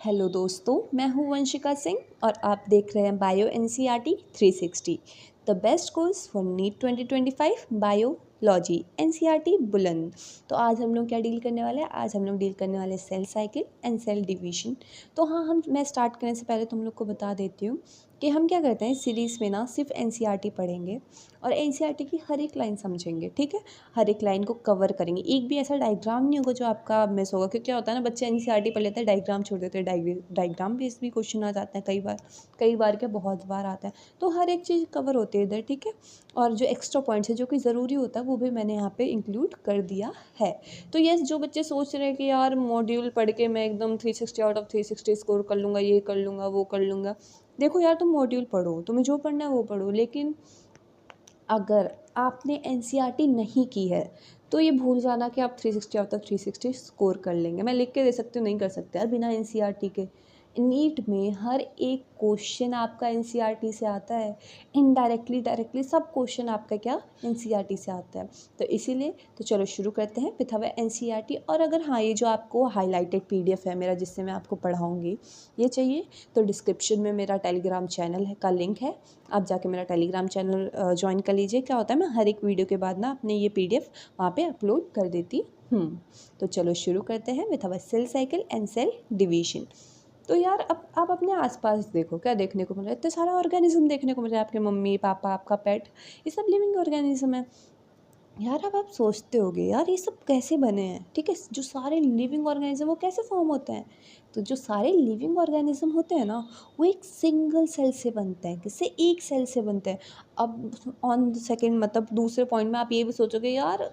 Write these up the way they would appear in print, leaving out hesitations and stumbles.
Hello दोस्तों, मैं हूं वंशिका सिंह और आप देख रहे हैं bio NCERT 360 the best course for NEET 2025 biology NCERT बुलंद। तो आज हम लोग क्या डील करने वाले हैं? आज हम लोग डील करने वाले cell cycle and cell division. तो हाँ, मैं स्टार्ट करने से पहले तुम लोग को बता देती हूँ कि हम क्या करते हैं सीरीज़ में ना सिर्फ एनसीईआरटी पढ़ेंगे और एनसीईआरटी की हर एक लाइन समझेंगे। ठीक है, हर एक लाइन को कवर करेंगे। एक भी ऐसा डायग्राम नहीं होगा जो आपका मिस होगा, क्योंकि क्या होता है ना, बच्चे एनसीईआरटी पढ़ लेते हैं, डायग्राम छोड़ देते हैं। डायग्राम बेस्ड भी क्वेश्चन आ जाते हैं कई बार क्या बहुत बार आता है। तो हर एक चीज़ कवर होती है इधर। ठीक है, और जो एक्स्ट्रा पॉइंट्स है जो कि ज़रूरी होता है वो भी मैंने यहाँ पे इंक्लूड कर दिया है। तो ये जो बच्चे सोच रहे हैं कि यार मॉड्यूल पढ़ के मैं एकदम 360 आउट ऑफ 360 स्कोर कर लूँगा, ये कर लूँगा, वो कर लूँगा, देखो यार, तुम मॉड्यूल पढ़ो, तुम्हें जो पढ़ना है वो पढ़ो, लेकिन अगर आपने एनसीईआरटी नहीं की है तो ये भूल जाना कि आप 360 आउट ऑफ 360 स्कोर कर लेंगे। मैं लिख के दे सकती हूँ, नहीं कर सकते यार बिना एनसीईआरटी के। नीट में हर एक क्वेश्चन आपका एनसीईआरटी से आता है, इनडायरेक्टली डायरेक्टली सब क्वेश्चन आपका क्या एनसीईआरटी से आता है। तो इसीलिए तो चलो शुरू करते हैं विथ अवर एनसीईआरटी। और अगर हाँ, ये जो आपको हाईलाइटेड पीडीएफ है मेरा जिससे मैं आपको पढ़ाऊँगी, ये चाहिए तो डिस्क्रिप्शन में मेरा टेलीग्राम चैनल है का लिंक है, आप जाके मेरा टेलीग्राम चैनल ज्वाइन कर लीजिए। क्या होता है, मैं हर एक वीडियो के बाद ना अपने ये पीडीएफ वहाँ पे अपलोड कर देती हूँ। तो चलो शुरू करते हैं with our cell cycle and cell division. तो यार अब आप अपने आसपास देखो, क्या देखने को मिल रहा है? इतने सारे ऑर्गेनिज्म देखने को मिल रहा है। आपके मम्मी पापा, आपका पेट, ये सब लिविंग ऑर्गेनिज्म है। यार अब आप सोचते होगे यार ये सब कैसे बने हैं। ठीक है, जो सारे लिविंग ऑर्गेनिज्म वो कैसे फॉर्म होते हैं? तो जो सारे लिविंग ऑर्गेनिज्म होते हैं ना, वो एक सिंगल सेल से बनते हैं। किससे? एक सेल से बनते हैं। अब ऑन द सेकेंड मतलब दूसरे पॉइंट में आप ये भी सोचोगे यार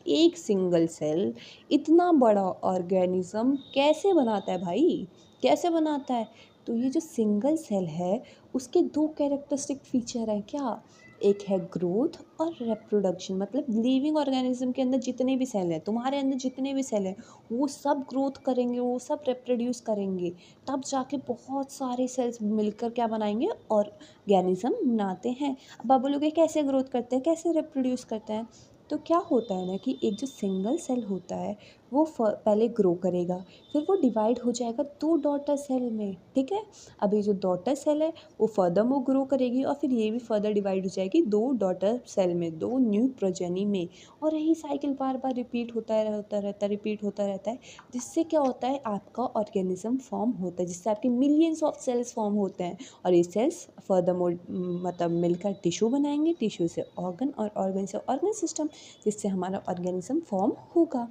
एक सिंगल सेल इतना बड़ा ऑर्गेनिज्म कैसे बनाता है भाई, कैसे बनाता है? तो ये जो सिंगल सेल है उसके दो कैरेक्टरिस्टिक फीचर हैं। क्या? एक है ग्रोथ और रिप्रोडक्शन। मतलब लिविंग ऑर्गेनिज्म के अंदर जितने भी सेल हैं, तुम्हारे अंदर जितने भी सेल हैं, वो सब ग्रोथ करेंगे, वो सब रिप्रोड्यूस करेंगे, तब जाके बहुत सारे सेल्स मिलकर क्या बनाएंगे? ऑर्गेनिज्म बनाते हैं। अब आप बोलोगे कैसे ग्रोथ करते हैं, कैसे रिप्रोड्यूस करते हैं? तो क्या होता है ना कि एक जो सिंगल सेल होता है वो पहले ग्रो करेगा, फिर वो डिवाइड हो जाएगा दो डॉटर सेल में। ठीक है, अब ये जो डॉटर सेल है वो फर्दर वो ग्रो करेगी और फिर ये भी फर्दर डिवाइड हो जाएगी दो डॉटर सेल में, दो न्यू प्रोजेनी में। और यही साइकिल बार बार रिपीट रिपीट होता रहता है, जिससे क्या होता है, आपका ऑर्गेनिज्म फॉर्म होता है, जिससे आपके मिलियंस ऑफ सेल्स फॉर्म होते हैं। और ये सेल्स फर्दर मतलब मिलकर टिश्यू बनाएंगे, टिश्यू से ऑर्गन और ऑर्गन से ऑर्गन सिस्टम, जिससे हमारा ऑर्गेनिज्म फॉर्म होगा।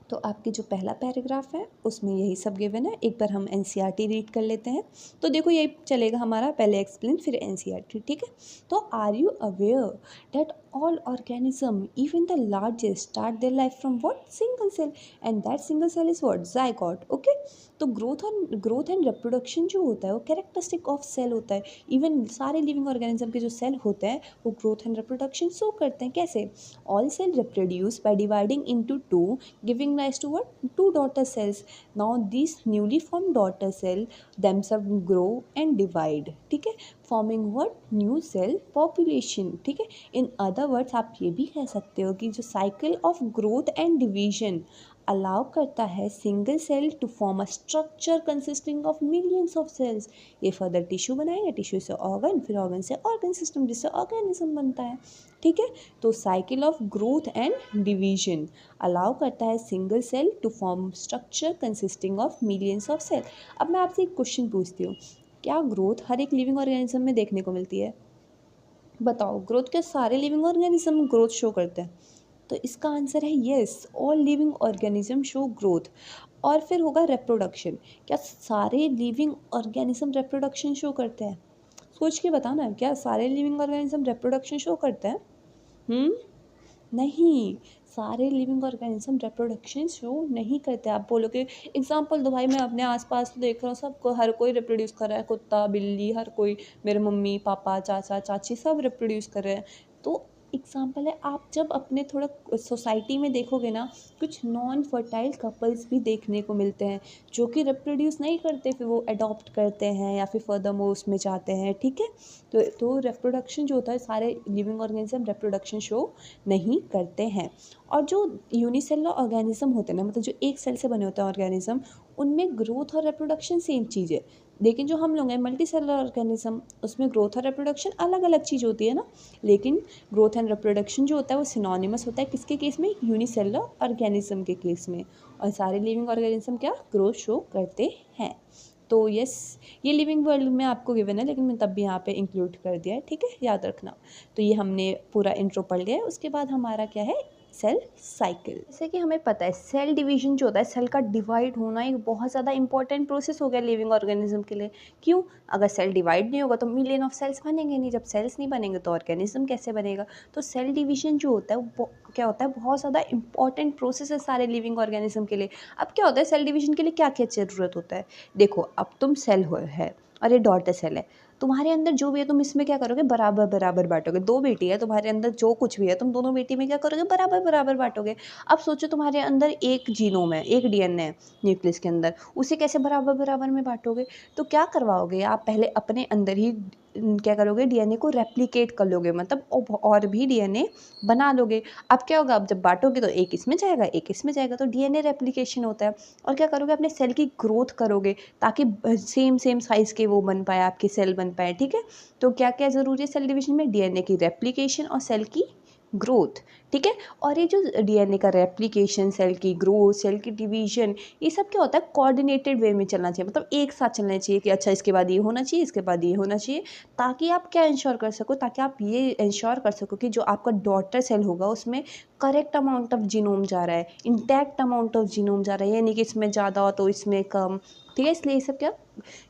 तो आपकी जो पहला पैराग्राफ है उसमें यही सब गिवन है। एक बार हम एनसीईआरटी रीड कर लेते हैं। तो देखो यही चलेगा हमारा, पहले एक्सप्लेन फिर एनसीईआरटी। ठीक है, तो are you aware that all organism even the largest start their life from what? Single cell, and that single cell is what? Zygote. Okay, तो ग्रोथ एंड रिप्रोडक्शन जो होता है वो कैरेक्टरिस्टिक ऑफ सेल होता है। इवन सारे living organism के जो सेल होते हैं वो ग्रोथ एंड रिप्रोडक्शन शो करते हैं। कैसे? All cell reproduce by dividing into two, giving rise to what? Two daughter cells. Now these newly formed daughter cell themselves grow and divide. ठीक है, forming what? New cell population. ठीक है, in other words आप ये भी कह सकते हो कि जो cycle of growth and division allow करता है single cell to form a structure consisting of millions of cells. ये फर्दर टिश्यू बनाएगा, टिश्यू से ऑर्गन, फिर ऑर्गन से ऑर्गन सिस्टम, जिससे ऑर्गेनिज्म बनता है। ठीक है, तो cycle of growth and division allow करता है single cell to form structure consisting of millions of cell. अब मैं आपसे एक क्वेश्चन पूछती हूँ, क्या ग्रोथ हर एक लिविंग ऑर्गेनिज्म में देखने को मिलती है? बताओ, ग्रोथ क्या सारे लिविंग ऑर्गेनिज्म ग्रोथ शो करते हैं? तो इसका आंसर है yes, all living organism show growth. और फिर होगा रिप्रोडक्शन, क्या सारे लिविंग ऑर्गेनिज्म रिप्रोडक्शन शो करते हैं? सोच के बताना, क्या सारे लिविंग ऑर्गेनिज्म रिप्रोडक्शन शो करते हैं? नहीं, सारे लिविंग ऑर्गेनिज्म रिप्रोडक्शन शो नहीं करते। आप बोलोगे एग्जांपल दो भाई, मैं अपने आसपास तो देख रहा हूँ सबको, हर कोई रिप्रोड्यूस कर रहा है, कुत्ता बिल्ली हर कोई, मेरे मम्मी पापा चाचा चाची सब रिप्रोड्यूस कर रहे हैं। तो एग्जांपल है, आप जब अपने थोड़ा सोसाइटी में देखोगे ना, कुछ नॉन फर्टाइल कपल्स भी देखने को मिलते हैं जो कि रिप्रोड्यूस नहीं करते, फिर वो अडॉप्ट करते हैं या फिर फर्दर मोर उसमें जाते हैं। ठीक है, तो रिप्रोडक्शन जो होता है, सारे लिविंग ऑर्गेनिज्म रिप्रोडक्शन शो नहीं करते हैं। और जो यूनिसेलुलर ऑर्गेनिज्म होते हैं ना, मतलब जो एक सेल से बने होते हैं ऑर्गेनिज्म, उनमें ग्रोथ और रिप्रोडक्शन सेम चीज़ है, लेकिन जो हम लोग हैं मल्टी सेलुलर ऑर्गेनिज्म, उसमें ग्रोथ और रिप्रोडक्शन अलग अलग चीज़ होती है ना। लेकिन ग्रोथ एंड रिप्रोडक्शन जो होता है वो सिनोनिमस होता है किसके केस में, यूनिसेलुलर ऑर्गेनिज्म के केस में। और सारे लिविंग ऑर्गेनिज्म क्या, ग्रोथ शो करते हैं। तो यस, ये लिविंग वर्ल्ड में आपको गिवन है, लेकिन मैं तब भी यहाँ पे इंक्लूड कर दिया है, ठीक है, याद रखना। तो ये हमने पूरा इंट्रो पढ़ लिया है। उसके बाद हमारा क्या है, सेल साइकिल। जैसे कि हमें पता है सेल डिवीजन जो होता है, सेल का डिवाइड होना एक बहुत ज़्यादा इंपॉर्टेंट प्रोसेस हो गया लिविंग ऑर्गेनिज्म के लिए। क्यों, अगर सेल डिवाइड नहीं होगा तो मिलियन ऑफ सेल्स बनेंगे नहीं, जब सेल्स नहीं बनेंगे तो ऑर्गेनिज्म कैसे बनेगा। तो सेल डिवीजन जो होता है वो क्या होता है, बहुत ज़्यादा इंपॉर्टेंट प्रोसेस है सारे लिविंग ऑर्गेनिज्म के लिए। अब क्या होता है सेल डिवीजन के लिए क्या क्या ज़रूरत होता है। देखो, अब तुम सेल है और ये डॉटर सेल है, तुम्हारे अंदर जो भी है तुम इसमें क्या करोगे, बराबर बराबर बांटोगे। दो बेटी है तुम्हारे अंदर, जो कुछ भी है तुम दोनों बेटी में क्या करोगे, बराबर बराबर बांटोगे। अब सोचो तुम्हारे अंदर एक जीनोम है, एक डीएनए है न्यूक्लियस के अंदर, उसे कैसे बराबर बराबर में बांटोगे। तो क्या करवाओगे आप, पहले अपने अंदर ही क्या करोगे, डीएनए को रेप्लिकेट कर लोगे, मतलब और भी डीएनए बना लोगे। अब क्या होगा, अब जब बांटोगे तो एक इसमें जाएगा एक इसमें जाएगा, तो डीएनए रेप्लिकेशन होता है। और क्या करोगे, अपने सेल की ग्रोथ करोगे ताकि सेम सेम साइज़ के वो बन पाए, आपके सेल बन पाए, ठीक है। तो क्या क्या ज़रूरी है सेल डिवीजन में, डीएनए की रेप्लिकेशन और सेल की ग्रोथ, ठीक है। और ये जो डीएनए का रेप्लिकेशन, सेल की ग्रोथ, सेल की डिवीजन, ये सब क्या होता है, कोऑर्डिनेटेड वे में चलना चाहिए, मतलब एक साथ चलना चाहिए कि अच्छा इसके बाद ये होना चाहिए, इसके बाद ये होना चाहिए, ताकि आप क्या इंश्योर कर सको, ताकि आप ये इंश्योर कर सको कि जो आपका डॉटर सेल होगा उसमें करेक्ट अमाउंट ऑफ जीनोम जा रहा है, इंटैक्ट अमाउंट ऑफ जीनोम जा रहा है, यानी कि इसमें ज़्यादा हो तो इसमें कम, ठीक है। इसलिए ये सब क्या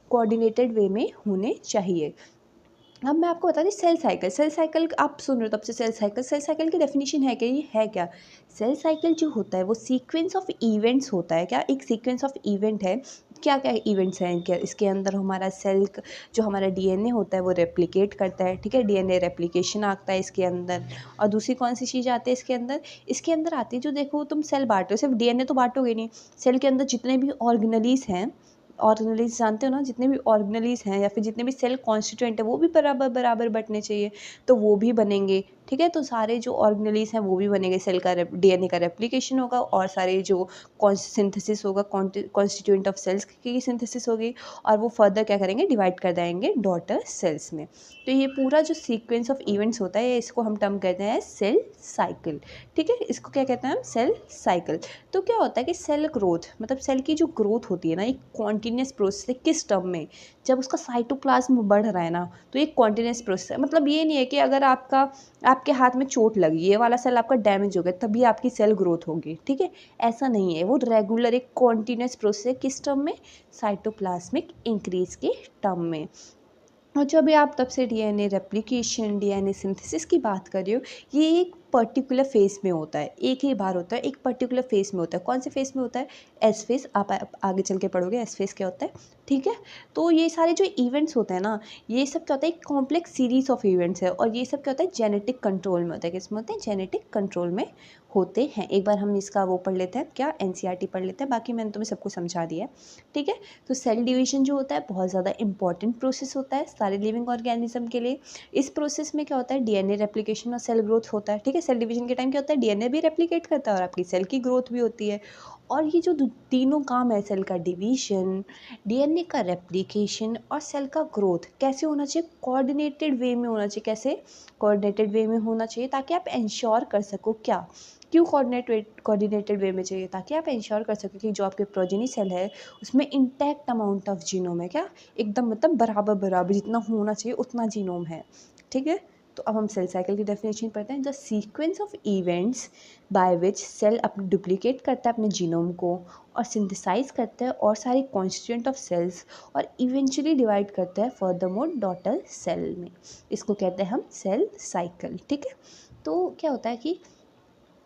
कोऑर्डिनेटेड वे में होने चाहिए। अब मैं आपको बता दी सेल साइकिल। सेल साइकिल आप सुन रहे हो तब से सेल साइकिल की डेफिनेशन है क्या, ये है क्या। सेल साइकिल जो होता है वो सीक्वेंस ऑफ इवेंट्स होता है, क्या एक सीक्वेंस ऑफ इवेंट है। क्या क्या इवेंट्स हैं क्या, इसके अंदर हमारा सेल जो हमारा डीएनए होता है वो रेप्लिकेट करता है, ठीक है, डीएनए रेप्लिकेशन आता है इसके अंदर। और दूसरी कौन सी चीज़ आती है इसके अंदर, इसके अंदर आती है जो, देखो तुम सेल बांटो, सिर्फ डीएनए तो बांटोगे नहीं, सेल के अंदर जितने भी ऑर्गेनेलीज हैं, ऑर्गेनेलीज जानते हो ना, जितने भी ऑर्गेनेलीज हैं या फिर जितने भी सेल कॉन्स्टिट्यूएंट है वो भी बराबर बराबर बटने चाहिए, तो वो भी बनेंगे, ठीक है। तो सारे जो ऑर्गेनेलीज हैं वो भी बनेंगे, सेल का डीएनए का रेप्लिकेशन होगा, और सारे जो सिंथेसिस होगा, कॉन्स्टिट्यूएंट ऑफ सेल्स की सिंथेसिस होगी, और वो फर्दर क्या करेंगे, डिवाइड कर देंगे डॉटर सेल्स में। तो ये पूरा जो सीक्वेंस ऑफ इवेंट्स होता है इसको हम टर्म कहते हैं सेल साइकिल, ठीक है। इसको क्या कहते हैं हम, सेल साइकिल। तो क्या होता है कि सेल ग्रोथ, मतलब सेल की जो ग्रोथ होती है ना, एक कॉन्टीन्यूस प्रोसेस है। किस टर्म में, जब उसका साइटोप्लाज्म बढ़ रहा है ना, तो एक कॉन्टीन्यूस प्रोसेस है। मतलब ये नहीं है कि अगर आपके हाथ में चोट लगी, ये वाला सेल आपका डैमेज हो गया तभी आपकी सेल ग्रोथ होगी, ठीक है, ऐसा नहीं है। वो रेगुलर एक कॉन्टीन्यूस प्रोसेस है, किस टर्म में, साइटोप्लाज्मिक इंक्रीज के टर्म में। और जो अभी आप तब से डीएनए रेप्लिकेशन, डीएनए सिंथेसिस की बात कर रहे हो, ये एक पर्टिकुलर फेज़ में होता है, एक ही बार होता है, एक पर्टिकुलर फेज़ में होता है। कौन से फेज़ में होता है, एस फेज़। आप आगे चल के पढ़ोगे एस फेज़ क्या होता है, ठीक है। तो ये सारे जो इवेंट्स होते हैं ना, ये सब क्या होता है, एक कॉम्प्लेक्स सीरीज ऑफ इवेंट्स है, और ये सब क्या होता है, जेनेटिक कंट्रोल में होता है। किस में होते हैं, जेनेटिक कंट्रोल में होते हैं। एक बार हम इसका वो पढ़ लेते हैं, क्या एनसीईआरटी पढ़ लेते हैं, बाकी मैंने तुम्हें सबको समझा दिया है, ठीक है। तो सेल डिवीजन जो होता है बहुत ज़्यादा इंपॉर्टेंट प्रोसेस होता है सारे लिविंग ऑर्गेनिज्म के लिए। इस प्रोसेस में क्या होता है, डीएनए रेप्लिकेशन और सेल ग्रोथ होता है, ठीक है। सेल डिवीजन के टाइम क्या होता है, डीएनए भी रेप्लिकेट करता है और आपकी सेल की ग्रोथ भी होती है। और ये जो तीनों काम है, सेल का डिवीजन, डीएनए का रेप्लिकेशन और सेल का ग्रोथ, कैसे होना चाहिए, कोऑर्डिनेटेड वे में होना चाहिए। कैसे, कोऑर्डिनेटेड वे में होना चाहिए, ताकि आप इंश्योर कर सको, क्या, क्यों कोऑर्डिनेटेड वे में चाहिए, ताकि आप इंश्योर कर सको कि जो आपके प्रोजेनी सेल है उसमें इंटैक्ट अमाउंट ऑफ जीनोम है, क्या एकदम, मतलब बराबर बराबर जितना होना चाहिए उतना जीनोम है, ठीक है। तो अब हम सेल साइकिल की डेफिनेशन पढ़ते हैं। The sequence of events by which cell अपने डुप्लीकेट करता है अपने जीनोम को, और सिंथेसाइज करता है और सारी कॉन्स्टिट्यूएंट ऑफ सेल्स, और इवेंचुअली डिवाइड करता है फर्दरमोर डॉटर सेल में। इसको कहते हैं हम सेल साइकिल, ठीक है। तो क्या होता है कि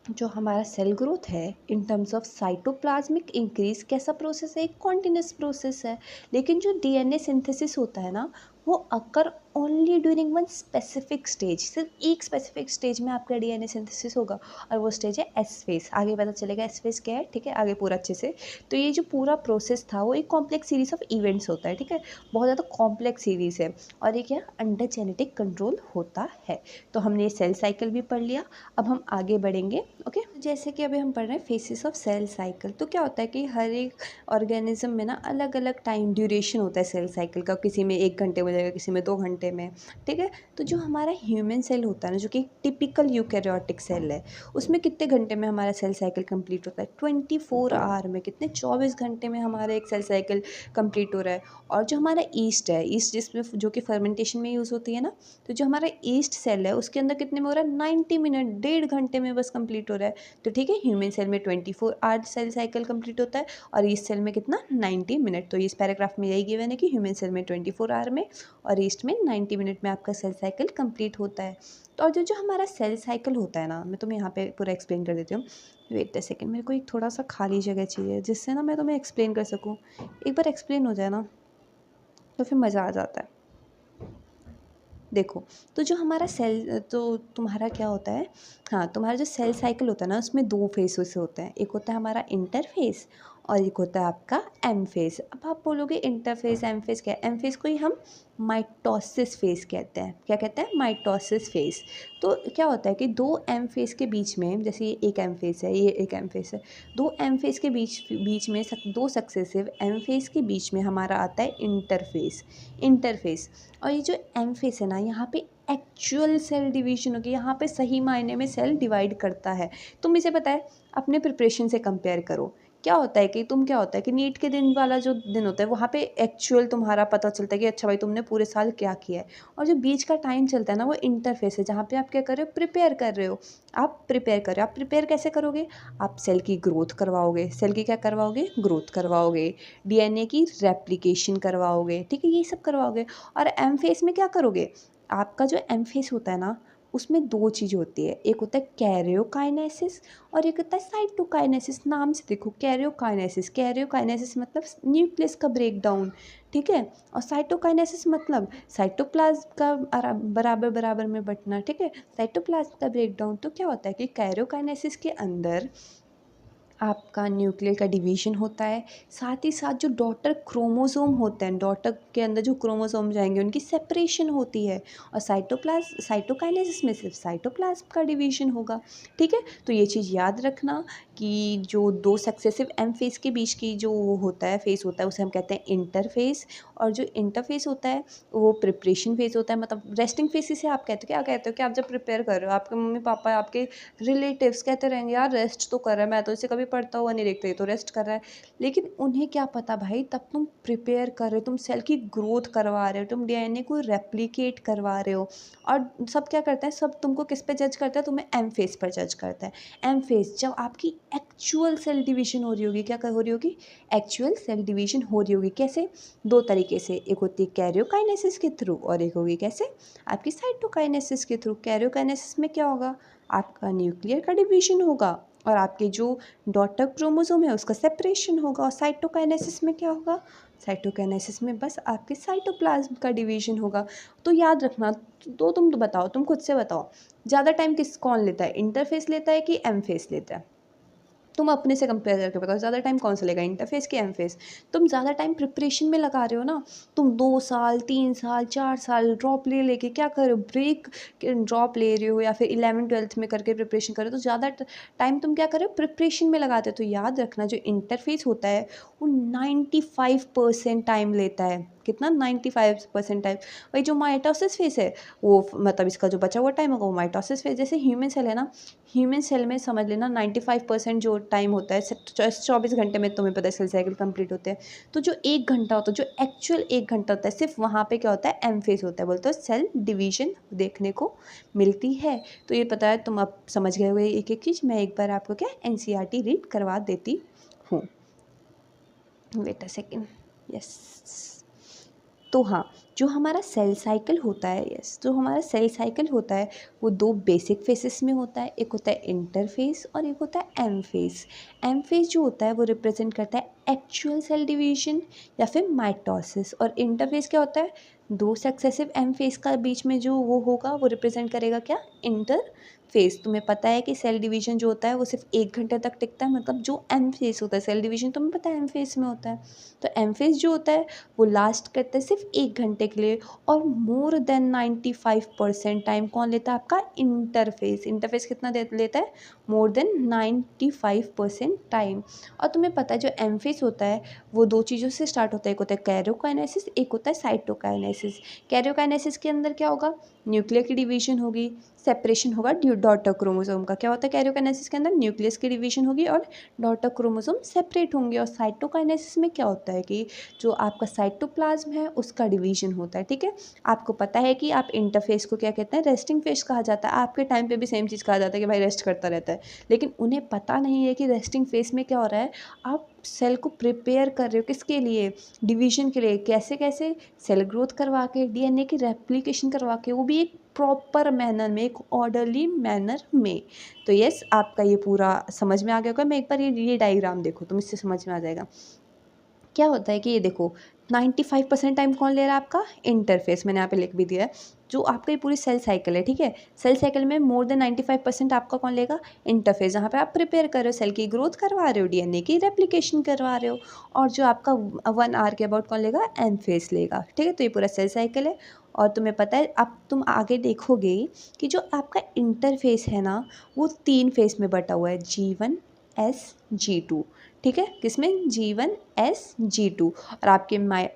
जो हमारा सेल ग्रोथ है in terms of cytoplasmic increase कैसा प्रोसेस है, एक कॉन्टिन्यूस प्रोसेस है। लेकिन जो डीएनए सिंथेसिस होता है ना, वो occur only during one specific stage, सिर्फ एक स्पेसिफिक स्टेज में आपका डीएनए सिंथेसिस होगा, और वो स्टेज है एस फेज। आगे पता चलेगा एस फेज क्या है, ठीक है, आगे पूरा अच्छे से। तो ये जो पूरा प्रोसेस था वो एक कॉम्प्लेक्स सीरीज ऑफ इवेंट्स होता है, ठीक है, बहुत ज़्यादा कॉम्प्लेक्स सीरीज है, और ये क्या अंडर जेनेटिक कंट्रोल होता है। तो हमने ये सेल साइकिल भी पढ़ लिया, अब हम आगे बढ़ेंगे। ओके, जैसे कि अभी हम पढ़ रहे हैं फेसेस ऑफ सेल साइकिल। तो क्या होता है कि हर एक ऑर्गेनिज्म में ना अलग अलग टाइम ड्यूरेशन होता है सेल साइकिल का, किसी में 1 घंटे में जाएगा, किसी में 2 घंटे में, ठीक है। तो जो हमारा ह्यूमन सेल होता है ना, जो कि टिपिकल यूकैरियोटिक सेल है, उसमें कितने घंटे में हमारा सेल साइकिल कंप्लीट होता है? 24 आवर में, कितने 24 घंटे में हमारा एक सेल साइकिल कंप्लीट हो रहा है। और जो हमारा ईस्ट है, ईस्ट जिसमें जो कि फर्मेंटेशन में यूज़ होती है ना, तो जो हमारा ईस्ट सेल है उसके अंदर कितने में हो रहा है? 90 मिनट, 1.5 घंटे में बस कंप्लीट हो रहा है। तो ठीक है, ह्यूमन सेल में 24 आवर सेल साइकिल कंप्लीट होता है, और ईस्ट सेल में कितना? 90 मिनट। तो इस पैराग्राफ में यही गिवन है कि ह्यूमन सेल में 24 आवर में और ईस्ट में 90 मिनट में आपका सेल साइकिल कंप्लीट होता है। तो और जो जो हमारा सेल साइकिल होता है ना, मैं तुम्हें यहाँ पे पूरा एक्सप्लेन कर देती हूँ। वेट अ सेकेंड, मेरे को एक थोड़ा सा खाली जगह चाहिए जिससे ना मैं तुम्हें एक्सप्लेन कर सकूँ। एक बार एक्सप्लेन हो जाए ना तो फिर मज़ा आ जाता है। देखो, तो जो हमारा सेल, तो तुम्हारा क्या होता है, हाँ, तुम्हारा जो सेल साइकिल होता है ना उसमें 2 फेस होते हैं। एक होता है हमारा इंटरफेस और एक होता है आपका एम फेस। अब आप बोलोगे इंटरफेस एम फेस क्या है? एम फेस को ही हम माइटोसिस फेस कहते हैं। क्या कहते हैं? Mitosis face. तो क्या होता है कि दो एम फेस के बीच में, जैसे ये एक एम फेस है, ये एक एम फेस है, दो एम फेस के बीच बीच में दो सक्सेसिव एम फेस के बीच में हमारा आता है इंटरफेस। इंटरफेस, और ये जो एम फेस है ना, यहाँ पे एक्चुअल सेल डिवीजन होगी, यहाँ पे सही मायने में सेल डिवाइड करता है। तुम इसे पता है अपने प्रिपरेशन से कंपेयर करो। क्या होता है कि तुम, क्या होता है कि नीट के दिन वाला जो दिन होता है वहाँ पे एक्चुअल तुम्हारा पता चलता है कि अच्छा भाई तुमने पूरे साल क्या किया है, और जो बीच का टाइम चलता है ना वो इंटरफेस है, जहाँ पे आप क्या कर रहे हो? प्रिपेयर कर रहे हो। आप प्रिपेयर कर रहे हो। आप प्रिपेयर कैसे करोगे? आप सेल की ग्रोथ करवाओगे। सेल की क्या करवाओगे? ग्रोथ करवाओगे। डीएनए की रेप्लिकेशन करवाओगे, ठीक है, ये सब करवाओगे। और एम फेस में क्या करोगे? आपका जो एम फेस होता है ना उसमें दो चीज़ होती है, एक होता है कैरियोकाइनेसिस और एक होता है साइटोकाइनेसिस। नाम से देखो, कैरियोकाइनेसिस, कैरियोकाइनेसिस मतलब न्यूक्लियस का ब्रेकडाउन, ठीक है, और साइटोकाइनेसिस मतलब साइटोप्लाज्म का बराबर बराबर में बंटना, ठीक है, साइटोप्लाज्म का ब्रेकडाउन। तो क्या होता है कि कैरियोकाइनेसिस के अंदर आपका न्यूक्लियर का डिवीजन होता है, साथ ही साथ जो डॉटर क्रोमोसोम होते हैं, डॉटर के अंदर जो क्रोमोसोम जाएंगे उनकी सेपरेशन होती है, और साइटोकाइनेसिस में सिर्फ साइटोप्लाज्म का डिवीजन होगा, ठीक है। तो ये चीज़ याद रखना कि जो दो सक्सेसिव एम फेस के बीच की जो होता है, फेस होता है, उसे हम कहते हैं इंटरफेस, और जो इंटरफेस होता है वो प्रिपरेशन फेज होता है, मतलब रेस्टिंग फेस से आप कहते हो। क्या कहते हो कि आप जब प्रिपेयर कर रहे हो, आपके मम्मी पापा, आपके रिलेटिव्स कहते रहेंगे यार रेस्ट तो कर रहा है, मैं तो इसे कभी पढ़ता हुआ नहीं देखता, ये तो रेस्ट कर रहा है। लेकिन उन्हें क्या पता भाई, तब तुम प्रिपेयर कर रहे हो, तुम सेल की ग्रोथ करवा रहे हो, तुम डीएनए को रेप्लिकेट करवा रहे हो। और सब क्या करता है, सब तुमको किस पे जज करता है? तुम्हें एम फेस पर जज करता है। एम फेस जब आपकी एक्चुअल सेल डिवीजन हो रही होगी, क्या हो रही होगी? एक्चुअल सेल डिवीजन हो रही होगी। कैसे? दो तरीके से, एक होती है कैरियोकाइनेसिस के थ्रू और एक होगी कैसे? आपकी साइटोकाइनेसिस के थ्रू। कैरियोकाइनेसिस में क्या होगा? आपका न्यूक्लियर का डिवीजन होगा और आपके जो डॉटर क्रोमोसोम है उसका सेपरेशन होगा। और साइटोकाइनेसिस में क्या होगा? साइटोकाइनेसिस में बस आपके साइटोप्लाज्म का डिवीजन होगा। तो याद रखना। तो तुम तो बताओ, तुम खुद से बताओ, ज़्यादा टाइम कौन लेता है? इंटरफेस लेता है कि एम फेस लेता है? तुम अपने से कंपेयर करके बताओ, ज़्यादा टाइम कौन सा लेगा, इंटरफेस की एम फेस? तुम ज़्यादा टाइम प्रिपरेशन में लगा रहे हो ना। तुम 2 साल 3 साल 4 साल ड्रॉप ले लेके क्या कर रहे हो? ब्रेक ड्रॉप ले रहे हो, या फिर 11वीं 12वीं में करके प्रिपरेशन कर रहे हो, तो ज़्यादा टाइम तुम क्या कर रहे हो? प्रिपरेशन में लगाते हो। तो याद रखना, जो इंटरफेस होता है वो 95% टाइम लेता है। कितना? 95% टाइम। वही जो माइटोसिस फेस है वो मतलब इसका जो बचा हुआ टाइम होगा वो माइटोसिस फेस। जैसे ह्यूमन सेल है ना, ह्यूमन सेल में समझ लेना 95% जो टाइम होता है, 24 घंटे में तुम्हें पता है सेल साइकिल कंप्लीट होते हैं। तो जो 1 घंटा होता है, जो एक्चुअल 1 घंटा होता है, सिर्फ वहाँ पे क्या होता है? एम फेस होता है, बोलते हो सेल डिवीजन देखने को मिलती है। तो ये पता है, तुम अब समझ गए हुए एक एक चीज़। मैं एक बार आपको क्या एनसीईआरटी रीड करवा देती हूँ। Wait a second. यस, तो हाँ, जो हमारा सेल साइकिल होता है, यस, जो हमारा सेल साइकिल होता है वो दो बेसिक फेसेस में होता है। एक होता है इंटरफेस और एक होता है एम फेस। एम फेस जो होता है वो रिप्रेजेंट करता है एक्चुअल सेल डिवीजन या फिर माइटोसिस, और इंटरफेस क्या होता है, दो सक्सेसिव एम फेस का बीच में जो वो होगा वो रिप्रेजेंट करेगा क्या, इंटर फेस। तुम्हें पता है कि सेल डिवीजन जो होता है वो सिर्फ 1 घंटे तक टिकता है, मतलब जो एम फेस होता है सेल डिवीजन तुम्हें पता है एम फेस में होता है। तो एम फेस जो होता है वो लास्ट करता है सिर्फ 1 घंटे के लिए, और मोर देन 95% टाइम कौन लेता है, आपका इंटरफेस। इंटरफेस कितना लेता है, मोर देन 95% टाइम। और तुम्हें पता है जो एम फेस होता है वो दो चीज़ों से स्टार्ट होता है, एक होता है कैरियोकाइनेसिस, एक होता है साइटोकाइनेसिस। कैरियोकाइनेसिस के अंदर क्या होगा, न्यूक्लियर की डिवीजन होगी, सेपरेशन होगा डॉटर क्रोमोसोम का। क्या होता है कैरियोकाइनेसिस के अंदर, न्यूक्लियस की डिवीजन होगी और डॉटर क्रोमोसोम सेपरेट होंगे। और साइटोकाइनेसिस में क्या होता है कि जो आपका साइटोप्लाज्म है उसका डिवीजन होता है, ठीक है। आपको पता है कि आप इंटरफेस को क्या कहते हैं, रेस्टिंग फेस कहा जाता है। आपके टाइम पे भी सेम चीज़ कहा जाता है कि भाई रेस्ट करता रहता है, लेकिन उन्हें पता नहीं है कि रेस्टिंग फेस में क्या हो रहा है, आप सेल को प्रिपेयर कर रहे हो किसके लिए, डिवीजन के लिए। कैसे कैसे, सेल ग्रोथ करवा के, डीएनए की रेप्लिकेशन करवा के, वो भी एक प्रॉपर मैनर में, एक ऑर्डरली मैनर में। तो यस, आपका ये पूरा समझ में आ गया होगा। मैं एक बार ये डायग्राम देखो, तुम इससे समझ में आ जाएगा। क्या होता है कि ये देखो 95% टाइम कौन ले रहा है, आपका इंटरफेस। मैंने यहाँ पे लिख भी दिया है, जो आपका ये पूरी सेल साइकिल है, ठीक है। सेल साइकिल में मोर देन 95% आपका कौन लेगा, इंटरफेस, जहाँ पे आप प्रिपेयर कर रहे हो, सेल की ग्रोथ करवा रहे हो, डीएनए की रेप्लिकेशन करवा रहे हो। और जो आपका 1 आवर के अबाउट कौन लेगा, एम फेस लेगा, ठीक है। तो ये पूरा सेल साइकिल है। और तुम्हें पता है, अब तुम आगे देखोगे कि जो आपका इंटरफेस है ना वो 3 फेस में बटा हुआ है, G1S G2, ठीक है। किसमें, G1S G2। और आपके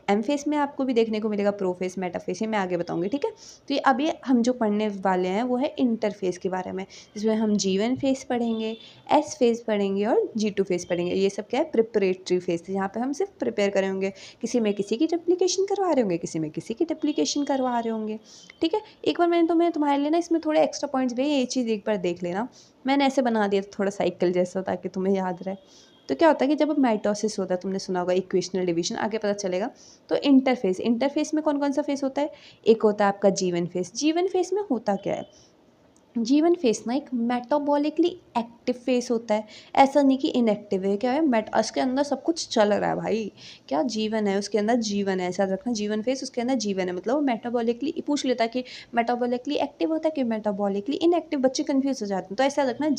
एम फेस में आपको भी देखने को मिलेगा प्रोफेस, मेटाफेस, ये मैं आगे बताऊंगी, ठीक है। तो ये अभी हम जो पढ़ने वाले हैं वो है इंटरफेस के बारे में, जिसमें हम G1 फेस पढ़ेंगे, एस फेस पढ़ेंगे और G2 फेस पढ़ेंगे। ये सब क्या है, प्रिपरेटरी फेस, यहाँ पे हम सिर्फ प्रिपेयर करेंगे। किसी में किसी की डुप्लीकेशन करवा रहे होंगे, किसी में किसी की डुप्लीकेशन करवा रहे होंगे, ठीक है। एक बार मैंने तुम्हारे लिए ना इसमें थोड़े एक्स्ट्रा पॉइंट्स भी, ये चीज़ एक बार देख लेना। मैंने ऐसे बना दिया थोड़ा साइकिल जैसा, ताकि तुम्हें याद रहे। तो क्या होता है कि जब माइटोसिस होता है, तुमने सुना होगा इक्वेशनल डिवीजन, आगे पता चलेगा। तो इंटरफेस में कौन कौन सा फेस होता है, एक होता है आपका G1 फेस। G1 फेस में होता क्या है, G1 फेस ना एक मेटाबॉलिकली एक्टिव फेस होता है। ऐसा नहीं कि इनएक्टिव है, क्या है, उसके अंदर सब कुछ चल रहा है भाई। क्या G1 है, उसके अंदर G1 है, ऐसा रखना। G1 फेस, उसके अंदर G1 है, मतलब वो मेटाबॉलिकली, पूछ लेता है कि मेटाबॉलिकली एक्टिव होता है कि मेटाबॉलिकली इनएक्टिव, बच्चे कंफ्यूज हो जाते हैं। तो ऐसा रखना,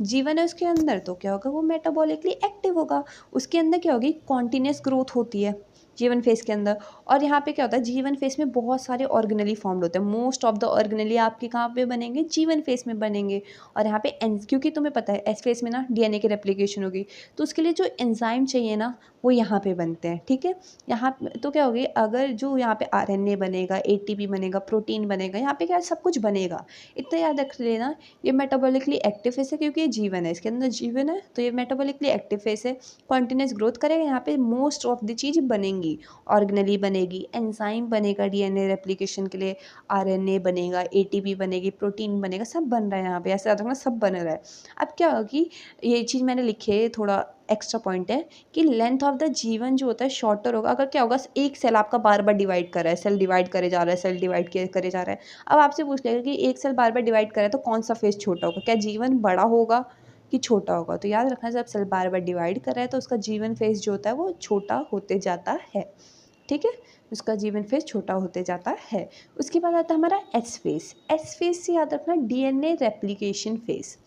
G1 है उसके अंदर, तो क्या होगा, वो मेटाबॉलिकली एक्टिव होगा। उसके अंदर क्या होगी, कॉन्टिन्यूस ग्रोथ होती है G1 फेस के अंदर। और यहाँ पे क्या होता है, G1 फेस में बहुत सारे ऑर्गेनली फॉर्म्ड होते हैं। मोस्ट ऑफ द ऑर्गेनली आपके कहाँ पे बनेंगे, G1 फेस में बनेंगे। और यहाँ पे क्योंकि तुम्हें पता है एस फेस में ना डीएनए की रेप्लिकेशन होगी, तो उसके लिए जो एंजाइम चाहिए ना वो यहाँ पे बनते हैं, ठीक है। यहाँ तो क्या होगी, अगर जो यहाँ पे आरएनए बनेगा, एटीपी बनेगा, प्रोटीन बनेगा, यहाँ पे क्या सब कुछ बनेगा। इतना याद रख लेना, ये मेटाबॉलिकली एक्टिव फेस है क्योंकि ये G1 है, इसके अंदर G1 है, तो ये मेटाबॉलिकली एक्टिव फेस है, कॉन्टिन्यूस ग्रोथ करेगा। यहाँ पे मोस्ट ऑफ द चीज़ बनेंगी, ऑर्गेनली बनेगी, एंजाइम बनेगा डीएनए रेप्लिकेशन के लिए, आरएनए बनेगा, एटीपी बनेगी, प्रोटीन बनेगा, सब बन रहा है यहाँ पे, ऐसा याद रखना सब बन रहा है। अब क्या होगा कि ये चीज़ मैंने लिखी है, थोड़ा एक्स्ट्रा पॉइंट है कि लेंथ ऑफ द G1 जो होता है शॉर्टर होगा। अगर क्या होगा, एक सेल आपका बार बार डिवाइड कर रहा है, सेल डिवाइड करे जा रहा है, सेल डिवाइड करे जा रहा है। अब आपसे पूछ लेगा कि एक सेल बार बार डिवाइड करे तो कौन सा फेस छोटा होगा, क्या G1 बड़ा होगा कि छोटा होगा। तो याद रखना, जब सेल बार बार डिवाइड कर रहा है तो उसका G1 फेस जो होता है वो छोटा होते जाता है, ठीक है। उसका G1 फेस छोटा होते जाता है। उसके बाद आता है हमारा एस फेस। एस फेस से याद रखना डीएनए रेप्लिकेशन फेस।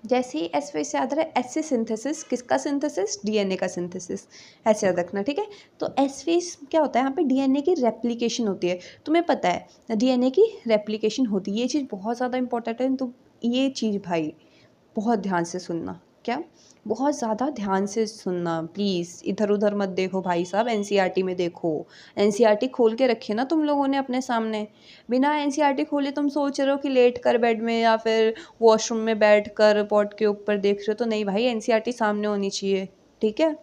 जैसे ही एस फेस से याद रहा है, एस से सिंथेसिस, किसका सिंथेसिस, डीएनए का सिंथेसिस, ऐसे याद रखना, ठीक है। तो एस फेस क्या होता है, यहाँ पे डीएनए की रेप्लिकेशन होती है। तुम्हें पता है डीएनए की रेप्लिकेशन होती है, ये चीज़ बहुत ज़्यादा इंपॉर्टेंट है। तो ये चीज़ भाई बहुत ध्यान से सुनना, क्या, बहुत ज़्यादा ध्यान से सुनना प्लीज़। इधर उधर मत देखो भाई साहब, एनसीईआरटी में देखो। एनसीईआरटी खोल के रखी है ना तुम लोगों ने अपने सामने, बिना एनसीईआरटी खोले तुम सोच रहे हो कि लेट कर बेड में या फिर वॉशरूम में बैठ कर पॉट के ऊपर देख रहे हो, तो नहीं भाई, एनसीईआरटी सामने होनी चाहिए, ठीक है।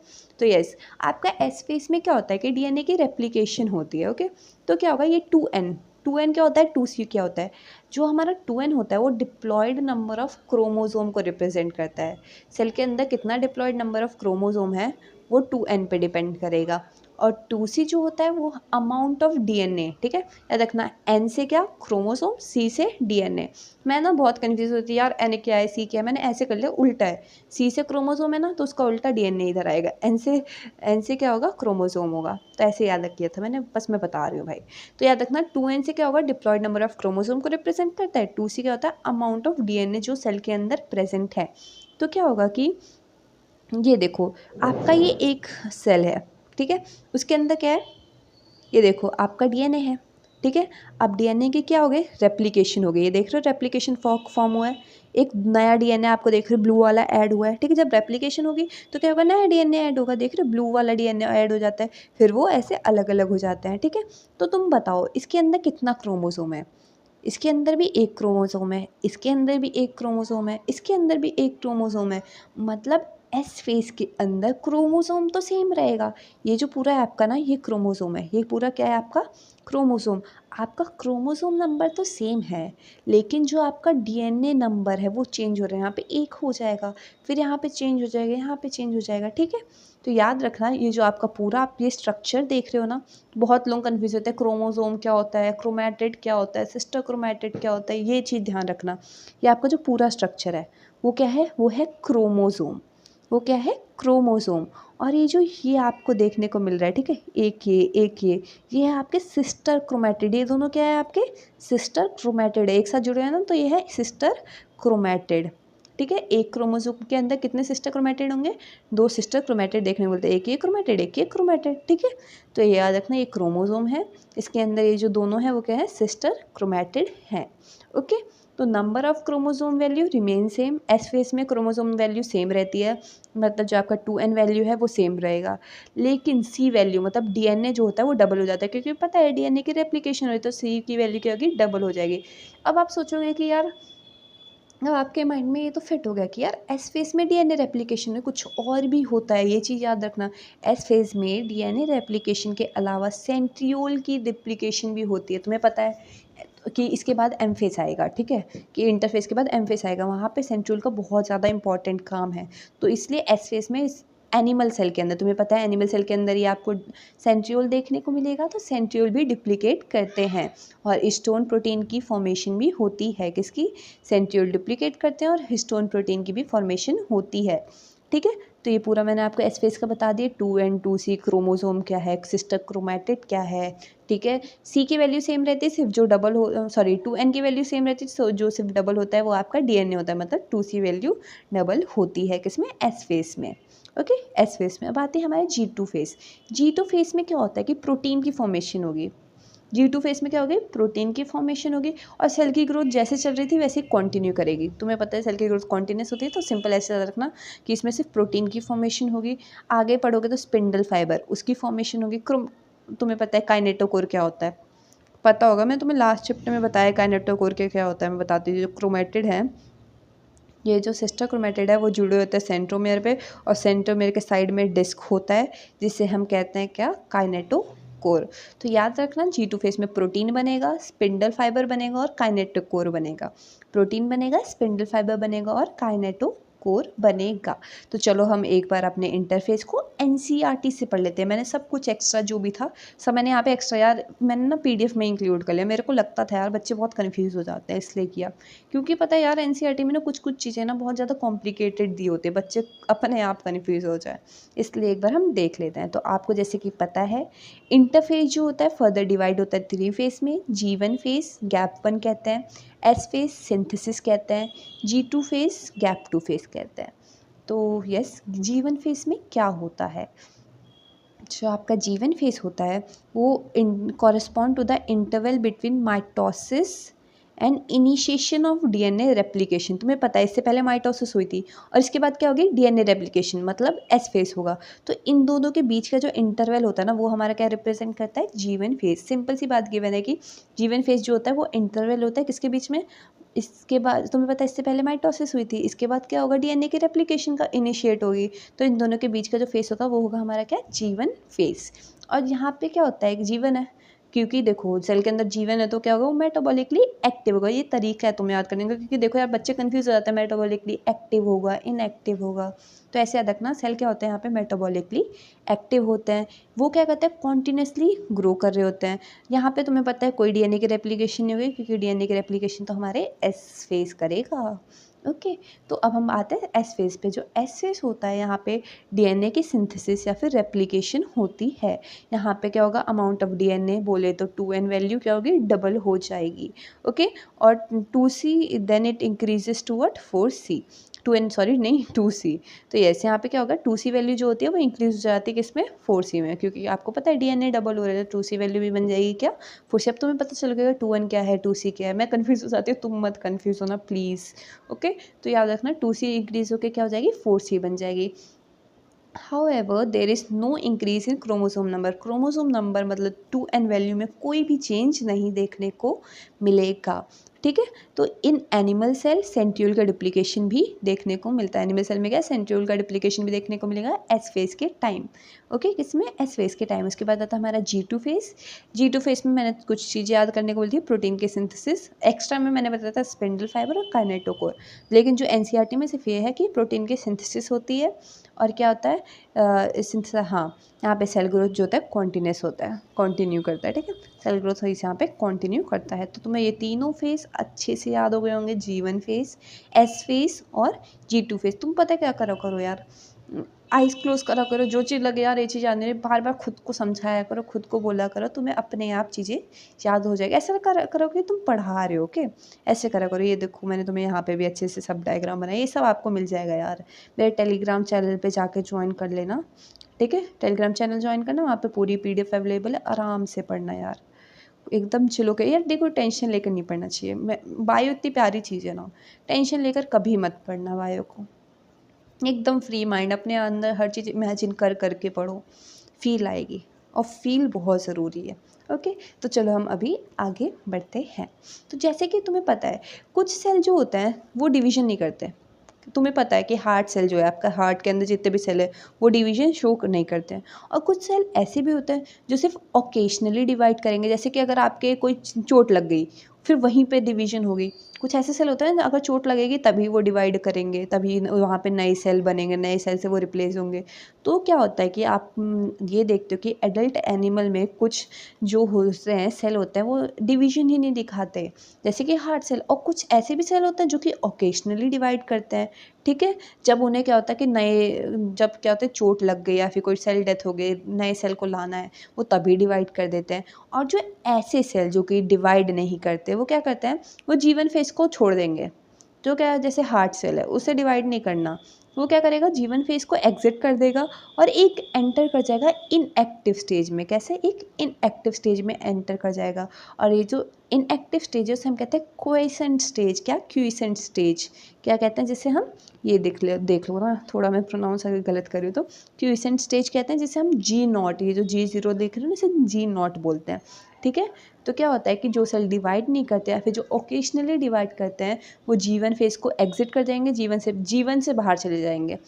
तो यस, आपका एस फेस में क्या होता है कि डीएनए की रेप्लिकेशन होती है, ओके। तो क्या होगा, ये 2n क्या होता है, 2c क्या होता है, जो हमारा 2n होता है वो डिप्लॉयड नंबर ऑफ क्रोमोसोम को रिप्रेजेंट करता है। सेल के अंदर कितना डिप्लॉयड नंबर ऑफ क्रोमोसोम है, वो 2n पे डिपेंड करेगा। और 2c जो होता है वो अमाउंट ऑफ डीएनए, ठीक है, याद रखना। n से क्या, क्रोमोसोम, c से डीएनए। मैं ना बहुत कंफ्यूज होती है यार, n क्या है c क्या है, मैंने ऐसे कर लिया, उल्टा है। c से क्रोमोसोम है ना, तो उसका उल्टा डीएनए इधर आएगा। n से क्या होगा, क्रोमोसोम होगा। तो ऐसे याद किया था मैंने, बस मैं बता रही हूँ भाई। तो याद रखना 2n से क्या होगा, डिप्लॉयड नंबर ऑफ क्रोमोसोम को रिप्रेजेंट करता है। 2c क्या होता है, अमाउंट ऑफ डीएनए जो सेल के अंदर प्रेजेंट है। तो क्या होगा कि ये देखो, आपका ये एक सेल है, ठीक है, उसके अंदर क्या है, ये देखो आपका डीएनए है, ठीक है। अब डीएनए के क्या हो गए, रेप्लिकेशन हो गई। ये देख रहे हो रेप्लिकेशन फॉर्म हुआ है, एक नया डीएनए आपको देख रहे हो ब्लू वाला ऐड हुआ है, ठीक है। जब रेप्लिकेशन होगी तो क्या होगा, नया डीएनए ऐड होगा, देख रहे हो ब्लू वाला डीएनए ऐड हो जाता है, फिर वो ऐसे अलग अलग हो जाते हैं, ठीक है। तो तुम बताओ इसके अंदर कितना क्रोमोसोम है, इसके अंदर भी एक क्रोमोसोम है, इसके अंदर भी एक क्रोमोसोम है, इसके अंदर भी एक क्रोमोसोम है। मतलब एस फेज के अंदर क्रोमोसोम तो सेम रहेगा। ये जो पूरा है आपका ना, ये क्रोमोसोम है, ये पूरा क्या है आपका, क्रोमोसोम। आपका क्रोमोसोम नंबर तो सेम है, लेकिन जो आपका डीएनए नंबर है वो चेंज हो रहा है। यहाँ पे एक हो जाएगा, फिर यहाँ पे चेंज हो जाएगा, यहाँ पे चेंज हो जाएगा, ठीक है। तो याद रखना, ये जो आपका पूरा आप ये स्ट्रक्चर देख रहे हो ना, बहुत लोग कन्फ्यूज होते हैं, क्रोमोसोम क्या होता है, क्रोमैटिड क्या होता है, सिस्टर क्रोमैटिड क्या होता है, ये चीज़ ध्यान रखना। ये आपका जो पूरा स्ट्रक्चर है वो क्या है, वो है क्रोमोसोम। वो क्या है, क्रोमोसोम। और ये जो ये आपको देखने को मिल रहा है, ठीक है, एक ये है आपके सिस्टर क्रोमैटिड। ये दोनों क्या है, आपके सिस्टर क्रोमैटिड है, एक साथ जुड़े हैं ना, तो ये है सिस्टर क्रोमैटिड, ठीक है। एक क्रोमोसोम के अंदर कितने सिस्टर क्रोमैटिड होंगे, 2 सिस्टर क्रोमैटिड देखने को मिलते हैं, एक ये क्रोमैटिड, एक ये क्रोमैटिड, ठीक है। तो ये याद रखना, ये क्रोमोसोम है, इसके अंदर ये जो दोनों है वो क्या है, सिस्टर क्रोमैटिड हैं, ओके। तो number of chromosome value remain same. S phase में क्रोमोसोम वैल्यू सेम रहती है, मतलब जो आपका 2n वैल्यू है वो सेम रहेगा। लेकिन सी वैल्यू मतलब डीएनए जो होता है वो डबल हो जाता है, क्योंकि पता है डीएनए की रेप्लिकेशन हो रही है, तो सी की वैल्यू क्या होगी, डबल हो जाएगी। अब आप सोचोगे कि यार, अब आपके माइंड में ये तो फिट हो गया कि यार एस फेज में डीएनए रेप्लिकेशन में कुछ और भी होता है, ये चीज़ याद रखना। एस फेज में डीएनए रेप्लिकेशन के अलावा सेंट्रियोल की रेप्लिकेशन भी होती है, तुम्हें पता है कि इसके बाद एम फेज आएगा, ठीक है, कि इंटरफेज के बाद एम फेज आएगा, वहाँ पे सेंट्रियोल का बहुत ज़्यादा इंपॉर्टेंट काम है। तो इसलिए एस फेज में एनिमल सेल के अंदर, तुम्हें पता है एनिमल सेल के अंदर ये आपको सेंट्रियोल देखने को मिलेगा, तो सेंट्रियोल भी डिप्लीकेट करते हैं और हिस्टोन प्रोटीन की फॉर्मेशन भी होती है। किसकी, सेंट्रियोल डिप्लीकेट करते हैं और हिस्टोन प्रोटीन की भी फॉर्मेशन होती है, ठीक है। तो ये पूरा मैंने आपको एस फेज का बता दिया, 2n 2c क्रोमोसोम क्या है, सिस्टर क्रोमैटिड क्या है, ठीक है। सी की वैल्यू सेम रहती है, सिर्फ जो डबल हो, सॉरी 2n की वैल्यू सेम रहती है, जो सिर्फ डबल होता है वो आपका डीएनए होता है, मतलब 2c वैल्यू डबल होती है किसमें, एस फेज में, ओके, एस फेज में। अब आते हैं हमारे G2 फेज। G2 फेज में क्या होता है कि प्रोटीन की फॉर्मेशन होगी। G2 फेज में क्या होगी, प्रोटीन की फॉर्मेशन होगी, और सेल की ग्रोथ जैसे चल रही थी वैसे ही कंटिन्यू करेगी। तुम्हें पता है सेल की ग्रोथ कॉन्टिन्यूस होती है, तो सिंपल ऐसे याद रखना कि इसमें सिर्फ प्रोटीन की फॉर्मेशन होगी। आगे पढ़ोगे तो स्पिंडल फाइबर, उसकी फॉर्मेशन होगी। तुम्हें पता है काइनेटोकोर क्या होता है, पता होगा, मैं तुम्हें लास्ट चैप्टर में बताया काइनेटोकोर के क्या होता है। मैं बताती हूँ, जो क्रोमैटिड है, ये जो सिस्टर क्रोमैटिड है वो जुड़े होते हैं सेंट्रोमेयर पे, और सेंट्रोमेयर के साइड में डिस्क होता है जिसे हम कहते हैं क्या, काइनेटोकोर। तो याद रखना G2 फेज में प्रोटीन बनेगा, स्पिंडल फाइबर बनेगा और काइनेटोकोर बनेगा। प्रोटीन बनेगा, स्पिंडल फाइबर बनेगा और काइनेटोकोर बनेगा। तो चलो हम एक बार अपने इंटरफेस को NCERT से पढ़ लेते हैं। मैंने सब कुछ एक्स्ट्रा जो भी था सब मैंने यहाँ पे एक्स्ट्रा, यार मैंने ना PDF में इंक्लूड कर लिया। मेरे को लगता था यार बच्चे बहुत कन्फ्यूज़ हो जाते हैं, इसलिए किया। क्योंकि पता है यार NCERT में ना कुछ कुछ चीज़ें ना बहुत ज़्यादा कॉम्प्लिकेटेड दी होती है, बच्चे अपने आप कन्फ्यूज़ हो जाए, इसलिए एक बार हम देख लेते हैं। तो आपको जैसे कि पता है इंटरफेज जो होता है फर्दर डिवाइड होता है 3 फेज में। G1 फेज गैप 1 कहते हैं, S फेज सिंथेसिस कहते हैं, G2 फेज गैप 2 फेज कहते हैं। तो यस, G1 फेज में क्या होता है, जो आपका G1 फेज होता है वो correspond to the interval between mitosis and initiation of DNA replication. तुम्हें पता है इससे पहले माइटोसिस हुई थी और इसके बाद क्या होगी, डीएनए रेप्लिकेशन, मतलब एस फेज होगा। तो इन दोनों के बीच का जो इंटरवल होता है ना, वो हमारा क्या रिप्रेजेंट करता है, G1 फेज। सिंपल सी बात गिवन है कि G1 फेज जो होता है वो इंटरवल होता है किसके बीच में, इसके बाद तुम्हें पता है इससे पहले माइटोसिस हुई थी, इसके बाद क्या होगा, डीएनए की रेप्लिकेशन का इनिशिएट होगी। तो इन दोनों के बीच का जो फेस होगा वो होगा हमारा क्या, G1 फेस। और यहाँ पे क्या होता है, एक G1 है, क्योंकि देखो सेल के अंदर जीवन है तो क्या होगा, वो मेटाबॉलिकली एक्टिव होगा। ये तरीका है तुम्हें याद करने का, क्योंकि देखो यार बच्चे कंफ्यूज हो जाते हैं, मेटाबॉलिकली एक्टिव होगा इनएक्टिव होगा। तो ऐसे याद रखना, सेल क्या होते हैं यहाँ पे मेटाबॉलिकली एक्टिव होते हैं। वो क्या करते हैं, कॉन्टिन्यूसली ग्रो कर रहे होते हैं। यहाँ पे तुम्हें पता है कोई डीएनए की रेप्लिकेशन नहीं होगी, क्योंकि डीएनए की रेप्लिकेशन तो हमारे एस फेज करेगा। ओके, तो अब हम आते हैं एस फेज पे। जो एस फेज होता है यहाँ पे डीएनए की सिंथेसिस या फिर रेप्लिकेशन होती है। यहाँ पे क्या होगा, अमाउंट ऑफ डीएनए बोले तो 2n वैल्यू क्या होगी, डबल हो जाएगी। ओके, और 2c then it increases to what, 4c, 2n sorry नहीं 2c। तो यस यहाँ पे क्या होगा, 2c वैल्यू जो होती है वो इंक्रीज हो जाती है किसमें, 4c में, क्योंकि आपको पता है डीएनए डबल हो रहा है तो 2c वैल्यू भी बन जाएगी क्या, 4c। अब तुम्हें पता चल गया 2n क्या है 2c क्या है। मैं कन्फ्यूज हो जाती हूँ, तुम मत कन्फ्यूज होना प्लीज़। ओके, तो याद रखना 2c इंक्रीज होकर क्या हो जाएगी, 4c बन जाएगी। However, there is no increase in chromosome number. Chromosome number मतलब 2n वैल्यू में कोई भी चेंज नहीं देखने को मिलेगा। ठीक है, तो इन एनिमल सेल सेंट्रियोल का डुप्लीकेशन भी देखने को मिलता है। एनिमल सेल में क्या, सेंट्रियोल का डुप्लीकेशन भी देखने को मिलेगा एस फेज के टाइम। ओके, किसमें, एस फेज के टाइम। उसके बाद आता है हमारा G2 फेज। G2 फेज में मैंने कुछ चीज़ें याद करने को बोली थी, प्रोटीन की सिंथेसिस। एक्स्ट्रा में मैंने बताया था स्पिंडल फाइबर और काइनेटोकोर, लेकिन जो एनसीईआरटी में सिर्फ ये है कि प्रोटीन की सिंथेसिस होती है और क्या होता है सिंथेसिस। हाँ, यहाँ पे सेल ग्रोथ जो होता है कॉन्टिन्यूस होता है, कंटिन्यू करता है। ठीक है, सेल ग्रोथ इस यहाँ पे कंटिन्यू करता है। तो तुम्हें ये तीनों फेज अच्छे से याद हो गए होंगे, G1 फेज, एस फेज और G2 फेज। तुम पता है क्या करो करो यार, आइज़ क्लोज करा करो, जो चीज़ लगे यार ये चीज़ याद नहीं, बार बार खुद को समझाया करो, खुद को बोला करो, तुम्हें अपने आप चीज़ें याद हो जाएगी। ऐसा करो कि तुम पढ़ा रहे हो। ओके, ऐसे करा करो। ये देखो मैंने तुम्हें यहाँ पे भी अच्छे से सब डायग्राम बनाए, ये सब आपको मिल जाएगा यार। मेरे टेलीग्राम चैनल पे जाके ज्वाइन कर लेना। ठीक है, टेलीग्राम चैनल ज्वाइन करना, वहाँ पे पूरी PDF अवेलेबल है, आराम से पढ़ना यार, एकदम चिलो के यार। देखो टेंशन लेकर नहीं पढ़ना चाहिए, मैं बायो इतनी प्यारी चीज़ है ना, टेंशन लेकर कभी मत पढ़ना बायो को। एकदम फ्री माइंड, अपने अंदर हर चीज़ इमेजिन कर करके पढ़ो, फील आएगी, और फील बहुत ज़रूरी है। ओके, तो चलो हम अभी आगे बढ़ते हैं। तो जैसे कि तुम्हें पता है कुछ सेल जो होते हैं वो डिवीज़न नहीं करते। तुम्हें पता है कि हार्ट सेल जो है, आपका हार्ट के अंदर जितने भी सेल है वो डिवीजन शो नहीं करते हैं। और कुछ सेल ऐसे भी होते हैं जो सिर्फ ओकेशनली डिवाइड करेंगे, जैसे कि अगर आपके कोई चोट लग गई फिर वहीं पे डिवीजन होगी। कुछ ऐसे सेल होते हैं अगर चोट लगेगी तभी वो डिवाइड करेंगे, तभी वहाँ पे नए सेल बनेंगे, नए सेल से वो रिप्लेस होंगे। तो क्या होता है कि आप ये देखते हो कि एडल्ट एनिमल में कुछ जो होते हैं सेल होते हैं वो डिवीजन ही नहीं दिखाते, जैसे कि हार्ट सेल। और कुछ ऐसे भी सेल होते हैं जो कि ओकेशनली डिवाइड करते हैं। ठीक है, जब उन्हें क्या होता है कि जब क्या होता है चोट लग गई या फिर कोई सेल डेथ हो गई, नए सेल को लाना है, वो तभी डिवाइड कर देते हैं। और जो ऐसे सेल जो कि डिवाइड नहीं करते वो क्या करते हैं, वो जीवन फेज को छोड़ देंगे। जो क्या है, जैसे हार्ट सेल है उसे डिवाइड नहीं करना, वो क्या करेगा, जीवन फेज को एग्जिट कर देगा और एक एंटर कर जाएगा इनएक्टिव स्टेज में। कैसे, एक इनएक्टिव स्टेज में एंटर कर जाएगा। और ये जो इनएक्टिव स्टेज है उसे हम कहते हैं क्वेसेंट स्टेज। क्या, क्यूसेंट स्टेज क्या कहते हैं, जिसे हम ये देख लो ना, थोड़ा मैं प्रोनाउंस अगर गलत कर रही हूँ तो क्यूसेंट स्टेज कहते हैं, जिसे हम G0, ये जो G0 देख रहे हो ना इसे G0 बोलते हैं। ठीक है, तो क्या होता है कि जो सेल डिवाइड नहीं करते या फिर जो ओकेशनली डिवाइड करते हैं वो जीवन फेज को एग्जिट कर जाएंगे, जीवन से बाहर चले जाएंगे।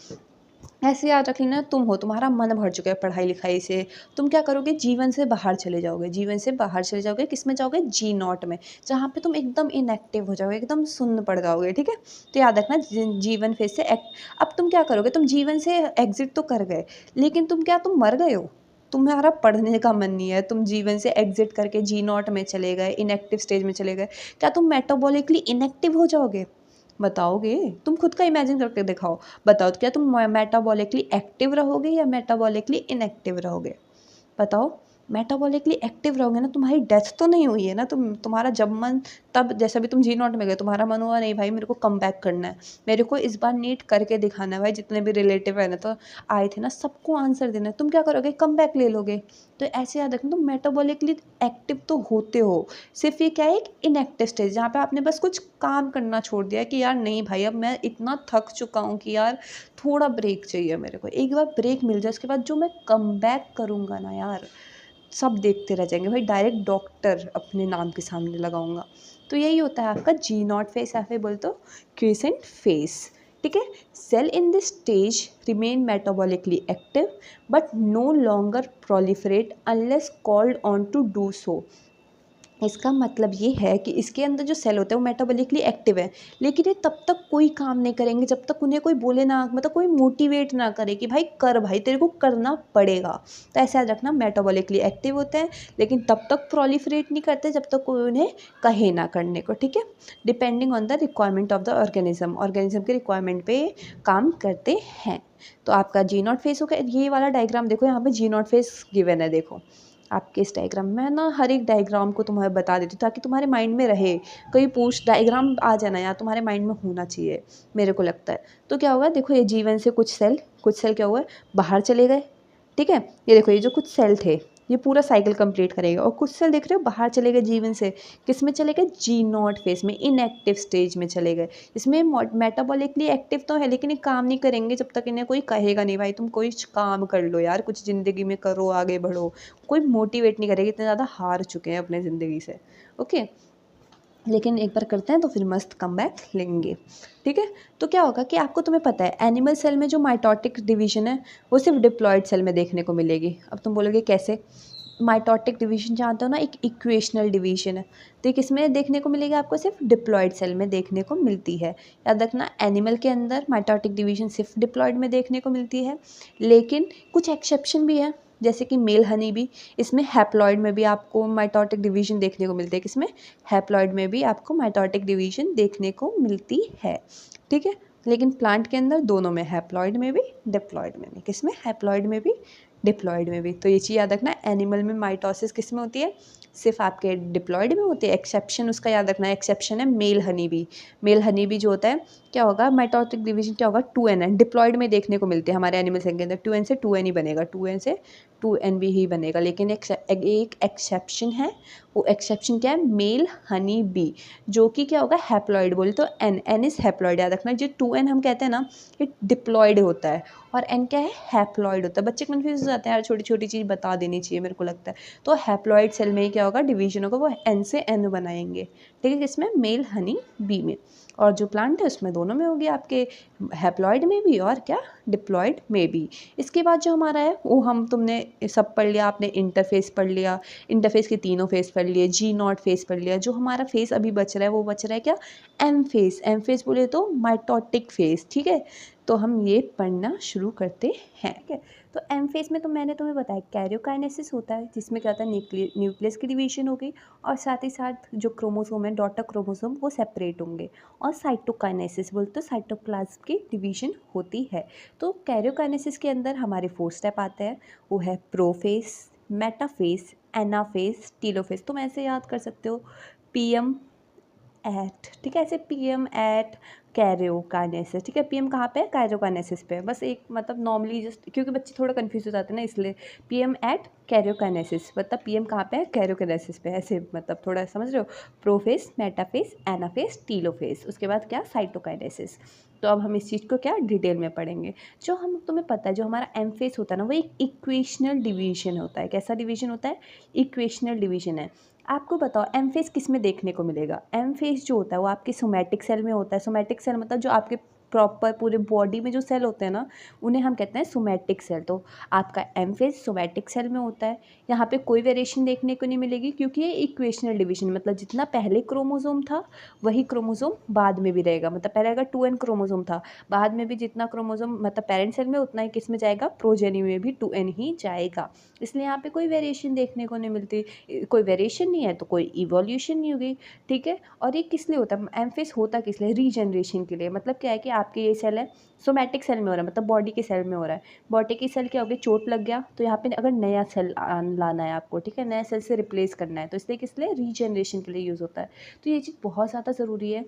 ऐसे याद रख लेना, तुम हो, तुम्हारा मन भर चुका है पढ़ाई लिखाई से, तुम क्या करोगे, जीवन से बाहर चले जाओगे। जीवन से बाहर चले जाओगे, किस में जाओगे, G0 में, जहाँ पे तुम एकदम इनएक्टिव हो जाओगे, एकदम सुन्न पड़ जाओगे। ठीक है, तो याद रखना जीवन फेज से अब तुम क्या करोगे, तुम जीवन से एग्जिट तो कर गए, लेकिन तुम मर गए हो, तुम्हारा पढ़ने का मन नहीं है, तुम जीवन से एग्जिट करके G0 में चले गए, इनएक्टिव स्टेज में चले गए, क्या तुम मेटाबॉलिकली इनएक्टिव हो जाओगे, बताओगे, तुम खुद का इमेजिन करके दिखाओ। बताओ तो क्या तुम मेटाबॉलिकली एक्टिव रहोगे या मेटाबॉलिकली इनएक्टिव रहोगे, बताओ। मेटाबॉलिकली एक्टिव रहोगे ना, तुम्हारी डेथ तो नहीं हुई है ना, तुम्हारा जब मन तब, जैसे भी तुम G0 में गए, तुम्हारा मन हुआ नहीं भाई मेरे को कम बैक करना है, मेरे को इस बार नीट करके दिखाना है भाई, जितने भी रिलेटिव है ना तो आए थे ना सबको आंसर देना है, तुम क्या करोगे, कम बैक ले लोगे। तो ऐसे याद रखना, तुम मेटाबॉलिकली एक्टिव तो होते हो, सिर्फ ये क्या है, एक इनएक्टिव स्टेज जहाँ पे आपने बस कुछ काम करना छोड़ दिया कि यार नहीं भाई अब मैं इतना थक चुका हूँ कि यार थोड़ा ब्रेक चाहिए मेरे को, एक बार ब्रेक मिल जाए उसके बाद जो मैं कम बैक करूँगा ना यार, सब देखते रह जाएंगे भाई, डायरेक्ट डॉक्टर अपने नाम के सामने लगाऊंगा। तो यही होता है आपका G0 फेस, या फिर बोल तो क्यूसेंट फेस। ठीक है। Cell in this stage remain metabolically active but no longer proliferate unless called on to do so. इसका मतलब ये है कि इसके अंदर जो सेल होते हैं वो मेटाबॉलिकली एक्टिव है, लेकिन ये तब तक कोई काम नहीं करेंगे जब तक उन्हें कोई बोले ना, मतलब कोई मोटिवेट ना करे कि भाई कर, भाई तेरे को करना पड़ेगा। तो ऐसा याद रखना, मेटाबॉलिकली एक्टिव होते हैं लेकिन तब तक प्रोलिफरेट नहीं करते जब तक कोई उन्हें कहे ना करने को, ठीक है। Depending on the requirement of the organism के रिक्वायरमेंट पे काम करते हैं। तो आपका जी नॉट फेस हो गया। ये वाला डायग्राम देखो, यहाँ पे जी नॉट फेस गिवन है, देखो आपके इस डायग्राम में ना, हर एक डायग्राम को तुम्हें बता देती हूँ ताकि तुम्हारे माइंड में रहे। कहीं पूछ डायग्राम आ जाना यार, तुम्हारे माइंड में होना चाहिए, मेरे को लगता है। तो क्या होगा, देखो ये जीवन से कुछ सेल क्या हुआ है, बाहर चले गए, ठीक है। ये देखो, ये जो कुछ सेल थे ये पूरा साइकिल कंप्लीट करेगा, और कुछ सेल देख रहे हो बाहर चले गए जीवन से, किस में चले गए, जी नॉट फेज में, इनएक्टिव स्टेज में चले गए। इसमें मेटाबॉलिकली एक्टिव तो है लेकिन ये काम नहीं करेंगे जब तक इन्हें कोई कहेगा नहीं भाई तुम कोई काम कर लो यार, कुछ ज़िंदगी में करो, आगे बढ़ो। कोई मोटिवेट नहीं करेगा, इतने ज़्यादा हार चुके हैं अपने ज़िंदगी से, ओके। लेकिन एक बार करते हैं तो फिर मस्त कमबैक लेंगे, ठीक है। तो क्या होगा कि आपको, तुम्हें पता है एनिमल सेल में जो माइटोटिक डिवीजन है वो सिर्फ डिप्लॉयड सेल में देखने को मिलेगी। अब तुम बोलोगे कैसे, माइटोटिक डिवीजन जानते हो ना, एक इक्वेशनल डिवीजन है, तो ये किस में देखने को मिलेगी आपको, सिर्फ डिप्लॉयड सेल में देखने को मिलती है। याद रखना, एनिमल के अंदर माइटोटिक डिवीजन सिर्फ डिप्लॉयड में देखने को मिलती है, लेकिन कुछ एक्सेप्शन भी है, जैसे कि मेल हनी भी, इसमें हैप्लॉइड में भी आपको माइटोटिक डिवीजन देखने को मिलती है। किसमें, हैप्लॉइड में भी आपको माइटोटिक डिवीजन देखने को मिलती है, ठीक है। लेकिन प्लांट के अंदर दोनों में, हैप्लॉइड में भी डिप्लॉयड में भी। किसमें, हैप्लॉइड में भी डिप्लॉयड में भी। तो ये चीज़ याद रखना, एनिमल में माइटोसिस किस में होती है, सिर्फ आपके डिप्लॉयड में होती है। एक्सेप्शन उसका याद रखना, एक्सेप्शन है male honey bee. Male honey bee जो होता है, क्या होगा, माइटोटिक डिवीजन क्या होगा, 2n है, डिप्लॉयड में देखने को मिलते हैं हमारे एनिमल सेल के अंदर। 2n से 2n ही बनेगा, 2n से 2n भी ही बनेगा, लेकिन एक एक्सेप्शन है। वो एक्सेप्शन क्या है, मेल हनी बी, जो कि क्या होगा, हैप्लॉइड। बोले तो एन इज हैप्लॉइड। याद रखना, जो 2n हम कहते हैं ना, ये डिप्लॉयड होता है, और एन क्या है, हैप्लॉइड होता है। बच्चे कंफ्यूज हो जाते हैं यार, छोटी छोटी चीज़ बता देनी चाहिए मेरे को लगता है। तो हैप्लॉइड सेल में ही क्या होगा, डिवीजन होगा, वो एन से एन बनाएंगे, ठीक है। किसमें, मेल हनी बी में। और जो प्लांट है उसमें दोनों में होगी, आपके हैप्लॉइड में भी और क्या, डिप्लॉयड में भी। इसके बाद जो हमारा है वो, हम तुमने सब पढ़ लिया, आपने इंटरफेस पढ़ लिया, इंटरफेस के तीनों फेस पढ़ लिए, जी नॉट फेस पढ़ लिया। जो हमारा फेस अभी बच रहा है वो बच रहा है क्या, एम फेस। एम फेस बोले तो माइटोटिक फेस, ठीक है। तो हम ये पढ़ना शुरू करते हैं, ठीक है। तो एम फेस में तो मैंने तुम्हें बताया कैरियोकाइनेसिस होता है, जिसमें क्या होता है, न्यूक्लियस की डिवीजन होगी, और साथ ही साथ जो क्रोमोसोम है, डॉटर क्रोमोसोम, वो सेपरेट होंगे। और साइटोकाइनेसिस बोलते तो साइटोप्लाज्म की डिवीजन होती है। तो कैरियोकाइनेसिस के अंदर हमारे 4 स्टेप आते हैं, वो है प्रोफेस, मेटाफेस, एनाफेस, टीलोफेस। तुम ऐसे याद कर सकते हो, पीएम एट, ठीक है, ऐसे पीएम एट कैरियोकाइनेसिस, ठीक है। पीएम कहाँ पे है, कैरियोकाइनेसिस पे। बस एक मतलब नॉर्मली जस्ट, क्योंकि बच्चे थोड़ा कंफ्यूज हो जाते हैं ना, इसलिए पीएम एट कैरियोकाइनेसिस, मतलब पीएम कहाँ पे है, कैरियोकाइनेसिस पे, ऐसे मतलब थोड़ा समझ रहे हो। प्रोफेस, मेटाफेस, एनाफेस, टीलोफेस, उसके बाद क्या, साइटोकाइनेसिस। तो अब हम इस चीज़ को क्या डिटेल में पढ़ेंगे। जो हम, तुम्हें पता है जो हमारा एम फेस होता है ना, वो एक इक्वेशनल डिवीजन होता है। कैसा डिवीजन होता है, इक्वेशनल डिवीजन है। आपको बताओ एम फेस किस में देखने को मिलेगा। एम फेस जो होता है वो आपके सोमैटिक सेल में होता है। सोमैटिक सेल मतलब जो आपके प्रॉपर पूरे बॉडी में जो सेल होते हैं ना, उन्हें हम कहते हैं सोमैटिक सेल। तो आपका एम फेस सोमैटिक सेल में होता है। यहाँ पे कोई वेरिएशन देखने को नहीं मिलेगी, क्योंकि ये इक्वेशनल डिवीजन, मतलब जितना पहले क्रोमोसोम था वही क्रोमोसोम बाद में भी रहेगा। मतलब पहले अगर 2n क्रोमोसोम था, बाद में भी जितना क्रोमोसोम मतलब पेरेंट सेल में, उतना ही किस में जाएगा, प्रोजेनी में भी 2n ही जाएगा। इसलिए यहाँ पे कोई वेरिएशन देखने को नहीं मिलती। कोई वेरिएशन नहीं है तो कोई इवोल्यूशन नहीं होगी, ठीक है। और ये किस लिए होता है, एम फेस होता किस लिए, रीजनरेशन के लिए। मतलब क्या है कि आपके ये सेल है सोमैटिक सेल में हो रहा है, मतलब बॉडी के सेल में हो रहा है। बॉडी के सेल क्या हो गया, चोट लग गया, तो यहाँ पे अगर नया सेल लाना है आपको, ठीक है, नया सेल से रिप्लेस करना है, तो इसलिए किस लिए, रीजनरेशन के लिए यूज़ होता है। तो ये चीज़ बहुत ज़्यादा ज़रूरी है।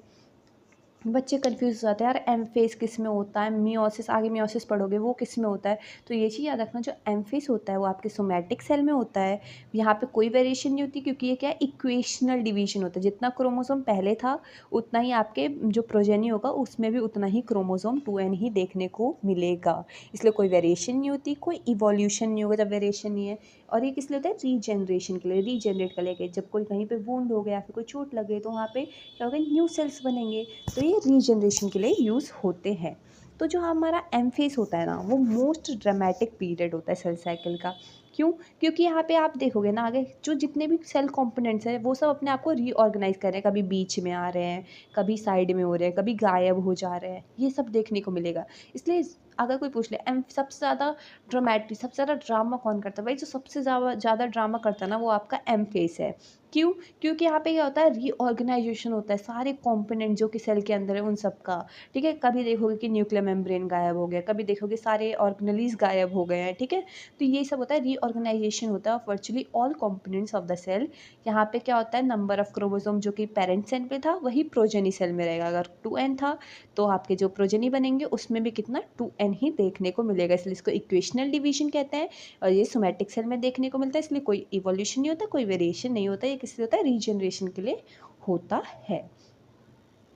बच्चे कंफ्यूज हो जाते हैं यार, एम फेस किस में होता है, मियोसिस, आगे मियोसिस पढ़ोगे वो किस में होता है। तो ये चीज़ याद रखना, जो एम फेस होता है वो आपके सोमैटिक सेल में होता है। यहाँ पे कोई वेरिएशन नहीं होती, क्योंकि ये क्या है, इक्वेशनल डिवीजन होता है। जितना क्रोमोसोम पहले था उतना ही आपके जो प्रोजेनी होगा उसमें भी उतना ही क्रोमोसोम 2n ही देखने को मिलेगा। इसलिए कोई वेरिएशन नहीं होती, कोई इवोल्यूशन नहीं होगा जब वेरिएशन नहीं है। और ये किस लिए होता है, रीजनरेशन के लिए, रीजनरेट कर लेके। जब कोई कहीं पे वुंड हो गया, फिर कोई चोट लगे, तो वहाँ पे क्या होगा, न्यू सेल्स बनेंगे। तो ये ये रीजनरेशन के लिए यूज़ होते हैं। तो जो हमारा एम फेज़ होता है ना, वो मोस्ट ड्रामेटिक पीरियड होता है सेल साइकिल का। क्यों? क्योंकि यहाँ पे आप देखोगे ना, आगे जो जितने भी सेल कंपोनेंट्स हैं वो सब अपने आप को रीऑर्गेनाइज कर रहे हैं, कभी बीच में आ रहे हैं, कभी साइड में हो रहे हैं, कभी गायब हो जा रहे हैं, ये सब देखने को मिलेगा। इसलिए अगर कोई पूछ ले एम सबसे ज़्यादा ड्रामेटिक, सबसे ज़्यादा ड्रामा कौन करता है, भाई जो सबसे ज़्यादा ड्रामा करता है ना, वो आपका एम फेस है। क्यों? क्योंकि यहाँ पे क्या होता है, रीऑर्गेनाइजेशन होता है सारे कंपोनेंट जो कि सेल के अंदर है उन सब का। ठीक है, कभी देखोगे कि न्यूक्लियर मेम्ब्रेन गायब हो गया, कभी देखोगे सारे ऑर्गेनेलीज गायब हो गए हैं। ठीक है, तो ये सब होता है, रीऑर्गेनाइजेशन होता है of virtually all components of the cell. यहाँ पे क्या होता है, नंबर ऑफ क्रोमोसोम जो कि पेरेंट सेल में था वही प्रोजेनी सेल में रहेगा। अगर 2n था तो आपके जो प्रोजेनी बनेंगे उसमें भी कितना 2n ही देखने को मिलेगा, इसलिए इसको इक्वेशनल डिवीजन कहते हैं। और ये सोमैटिक सेल में देखने को मिलता है, इसलिए कोई इवोल्यूशन नहीं होता, कोई वेरिएशन नहीं होता, ये किस लिए होता है, रीजनरेशन के लिए होता है।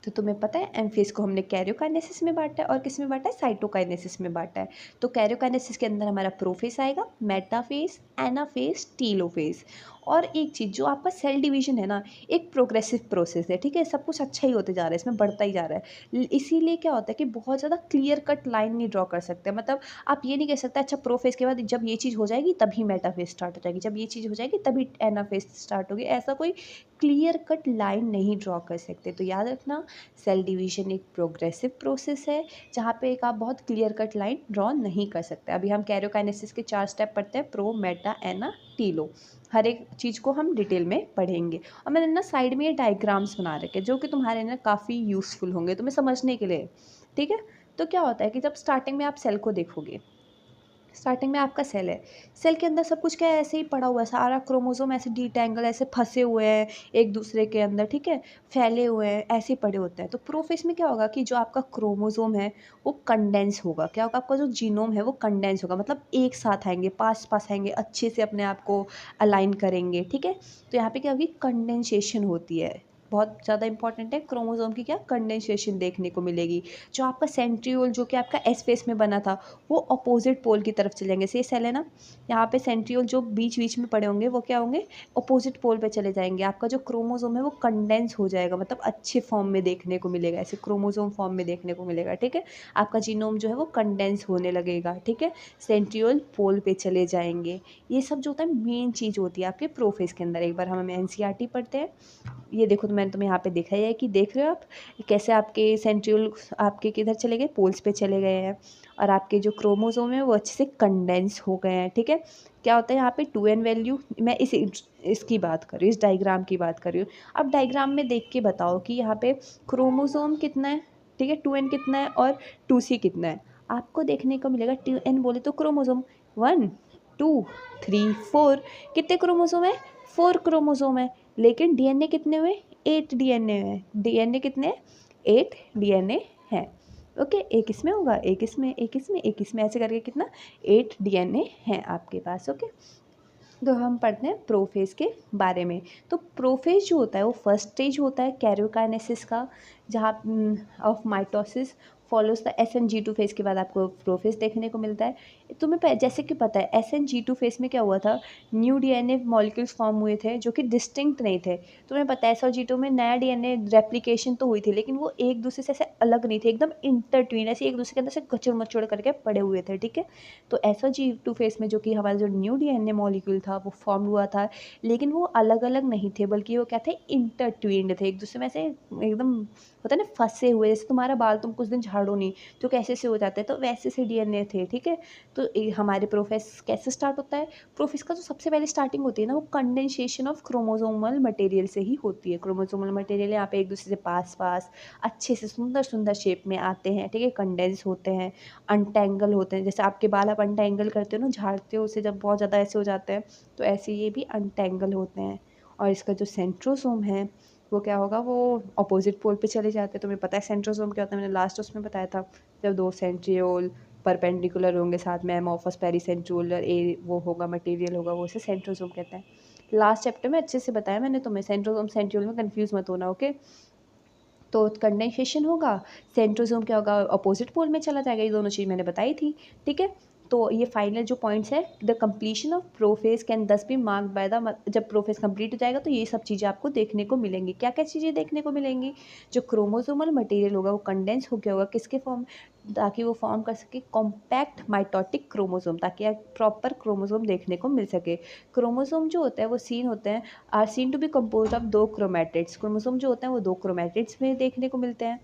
तो तुम्हें पता है एम फेज को हमने कैरियोकाइनेसिस में बांटा है और किस में बांटा है, साइटोकाइनेसिस में बांटा है। तो कैरियोकाइनेसिस के अंदर हमारा प्रोफेज आएगा, मेटाफेज, एनाफेज, टीलोफेज। और एक चीज़, जो आपका सेल डिवीजन है ना, एक प्रोग्रेसिव प्रोसेस है। ठीक है, सब कुछ अच्छा ही होते जा रहा है, इसमें बढ़ता ही जा रहा है। इसीलिए क्या होता है कि बहुत ज़्यादा क्लियर कट लाइन नहीं ड्रॉ कर सकते। मतलब आप ये नहीं कह सकते अच्छा प्रोफेज के बाद जब ये चीज़ हो जाएगी तभी मेटाफेज स्टार्ट हो जाएगी, जब ये चीज़ हो जाएगी तभी एनाफेज स्टार्ट होगी, ऐसा कोई क्लियर कट लाइन नहीं ड्रॉ कर सकते। तो याद रखना, सेल डिवीजन एक प्रोग्रेसिव प्रोसेस है जहाँ पे एक आप बहुत क्लियर कट लाइन ड्रॉ नहीं कर सकते। अभी हम कैरियोकाइनेसिस के 4 स्टेप पढ़ते हैं, प्रो, मेटा, एना, टीलो। हर एक चीज़ को हम डिटेल में पढ़ेंगे। और मैंने ना साइड में ये डायग्राम्स बना रखे जो कि तुम्हारे ना काफ़ी यूज़फुल होंगे तुम्हें समझने के लिए। ठीक है, तो क्या होता है कि जब स्टार्टिंग में आप सेल को देखोगे, स्टार्टिंग में आपका सेल है, सेल के अंदर सब कुछ क्या है, ऐसे ही पड़ा हुआ है, सारा क्रोमोसोम ऐसे डिटेंगल ऐसे फंसे हुए हैं एक दूसरे के अंदर। ठीक है, फैले हुए हैं, ऐसे ही पड़े होते हैं। तो प्रोफेज में क्या होगा कि जो आपका क्रोमोसोम है वो कंडेंस होगा। क्या होगा, आपका जो जीनोम है वो कंडेंस होगा, मतलब एक साथ आएंगे, पास पास आएंगे, अच्छे से अपने आप को अलाइन करेंगे। ठीक है, तो यहाँ पे क्या होगी, कंडेंसेशन होती है, बहुत ज़्यादा इंपॉर्टेंट है। क्रोमोसोम की क्या, कंडेंसेशन देखने को मिलेगी। जो आपका सेंट्रियोल जो कि आपका एस फेस में बना था वो अपोजिट पोल की तरफ चले जाएंगे। से सेल है ना, यहाँ पे सेंट्रियोल जो बीच बीच में पड़े होंगे वो क्या होंगे, अपोजिट पोल पे चले जाएंगे। आपका जो क्रोमोसोम है वो कंडेंस हो जाएगा, मतलब अच्छे फॉर्म में देखने को मिलेगा, ऐसे क्रोमोसोम फॉर्म में देखने को मिलेगा। ठीक है, आपका जीनोम जो है वो कंडेंस होने लगेगा। ठीक है, सेंट्रियोल पोल पे चले जाएंगे। ये सब जो होता है मेन चीज़ होती है आपके प्रोफेज के अंदर। एक बार हम एनसीईआरटी पढ़ते हैं। ये देखो, तो मैंने तुम्हें यहाँ पे दिखाई है कि देख रहे हो आप कैसे आपके सेंट्रियोल आपके किधर चले गए, पोल्स पे चले गए हैं, और आपके जो क्रोमोसोम है वो अच्छे से कंडेंस हो गए हैं। ठीक है, क्या होता है यहाँ पे 2n वैल्यू, मैं इसकी बात कर रही हूँ, इस डायग्राम की बात कर रही हूँ। अब डायग्राम में देख के बताओ कि यहाँ पे क्रोमोसोम कितना है। ठीक है, 2n कितना है और 2c कितना है, आपको देखने को मिलेगा। 2n बोले तो क्रोमोसोम 1 2 3 4, कितने क्रोमोसोम है, 4 क्रोमोसोम है। लेकिन डीएनए कितने हुए, 8 डीएनए है। डीएनए कितने, 8 डीएनए है। ओके, एक इसमें होगा, एक इसमें, एक इसमें, एक इसमें, ऐसे करके कितना 8 डीएनए है आपके पास। ओके, तो हम पढ़ते हैं प्रोफेज के बारे में। तो प्रोफेज जो होता है वो फर्स्ट स्टेज होता है कैरियोकाइनेसिस का, जहाँ of mitosis follows the SN G2 phase के बाद आपको प्रोफेज देखने को मिलता है। तुम्हें जैसे कि पता है SN G2 फेज में क्या हुआ था, न्यू डीएनए मॉलिक्यूल्स फॉर्म हुए थे जो कि डिस्टिंक्ट नहीं थे। तुम्हें पता है SN G2 में नया डीएनए रेप्लिकेशन तो हुई थी, लेकिन वो एक दूसरे से ऐसे अलग नहीं थे, एकदम इंटरट्वीन, ऐसे एक दूसरे के अंदर से कचड़ मचड़ करके पड़े हुए थे। ठीक है, तो SN G2 फेज में जो कि हमारा जो न्यू डीएनए मॉलिक्यूल था वो फॉर्म हुआ था, लेकिन वो अलग अलग नहीं थे, बल्कि वो क्या थे, इंटरट्वीन्ड थे, एक दूसरे में से एकदम होता है ना फंसे हुए। जैसे तुम्हारा बाल तुम कुछ दिन झाड़ो नहीं तो कैसे से हो जाते हैं, तो वैसे से डीएनए थे। ठीक है, तो हमारे प्रोसेस कैसे स्टार्ट होता है, प्रोसेस का जो सबसे पहले स्टार्टिंग होती है ना वो कंडेंसेशन ऑफ क्रोमोसोमल मटेरियल से ही होती है। क्रोमोसोमल मटेरियल यहाँ पे एक दूसरे से पास पास अच्छे से सुंदर सुंदर शेप में आते हैं। ठीक है, कंडेंस होते हैं, अनटेंगल होते हैं। जैसे आपके बाल आप अनटेंगल करते हो ना, झाड़ते हो उसे जब बहुत ज़्यादा ऐसे हो जाते हैं, तो ऐसे ये भी अनटेंगल होते हैं। और इसका जो सेंट्रोसोम है वो क्या होगा, वो अपोजिट पोल पे चले जाते हैं। तुम्हें पता है सेंट्रोसोम क्या होता है, मैंने लास्ट उसमें बताया था, जब दो सेंट्रियोल परपेंडिकुलर होंगे साथ में, एमॉर्फस पेरीसेंट्रियोलर ए वो होगा मटेरियल होगा, वो उसे सेंट्रोसोम कहते हैं। लास्ट चैप्टर में अच्छे से बताया मैंने तुम्हें, सेंट्रोसोम सेंट्रियोल में कंफ्यूज मत होना। ओके, तो कंडेंसेशन होगा, सेंट्रोसोम क्या होगा, अपोजिट पोल में चला जाएगा, ये दोनों चीज़ मैंने बताई थी। ठीक है, तो ये फाइनल जो पॉइंट्स है, the completion of prophase can दस बी मार्क्ड बाय द, जब प्रोफेज कंप्लीट हो जाएगा तो ये सब चीज़ें आपको देखने को मिलेंगी। क्या क्या चीज़ें देखने को मिलेंगी? जो क्रोमोसोमल मटेरियल होगा वो कंडेंस हो गया होगा किसके फॉर्म, ताकि वो फॉर्म कर सके कॉम्पैक्ट माइटोटिक क्रोमोसोम, ताकि आप प्रॉपर क्रोमोसोम देखने को मिल सके। क्रोमोसोम जो होता है वो सीन होते हैं, are seen to be compose of 2 chromatids. Chromosome जो होते हैं वो 2 क्रोमैटिड्स में देखने को मिलते हैं।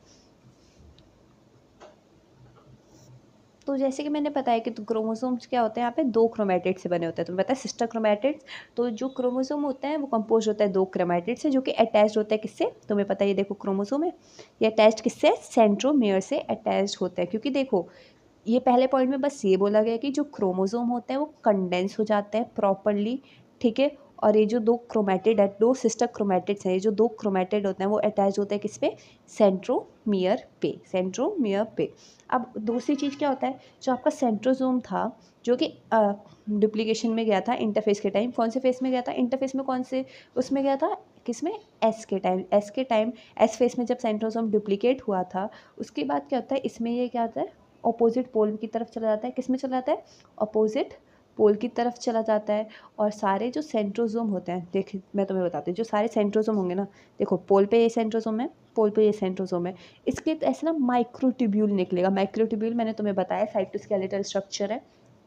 तो जैसे कि मैंने बताया कि तो क्रोमोसोम्स क्या होते हैं, यहाँ पे 2 क्रोमैटिड से बने होते हैं। तो पता है सिस्टर क्रोमैटिड्स। तो जो क्रोमोसोम होता है वो कंपोज होता है 2 क्रोमैटिड से, जो कि अटैच्ड होता है किससे, तुम्हें पता है, ये देखो क्रोमोसोम है, ये अटैच्ड किससे, सेंट्रोमियर से अटैच्ड होता है। क्योंकि देखो ये पहले पॉइंट में बस ये बोला गया कि जो क्रोमोसोम होते हैं वो कंडेंस हो जाते हैं प्रॉपरली, ठीक है। और ये जो 2 क्रोमैटिड है, 2 सिस्टर क्रोमैटिड्स हैं, ये जो 2 क्रोमैटिड होते हैं वो अटैच होते हैं किस पे, सेंट्रोमियर पे, सेंट्रोमियर पे। अब दूसरी चीज़ क्या होता है, जो आपका सेंट्रोसोम था, जो कि डुप्लीकेशन में गया था इंटरफेस के टाइम, कौन से फेस में गया था, इंटरफेस में कौन से उसमें गया था, किसमें, एस के टाइम, एस के टाइम, एस फेस में जब सेंट्रोसोम डुप्लीकेट हुआ था, उसके बाद क्या होता है, इसमें ये क्या होता है, ऑपोजिट पोल की तरफ चला जाता है, किस में चला जाता है, ऑपोजिट पोल की तरफ चला जाता है। और सारे जो सेंट्रोसोम होते हैं, देख मैं तुम्हें बताती हूँ, जो सारे सेंट्रोसोम होंगे ना, देखो पोल पे ये सेंट्रोसोम है, पोल पे ये सेंट्रोसोम है, इसके तो ऐसे ना माइक्रोट्यूब्यूल निकलेगा। माइक्रोट्यूब्यूल मैंने तुम्हें बताया साइटोस्केलेटल स्ट्रक्चर है,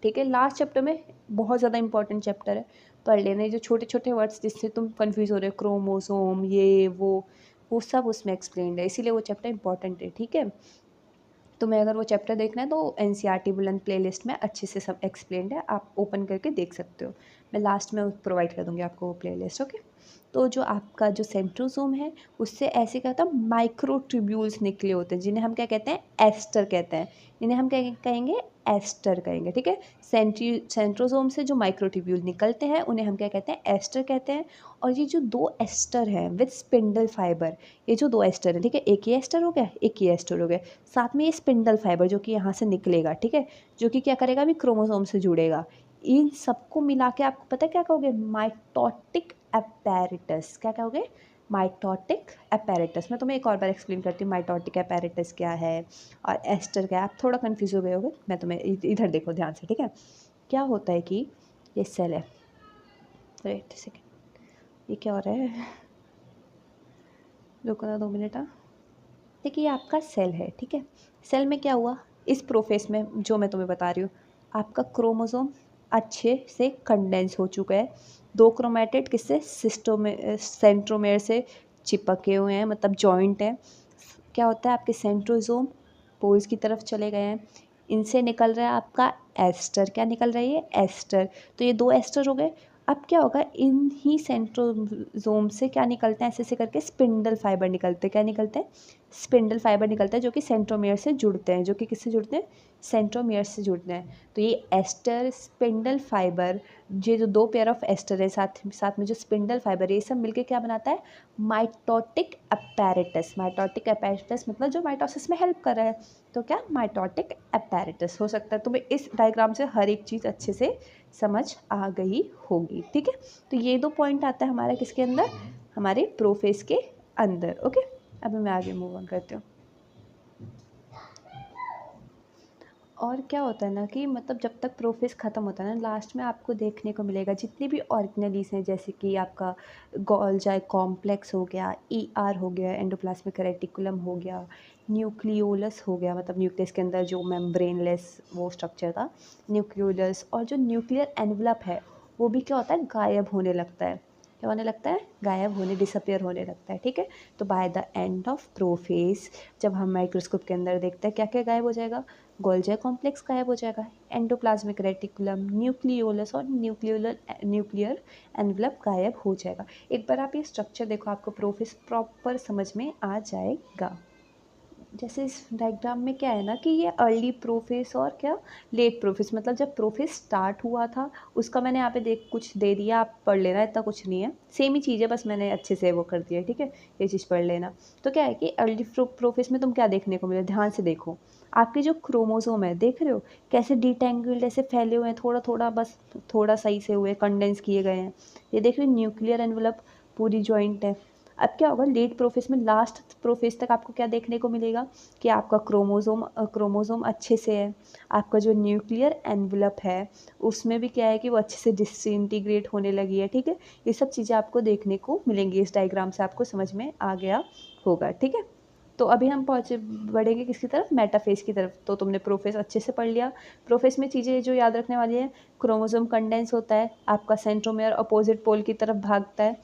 ठीक है। लास्ट चैप्टर में बहुत ज़्यादा इंपॉर्टेंट चैप्टर है, पढ़ लेना। जो छोटे छोटे वर्ड्स जिससे तुम कंफ्यूज हो रहे हो, क्रोमोसोम ये वो सब उसमें एक्सप्लेन्ड है, इसीलिए वो चैप्टर इंपॉर्टेंट है, ठीक है। तुम्हें अगर वो चैप्टर देखना है तो NCERT बुलंद प्लेलिस्ट में अच्छे से सब एक्सप्लेन्ड है, आप ओपन करके देख सकते हो। मैं लास्ट में प्रोवाइड कर दूँगी आपको वो प्लेलिस्ट, ओके। तो जो आपका जो सेंट्रोसोम है उससे ऐसे क्या होता है, माइक्रोट्यूब्यूल्स निकले होते हैं, जिन्हें हम क्या कहते हैं, एस्टर कहते हैं। इन्हें हम क्या कहेंगे, एस्टर कहेंगे, ठीक है। सेंट्रोसोम से जो माइक्रोट्यूब्यूल निकलते हैं उन्हें हम क्या कहते हैं, एस्टर कहते हैं। और ये जो 2 एस्टर हैं विद स्पिंडल फाइबर, ये जो 2 एस्टर हैं, ठीक है, एक ही एस्टर हो गया, एक ही एस्टर हो गया, साथ में ये स्पिंडल फाइबर जो कि यहाँ से निकलेगा, ठीक है, जो कि क्या करेगा, अभी क्रोमोसोम से जुड़ेगा। इन सबको मिला के आपको पता है क्या कहोगे, माइटोटिक अपैरेटस। क्या कहोगे, माइटोटिक अपैरेटस। मैं तुम्हें एक और बार एक्सप्लेन करती हूँ माइटोटिक अपैरेटस क्या है और एस्टर क्या है। आप थोड़ा कंफ्यूज हो गए होगे, मैं तुम्हें इधर देखो ध्यान से, ठीक है। क्या होता है कि ये सेल है, वेट सेकेंड, ये क्या हो रहा है, रुको ना 2 मिनट। देखिए ये आपका सेल है, ठीक है। सेल में क्या हुआ, इस प्रोफेस में जो मैं तुम्हें बता रही हूँ, आपका क्रोमोसोम अच्छे से कंडेंस हो चुका है। 2 क्रोमैटिड किससे, सेंट्रोमेयर से चिपके हुए हैं, मतलब जॉइंट है। क्या होता है, आपके सेंट्रोसोम पोल्स की तरफ चले गए हैं, इनसे निकल रहा है आपका एस्टर। क्या निकल रहा है, ये एस्टर। तो ये 2 एस्टर हो गए। अब क्या होगा, इन ही सेंट्रोसोम से क्या निकलते हैं, ऐसे ऐसे करके स्पिंडल फाइबर निकलते हैं। क्या निकलते हैं, स्पिंडल फाइबर निकलता है, जो कि सेंट्रोमियर से जुड़ते हैं, जो कि किससे जुड़ते हैं, सेंट्रोमियर से जुड़ते हैं। तो ये एस्टर, स्पिंडल फाइबर, ये जो 2 पेयर ऑफ एस्टर है, साथ साथ में जो स्पिंडल फाइबर है, ये सब मिलकर क्या बनाता है, माइटोटिक अपैरेटस। माइटोटिक अपैरेटस मतलब जो माइटोसिस में हेल्प कर रहा है। तो क्या, माइटोटिक अपैरेटस हो सकता है। तुम्हें इस डायग्राम से हर एक चीज़ अच्छे से समझ आ गई होगी, ठीक है। तो ये 2 पॉइंट आता है हमारा किसके अंदर, हमारे प्रोफेस के अंदर, ओके। अब मैं आगे मूव ऑन करती हूँ। और क्या होता है ना कि मतलब जब तक प्रोफेस ख़त्म होता है ना, लास्ट में आपको देखने को मिलेगा जितनी भी ऑर्गेनेलीज हैं, जैसे कि आपका गोल्जाई कॉम्प्लेक्स हो गया, ER हो गया, एंडोप्लाज्मिक रेटिकुलम हो गया, न्यूक्लियोलस हो गया, मतलब न्यूक्लियस के अंदर जो मेम्ब्रेनलेस वो स्ट्रक्चर था, न्यूक्लियोलस। और जो न्यूक्लियर एनवलप है वो भी क्या होता है, गायब होने लगता है। क्या होने लगता है, गायब होने, डिसअपियर होने लगता है, ठीक है। तो by the end of prophase, जब हम माइक्रोस्कोप के अंदर देखते हैं, क्या क्या गायब हो जाएगा, गोल्जी कॉम्प्लेक्स गायब हो जाएगा, एंडोप्लाज्मिक रेटिकुलम, न्यूक्लियोलस और न्यूक्लियर एनवलप गायब हो जाएगा। एक बार आप ये स्ट्रक्चर देखो, आपको प्रोफेस प्रॉपर समझ में आ जाएगा। जैसे इस डायग्राम में क्या है ना कि ये अर्ली प्रोफेस और क्या लेट प्रोफेस, मतलब जब प्रोफेस स्टार्ट हुआ था उसका मैंने यहाँ पे कुछ दे दिया, आप पढ़ लेना, इतना कुछ नहीं है, सेम ही चीज़ है, बस मैंने अच्छे से वो कर दिया, ठीक है। ये चीज़ पढ़ लेना। तो क्या है कि अर्ली प्रोफेस में तुम क्या देखने को मिले, ध्यान से देखो, आपके जो क्रोमोसोम है देख रहे हो कैसे डिटेंगल्ड ऐसे फैले हुए हैं, थोड़ा थोड़ा, बस थोड़ा सही से हुए, कंडेंस किए गए हैं। ये देख रहे हो, न्यूक्लियर एनवलप पूरी जॉइंट है। अब क्या होगा, लेट प्रोफेज में लास्ट प्रोफेज तक आपको क्या देखने को मिलेगा कि आपका क्रोमोसोम अच्छे से है, आपका जो न्यूक्लियर एनवलप है उसमें भी क्या है कि वो अच्छे से डिसइंटीग्रेट होने लगी है, ठीक है। ये सब चीज़ें आपको देखने को मिलेंगी, इस डायग्राम से आपको समझ में आ गया होगा, ठीक है। तो अभी हम बढ़ेंगे किसकी तरफ, मेटाफेज की तरफ। तो तुमने प्रोफेज अच्छे से पढ़ लिया। प्रोफेज में चीज़ें जो याद रखने वाली है, क्रोमोसोम कंडेंस होता है, आपका सेंट्रोमेयर अपोजिट पोल की तरफ भागता है,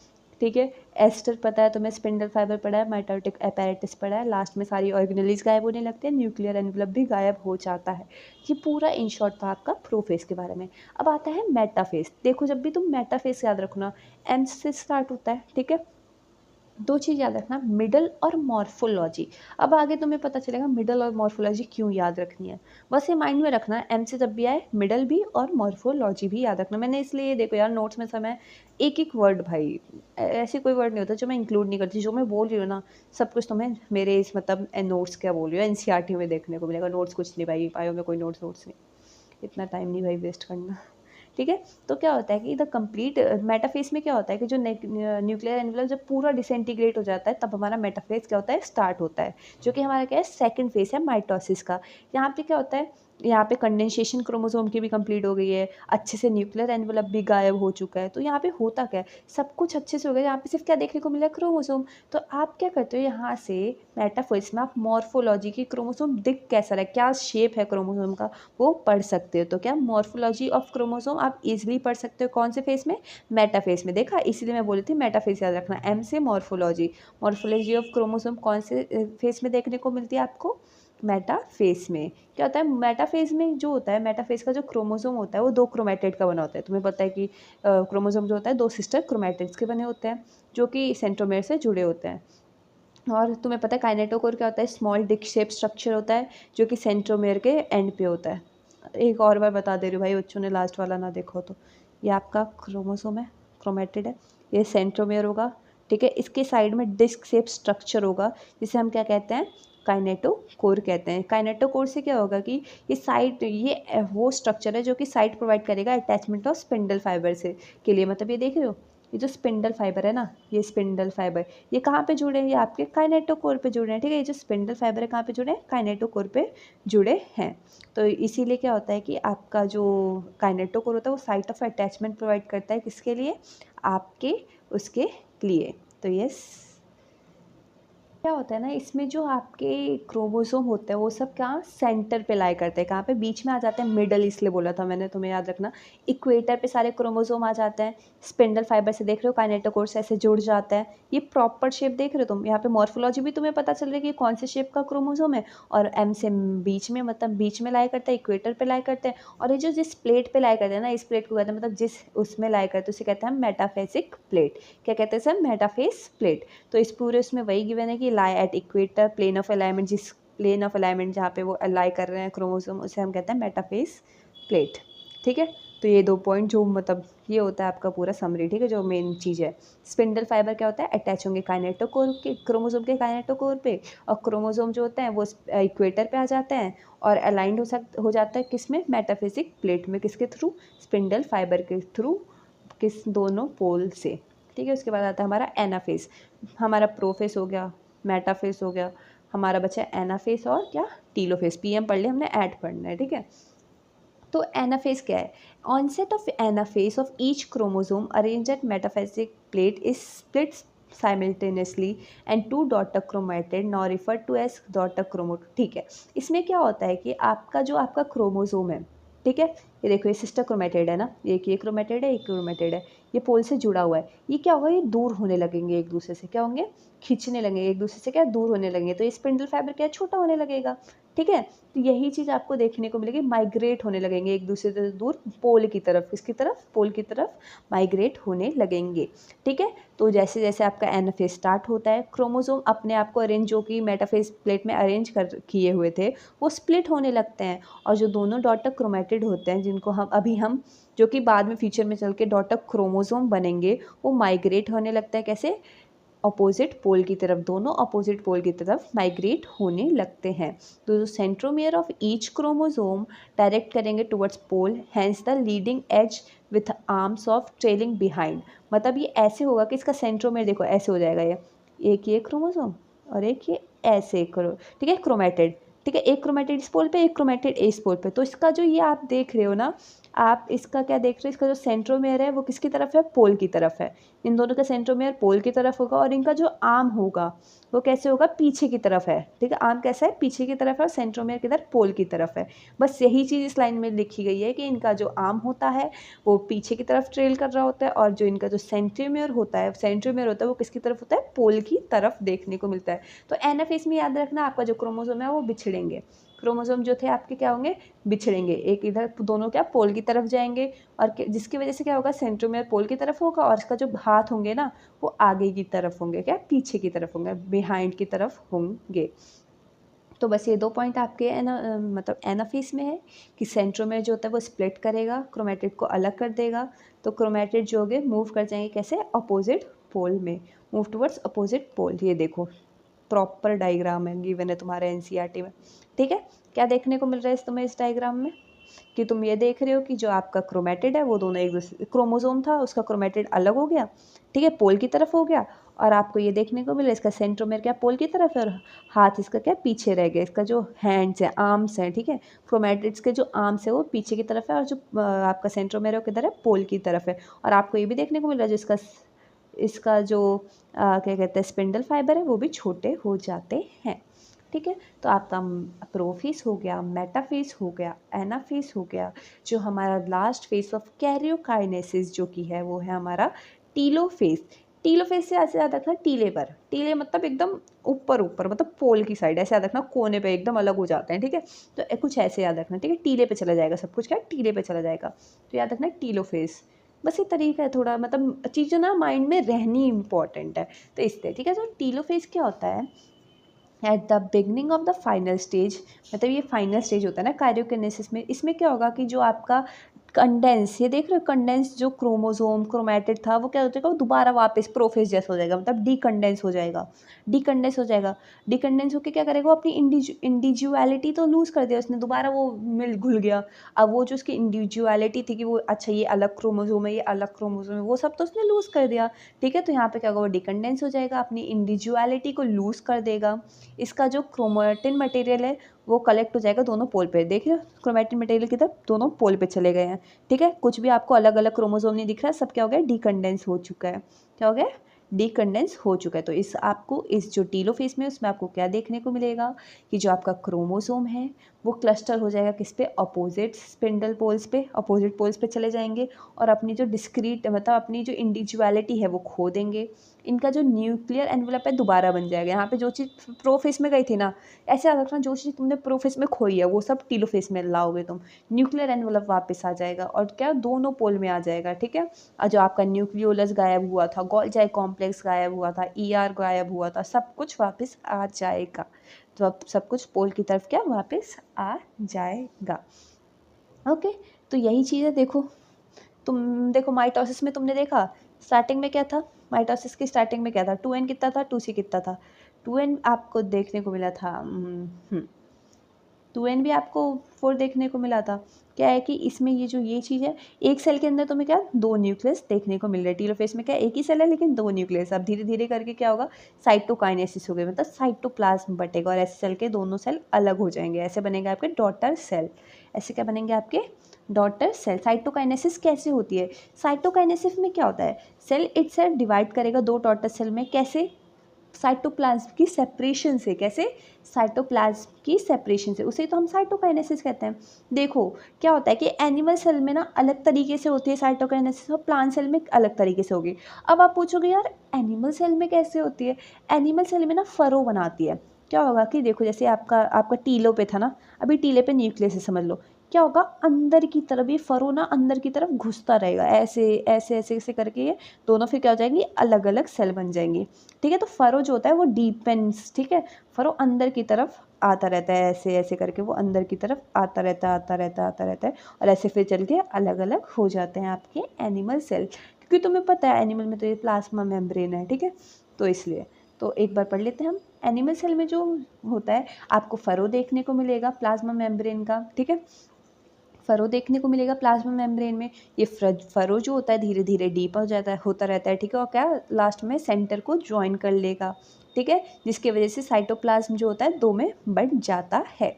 ठीक है। एस्टर पता है तुम्हें, स्पिंडल फाइबर पढ़ा है, माइटोटिक अपैरेटस पढ़ा है, लास्ट में सारी ऑर्गेनेलिज गायब होने लगते हैं, न्यूक्लियर एनवलप भी गायब हो जाता है। ये पूरा इन शॉर्ट था आपका प्रोफेज के बारे में। अब आता है मेटाफेज। देखो जब भी तुम मेटाफेज याद रखना, एम से स्टार्ट होता है, ठीक है। दो चीज़ याद रखना, मिडल और मॉर्फोलॉजी। अब आगे तुम्हें पता चलेगा मिडल और मॉर्फोलॉजी क्यों याद रखनी है। बस ये माइंड में रखना, एम से जब भी आए मिडल भी और मॉर्फोलॉजी भी याद रखना। मैंने इसलिए देखो यार नोट्स में समय एक एक वर्ड भाई, ऐसे कोई वर्ड नहीं होता जो मैं इंक्लूड नहीं करती। जो मैं बोल रही हूँ ना सब कुछ तुम्हें मेरे इस मतलब नोट्स क्या बोल रही हूँ एनसीईआरटी में देखने को मिलेगा। नोट्स कुछ नहीं भाई, पायो में कोई नोट्स नहीं, इतना टाइम नहीं भाई वेस्ट करना, ठीक है। तो क्या होता है कि द कंप्लीट मेटाफेज में क्या होता है कि जो न्यूक्लियर एनवलप जब पूरा डिसइंटीग्रेट हो जाता है तब हमारा मेटाफेज क्या होता है, स्टार्ट होता है, जो कि हमारा क्या है, सेकंड फेज है माइटोसिस का। यहाँ पे क्या होता है, यहाँ पे कंडेंसेशन क्रोमोसोम की भी कंप्लीट हो गई है, अच्छे से न्यूक्लियर एनवलप भी गायब हो चुका है। तो यहाँ पे होता क्या है, सब कुछ अच्छे से हो गया, यहाँ पे सिर्फ क्या देखने को मिला, क्रोमोसोम। तो आप क्या करते हो, यहाँ से मेटाफेज में आप मॉर्फोलॉजी की क्रोमोसोम दिख कैसा रहा है, क्या शेप है क्रोमोसोम का, वो पढ़ सकते हो। तो क्या मॉर्फोलॉजी ऑफ क्रोमोसोम आप इजीली पढ़ सकते हो, कौन से फेस में, मेटाफेज में। देखा, इसीलिए मैं बोली थी मेटाफेज याद रखना, एम से मॉर्फोलॉजी ऑफ क्रोमोसोम कौन से फेस में देखने को मिलती है आपको, मेटाफेज में। क्या होता है मेटाफेज में, जो होता है मेटाफेज का जो क्रोमोसोम होता है वो दो क्रोमेटिड का बना होता है। तुम्हें पता है कि क्रोमोसोम जो होता है दो सिस्टर क्रोमेटिड्स के बने होते हैं, जो कि सेंट्रोमेयर से जुड़े होते हैं। और तुम्हें पता है काइनेटोकोर क्या होता है, स्मॉल डिक शेप स्ट्रक्चर होता है, जो कि सेंट्रोमेयर के एंड पे होता है। एक और बार बता दे रही हूँ भाई, बच्चों ने लास्ट वाला ना देखो तो, ये आपका क्रोमोसोम है, क्रोमेटिड है, ये सेंट्रोमेयर होगा, ठीक है। इसके साइड में डिस्क शेप स्ट्रक्चर होगा, जिसे हम क्या कहते हैं, काइनेटोकोर कहते हैं। काइनेटोकोर से क्या होगा कि ये साइड, ये वो स्ट्रक्चर है जो कि साइड प्रोवाइड करेगा अटैचमेंट ऑफ स्पिंडल फाइबर से के लिए। मतलब ये देख रहे हो, ये जो स्पिंडल फाइबर है ना, ये स्पिंडल फाइबर ये कहाँ पे जुड़े हैं, ये आपके काइनेटोकोर पे जुड़े हैं, ठीक है। ये जो स्पिंडल फाइबर है कहाँ पे जुड़े हैं, काइनेटोकोर पे जुड़े हैं। तो इसीलिए क्या होता है कि आपका जो काइनेटोकोर होता है वो साइट ऑफ अटैचमेंट प्रोवाइड करता है, किसके लिए, आपके उसके लिए। तो यस, क्या होता है ना, इसमें जो आपके क्रोमोसोम होते हैं वो सब कहाँ सेंटर पे लाई करते हैं, कहाँ पे, बीच में आ जाते हैं, मिडल इसलिए बोला था मैंने, तुम्हें याद रखना। इक्वेटर पे सारे क्रोमोसोम आ जाते हैं, स्पिंडल फाइबर से देख रहे हो काइनेटोकोर से ऐसे जुड़ जाता है। ये प्रॉपर शेप देख रहे हो तुम, यहाँ पे मॉर्फोलॉजी भी तुम्हें पता चल रही है कि कौन से शेप का क्रोमोसोम है। और एम से बीच में, मतलब बीच में लाई करता है, इक्वेटर पे लाई करते हैं। और ये जो जिस प्लेट पे लाई करते हैं ना, इस प्लेट को कहते हैं, मतलब जिस उसमें लाई करते हैं उसे कहते हैं मेटाफेसिक प्लेट। क्या कहते हैं सर, मेटाफेस प्लेट। तो इस पूरे उसमें वही गिवन है कि lie at equator plane of alignment, जिस प्लेन ऑफ अलाइनमेंट जहाँ पे वो अलाई कर रहे हैं क्रोमोसोम, उसे हम कहते हैं मेटाफेस प्लेट, ठीक है। तो ये दो पॉइंट जो मतलब ये होता है आपका पूरा समरी, ठीक है, जो मेन चीज़ है। स्पिंडल फाइबर क्या होता है, अटैच होंगे काइनेटोकोर के, क्रोमोसोम के काइनेटोकोर पे, और क्रोमोसोम जो होते हैं वो इक्वेटर पे आ जाते हैं और अलाइंड हो जाता है किस में, मेटाफेसिक प्लेट में, किसके थ्रू, स्पिंडल फाइबर के थ्रू, किस, दोनों पोल से, ठीक है। उसके बाद आता है हमारा एनाफेज। हमारा प्रोफेस हो गया, मेटाफेस हो गया, हमारा बचा एनाफेस और क्या, टीलोफेस। पीएम पढ़ लिया हमने, ऐड पढ़ना है, ठीक है। तो एनाफेज क्या है, onset of anaphase of each chromosome arrange at metaphasic plate is split simultaneously and two daughter chromatid nor refer to as daughter chromatid, ठीक है। इसमें क्या होता है कि आपका जो आपका क्रोमोसोम है, ठीक है, ये देखो ये सिस्टर क्रोमेटिड है ना, ये क्रोमेटिड है, एक क्रोमेटिड है, ये पोल से जुड़ा हुआ है। ये क्या होगा, ये दूर होने लगेंगे एक दूसरे से, क्या होंगे, खींचने लगेंगे एक दूसरे से, क्या दूर होने लगेंगे। तो ये स्पिंडल फाइबर क्या छोटा होने लगेगा, ठीक है। तो यही चीज़ आपको देखने को मिलेगी, माइग्रेट होने लगेंगे एक दूसरे से दूर, पोल की तरफ, किसकी तरफ, पोल की तरफ माइग्रेट होने लगेंगे, ठीक है। तो जैसे जैसे आपका एनाफेज स्टार्ट होता है, क्रोमोसोम अपने आप को अरेंज, जो कि मेटाफेज प्लेट में अरेंज कर किए हुए थे, वो स्प्लिट होने लगते हैं। और जो दोनों डॉटर क्रोमेटिड होते हैं, जिनको हम जो कि बाद में फ्यूचर में चल के डॉटर क्रोमोसोम बनेंगे, वो माइग्रेट होने लगता है, कैसे, अपोजिट पोल की तरफ, दोनों अपोजिट पोल की तरफ माइग्रेट होने लगते हैं। तो जो centromere of each chromosome direct करेंगे towards pole, hence the leading edge with arms of trailing behind. मतलब ये ऐसे होगा कि इसका सेंट्रोमियर देखो ऐसे हो जाएगा, ये एक ये क्रोमोसोम और एक ये ऐसे ठीक है, क्रोमेटिड। ठीक है, एक क्रोमेटिड इस पोल पे, एक क्रोमेटिड इस पोल पे। तो इसका जो ये आप देख रहे हो ना, आप इसका क्या देख रहे हो, इसका जो सेंट्रोमेयर है वो किसकी तरफ है, पोल की तरफ है। इन दोनों का सेंट्रोमेयर पोल की तरफ होगा और इनका जो आर्म होगा वो कैसे होगा, पीछे की तरफ है। ठीक है, आर्म कैसा है, पीछे की तरफ है और सेंट्रोमेयर किधर, पोल की तरफ है। बस यही चीज़ इस लाइन में लिखी गई है कि इनका जो आर्म होता है वो पीछे की तरफ ट्रेल कर रहा होता है और जो इनका जो सेंट्रोमेयर होता है वो किसकी तरफ होता है, पोल की तरफ देखने को मिलता है। तो एनाफेज में याद रखना, आपका जो क्रोमोसोम है वो बिछड़ेंगे। क्रोमोसोम जो थे आपके क्या होंगे, बिछड़ेंगे। एक इधर दोनों क्या पोल की तरफ जाएंगे और जिसकी वजह से क्या होगा, सेंट्रोमेयर पोल की तरफ होगा और इसका जो हाथ होंगे ना वो आगे की तरफ होंगे, क्या पीछे की तरफ होंगे, बिहाइंड की तरफ होंगे। तो बस ये 2 पॉइंट आपके मतलब एनाफेज में है कि सेंट्रोमेयर जो होता है वो स्प्लिट करेगा, क्रोमेटिड को अलग कर देगा। तो क्रोमेटिड जो होंगे मूव कर जाएंगे कैसे, अपोजिट पोल में, मूव टुवर्ड्स अपोजिट पोल। ये देखो प्रॉपर डायग्राम है, गिवन है तुम्हारे एनसीईआरटी में। ठीक है, क्या देखने को मिल रहा है तुम्हें इस डायग्राम में, कि तुम ये देख रहे हो कि जो आपका क्रोमेटिड है वो दोनों एक दूसरे, क्रोमोसोम था उसका क्रोमेटिड अलग हो गया, ठीक है, पोल की तरफ हो गया। और आपको ये देखने को मिला इसका सेंट्रोमेयर क्या पोल की तरफ है और हाथ इसका क्या पीछे रह गया, इसका जो हैंड्स है, आर्म्स हैं, ठीक है, क्रोमेटिड्स के जो आर्म्स है वो पीछे की तरफ है और जो आपका सेंट्रोमेयर है वो किधर है, पोल की तरफ है। और आपको ये भी देखने को मिल रहा है जो इसका इसका जो क्या कहते हैं स्पिंडल फाइबर है वो भी छोटे हो जाते हैं। ठीक है, तो आपका प्रोफेज हो गया, मेटाफेज हो गया, एनाफेज हो गया। जो हमारा लास्ट फेज ऑफ कैरियोकाइनेसिस जो कि है वो है हमारा टीलोफेज। टीलोफेज से ऐसे याद रखना, टीले पर, टीले मतलब एकदम ऊपर ऊपर, मतलब पोल की साइड, ऐसे याद रखना, कोने पे एकदम अलग हो जाते हैं। ठीक है, तो कुछ ऐसे याद रखना। ठीक है, टीले पे चला जाएगा सब कुछ, क्या टीले पे चला जाएगा, तो याद रखना टीलोफेज। बस ये तरीका है थोड़ा, मतलब चीज़ें ना माइंड में रहनी इंपॉर्टेंट है, तो इसलिए। ठीक है, तो टीलोफेज क्या होता है, at the beginning of the final stage, मतलब ये फाइनल स्टेज होता है ना कार्योकिनेसिस में। इसमें क्या होगा कि जो आपका कंडेंस, ये देख रहे हो कंडेंस, जो क्रोमोसोम क्रोमेटिड था वो क्या हो जाएगा, वो दोबारा वापस प्रोफेज जैसा हो जाएगा, मतलब डीकंडेंस हो जाएगा, डीकंडेंस हो जाएगा। डीकंडेंस होकर क्या करेगा, वो अपनी इंडिविजुअलिटी तो लूज़ कर दिया उसने, दोबारा वो मिल घुल गया। अब वो जो उसकी इंडिविजुअलिटी थी कि वो अच्छा ये अलग क्रोमोसोम है, ये अलग क्रोमोसोम है, वो सब तो उसने लूज़ कर दिया। ठीक है, तो यहाँ पे क्या होगा, वो डिकंडेंस हो जाएगा, अपनी इंडिविजुअलिटी को लूज़ कर देगा। इसका जो क्रोमेटिन मटेरियल है वो कलेक्ट हो जाएगा दोनों पोल पे। देख रहे हो क्रोमेटिन मटेरियल की तरफ दोनों पोल पे चले गए हैं। ठीक है, कुछ भी आपको अलग अलग क्रोमोसोम नहीं दिख रहा है, सब क्या हो गया, डीकंडेंस हो चुका है। क्या हो गया, डीकंडेंस हो चुका है। तो इस आपको इस जो टीलोफेज में उसमें आपको क्या देखने को मिलेगा कि जो आपका क्रोमोसोम है वो क्लस्टर हो जाएगा किस पे, अपोजिट स्पिंडल पोल्स पे, अपोजिट पोल्स पे चले जाएंगे और अपनी जो डिस्क्रीट मतलब अपनी जो इंडिविजुअलिटी है वो खो देंगे। इनका जो न्यूक्लियर एनवलप है दोबारा बन जाएगा। यहाँ पे जो चीज़ प्रोफेज में गई थी ना, ऐसे याद रखना, जो चीज़ तुमने प्रोफेज में खोई है वो सब टीलोफेज में लाओगे तुम, न्यूक्लियर एनवलप वापस आ जाएगा और क्या दोनों पोल में आ जाएगा। ठीक है, और जो आपका न्यूक्लियोलस गायब हुआ था, गोल्गी कॉम्प्लेक्स गायब हुआ था, ईआर गायब हुआ था, सब कुछ वापस आ जाएगा। तो अब सब कुछ पोल की तरफ क्या वापस आ जाएगा। ओके, तो यही चीज़ है। देखो तुम देखो माइटोसिस में तुमने देखा स्टार्टिंग में क्या था, माइटोसिस की स्टार्टिंग में क्या था, 2n कितना था, 2c कितना था, 2n आपको देखने को मिला था, 2n भी आपको 4 देखने को मिला था। क्या है कि इसमें ये चीज़ है, एक सेल के अंदर तुम्हें क्या दो न्यूक्लियस देखने को मिल रहे हैं। टीलोफेज में क्या एक ही सेल है लेकिन दो न्यूक्लियस। अब धीरे धीरे करके क्या होगा, साइटोकाइनेसिस हो गया, मतलब साइटोप्लाज्म बटेगा और ऐसे सेल के दोनों सेल अलग हो जाएंगे, ऐसे बनेंगे आपके डॉटर सेल। ऐसे क्या बनेंगे आपके डॉटर सेल। साइटोकाइनेसिस कैसे होती है, साइटोकाइनेसिस में क्या होता है, सेल इटसेल्फ डिवाइड करेगा दो डॉटर सेल में, कैसे, साइटोप्लाज्म की सेपरेशन से। कैसे, साइटोप्लाज्म की सेपरेशन से, उसे तो हम साइटोकाइनेसिस कहते हैं। देखो क्या होता है कि एनिमल सेल में ना अलग तरीके से होती है साइटोकाइनेसिस और प्लांट सेल में अलग तरीके से होगी। अब आप पूछोगे यार एनिमल सेल में कैसे होती है, एनिमल सेल में ना फरो बनाती है। क्या होगा कि देखो जैसे आपका आपका टीलों पे था ना, अभी टीले पे न्यूक्लियस है समझ लो, क्या होगा अंदर की तरफ ये फरो ना अंदर की तरफ घुसता रहेगा, ऐसे ऐसे ऐसे ऐसे करके ये दोनों फिर क्या हो जाएंगी, अलग अलग सेल बन जाएंगी। ठीक है, तो फरो जो होता है वो डीपेंस, ठीक है, फरो अंदर की तरफ आता रहता है, ऐसे ऐसे करके वो अंदर की तरफ आता रहता है आता रहता है आता रहता है और ऐसे फिर चल के अलग अलग हो जाते हैं आपके एनिमल सेल। क्योंकि तुम्हें पता है एनिमल में तो ये प्लाज्मा मेम्ब्रेन है, ठीक है, तो इसलिए। तो एक बार पढ़ लेते हैं हम, एनिमल सेल में जो होता है आपको फरो देखने को मिलेगा प्लाज्मा मेम्ब्रेन का। ठीक है, फरो देखने को मिलेगा प्लाज्मा मेम्ब्रेन में। ये फरो जो होता है धीरे धीरे डीप हो जाता है, होता रहता है, ठीक है, और क्या लास्ट में सेंटर को ज्वाइन कर लेगा, ठीक है, जिसके वजह से साइटोप्लाज्म जो होता है दो में बढ़ जाता है,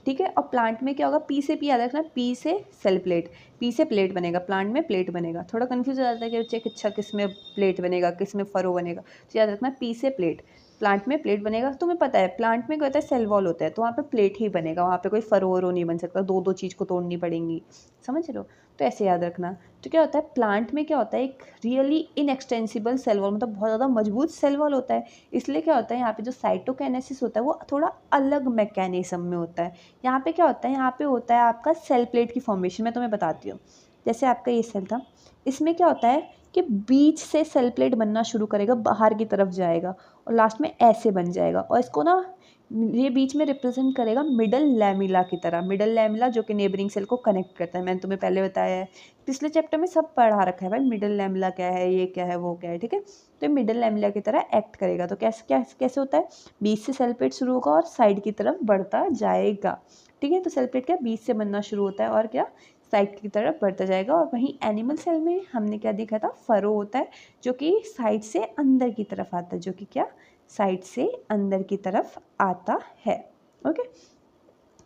ठीक है। और प्लांट में क्या होगा, पी से पी याद रखना, पी से सेल प्लेट, पी से प्लेट बनेगा, प्लांट में प्लेट बनेगा। थोड़ा कन्फ्यूज हो जाता है कि बच्चे अच्छा किस में प्लेट बनेगा किस में फरो बनेगा, तो याद रखना पी से प्लेट, प्लांट में प्लेट बनेगा। तुम्हें पता है प्लांट में क्या होता है, सेल वॉल होता है, तो वहाँ पे प्लेट ही बनेगा, वहाँ पे कोई फरो वरो नहीं बन सकता, दो दो चीज़ को तोड़नी पड़ेंगी, समझ रहे हो। तो ऐसे याद रखना। तो क्या होता है प्लांट में, क्या होता है एक रियली इनएक्सटेंसिबल सेल वॉल, मतलब बहुत ज़्यादा मजबूत सेल वॉल होता है। इसलिए क्या होता है यहाँ पे जो साइटोकाइनेसिस होता है वो थोड़ा अलग मैकेनिज्म में होता है। यहाँ पे क्या होता है, यहाँ पे होता है आपका सेल प्लेट की फॉर्मेशन। मैं तुम्हें बताती हूँ, जैसे आपका ये सेल था, इसमें क्या होता है कि बीच से सेल प्लेट बनना शुरू करेगा, बाहर की तरफ जाएगा और लास्ट में ऐसे बन जाएगा, और इसको ना ये बीच में रिप्रेजेंट करेगा मिडल लैमिला की तरह। मिडल लैमिला जो कि नेबरिंग सेल को कनेक्ट करता है, मैंने तुम्हें पहले बताया है, पिछले चैप्टर में सब पढ़ा रखा है भाई, मिडल लैमिला क्या है, ये क्या है, वो क्या है, ठीक है। तो ये मिडल लैमिला की तरह एक्ट करेगा। तो कैसे कैसे कैसे होता है, बीच से सेल प्लेट शुरू होगा और साइड की तरफ बढ़ता जाएगा, ठीक है। तो सेल प्लेट क्या बीच से बनना शुरू होता है और क्या साइड की तरफ बढ़ता जाएगा। और वहीं एनिमल सेल में हमने क्या देखा था, फरो होता है जो कि साइड से अंदर की तरफ आता है, जो कि क्या साइड से अंदर की तरफ आता है, ओके।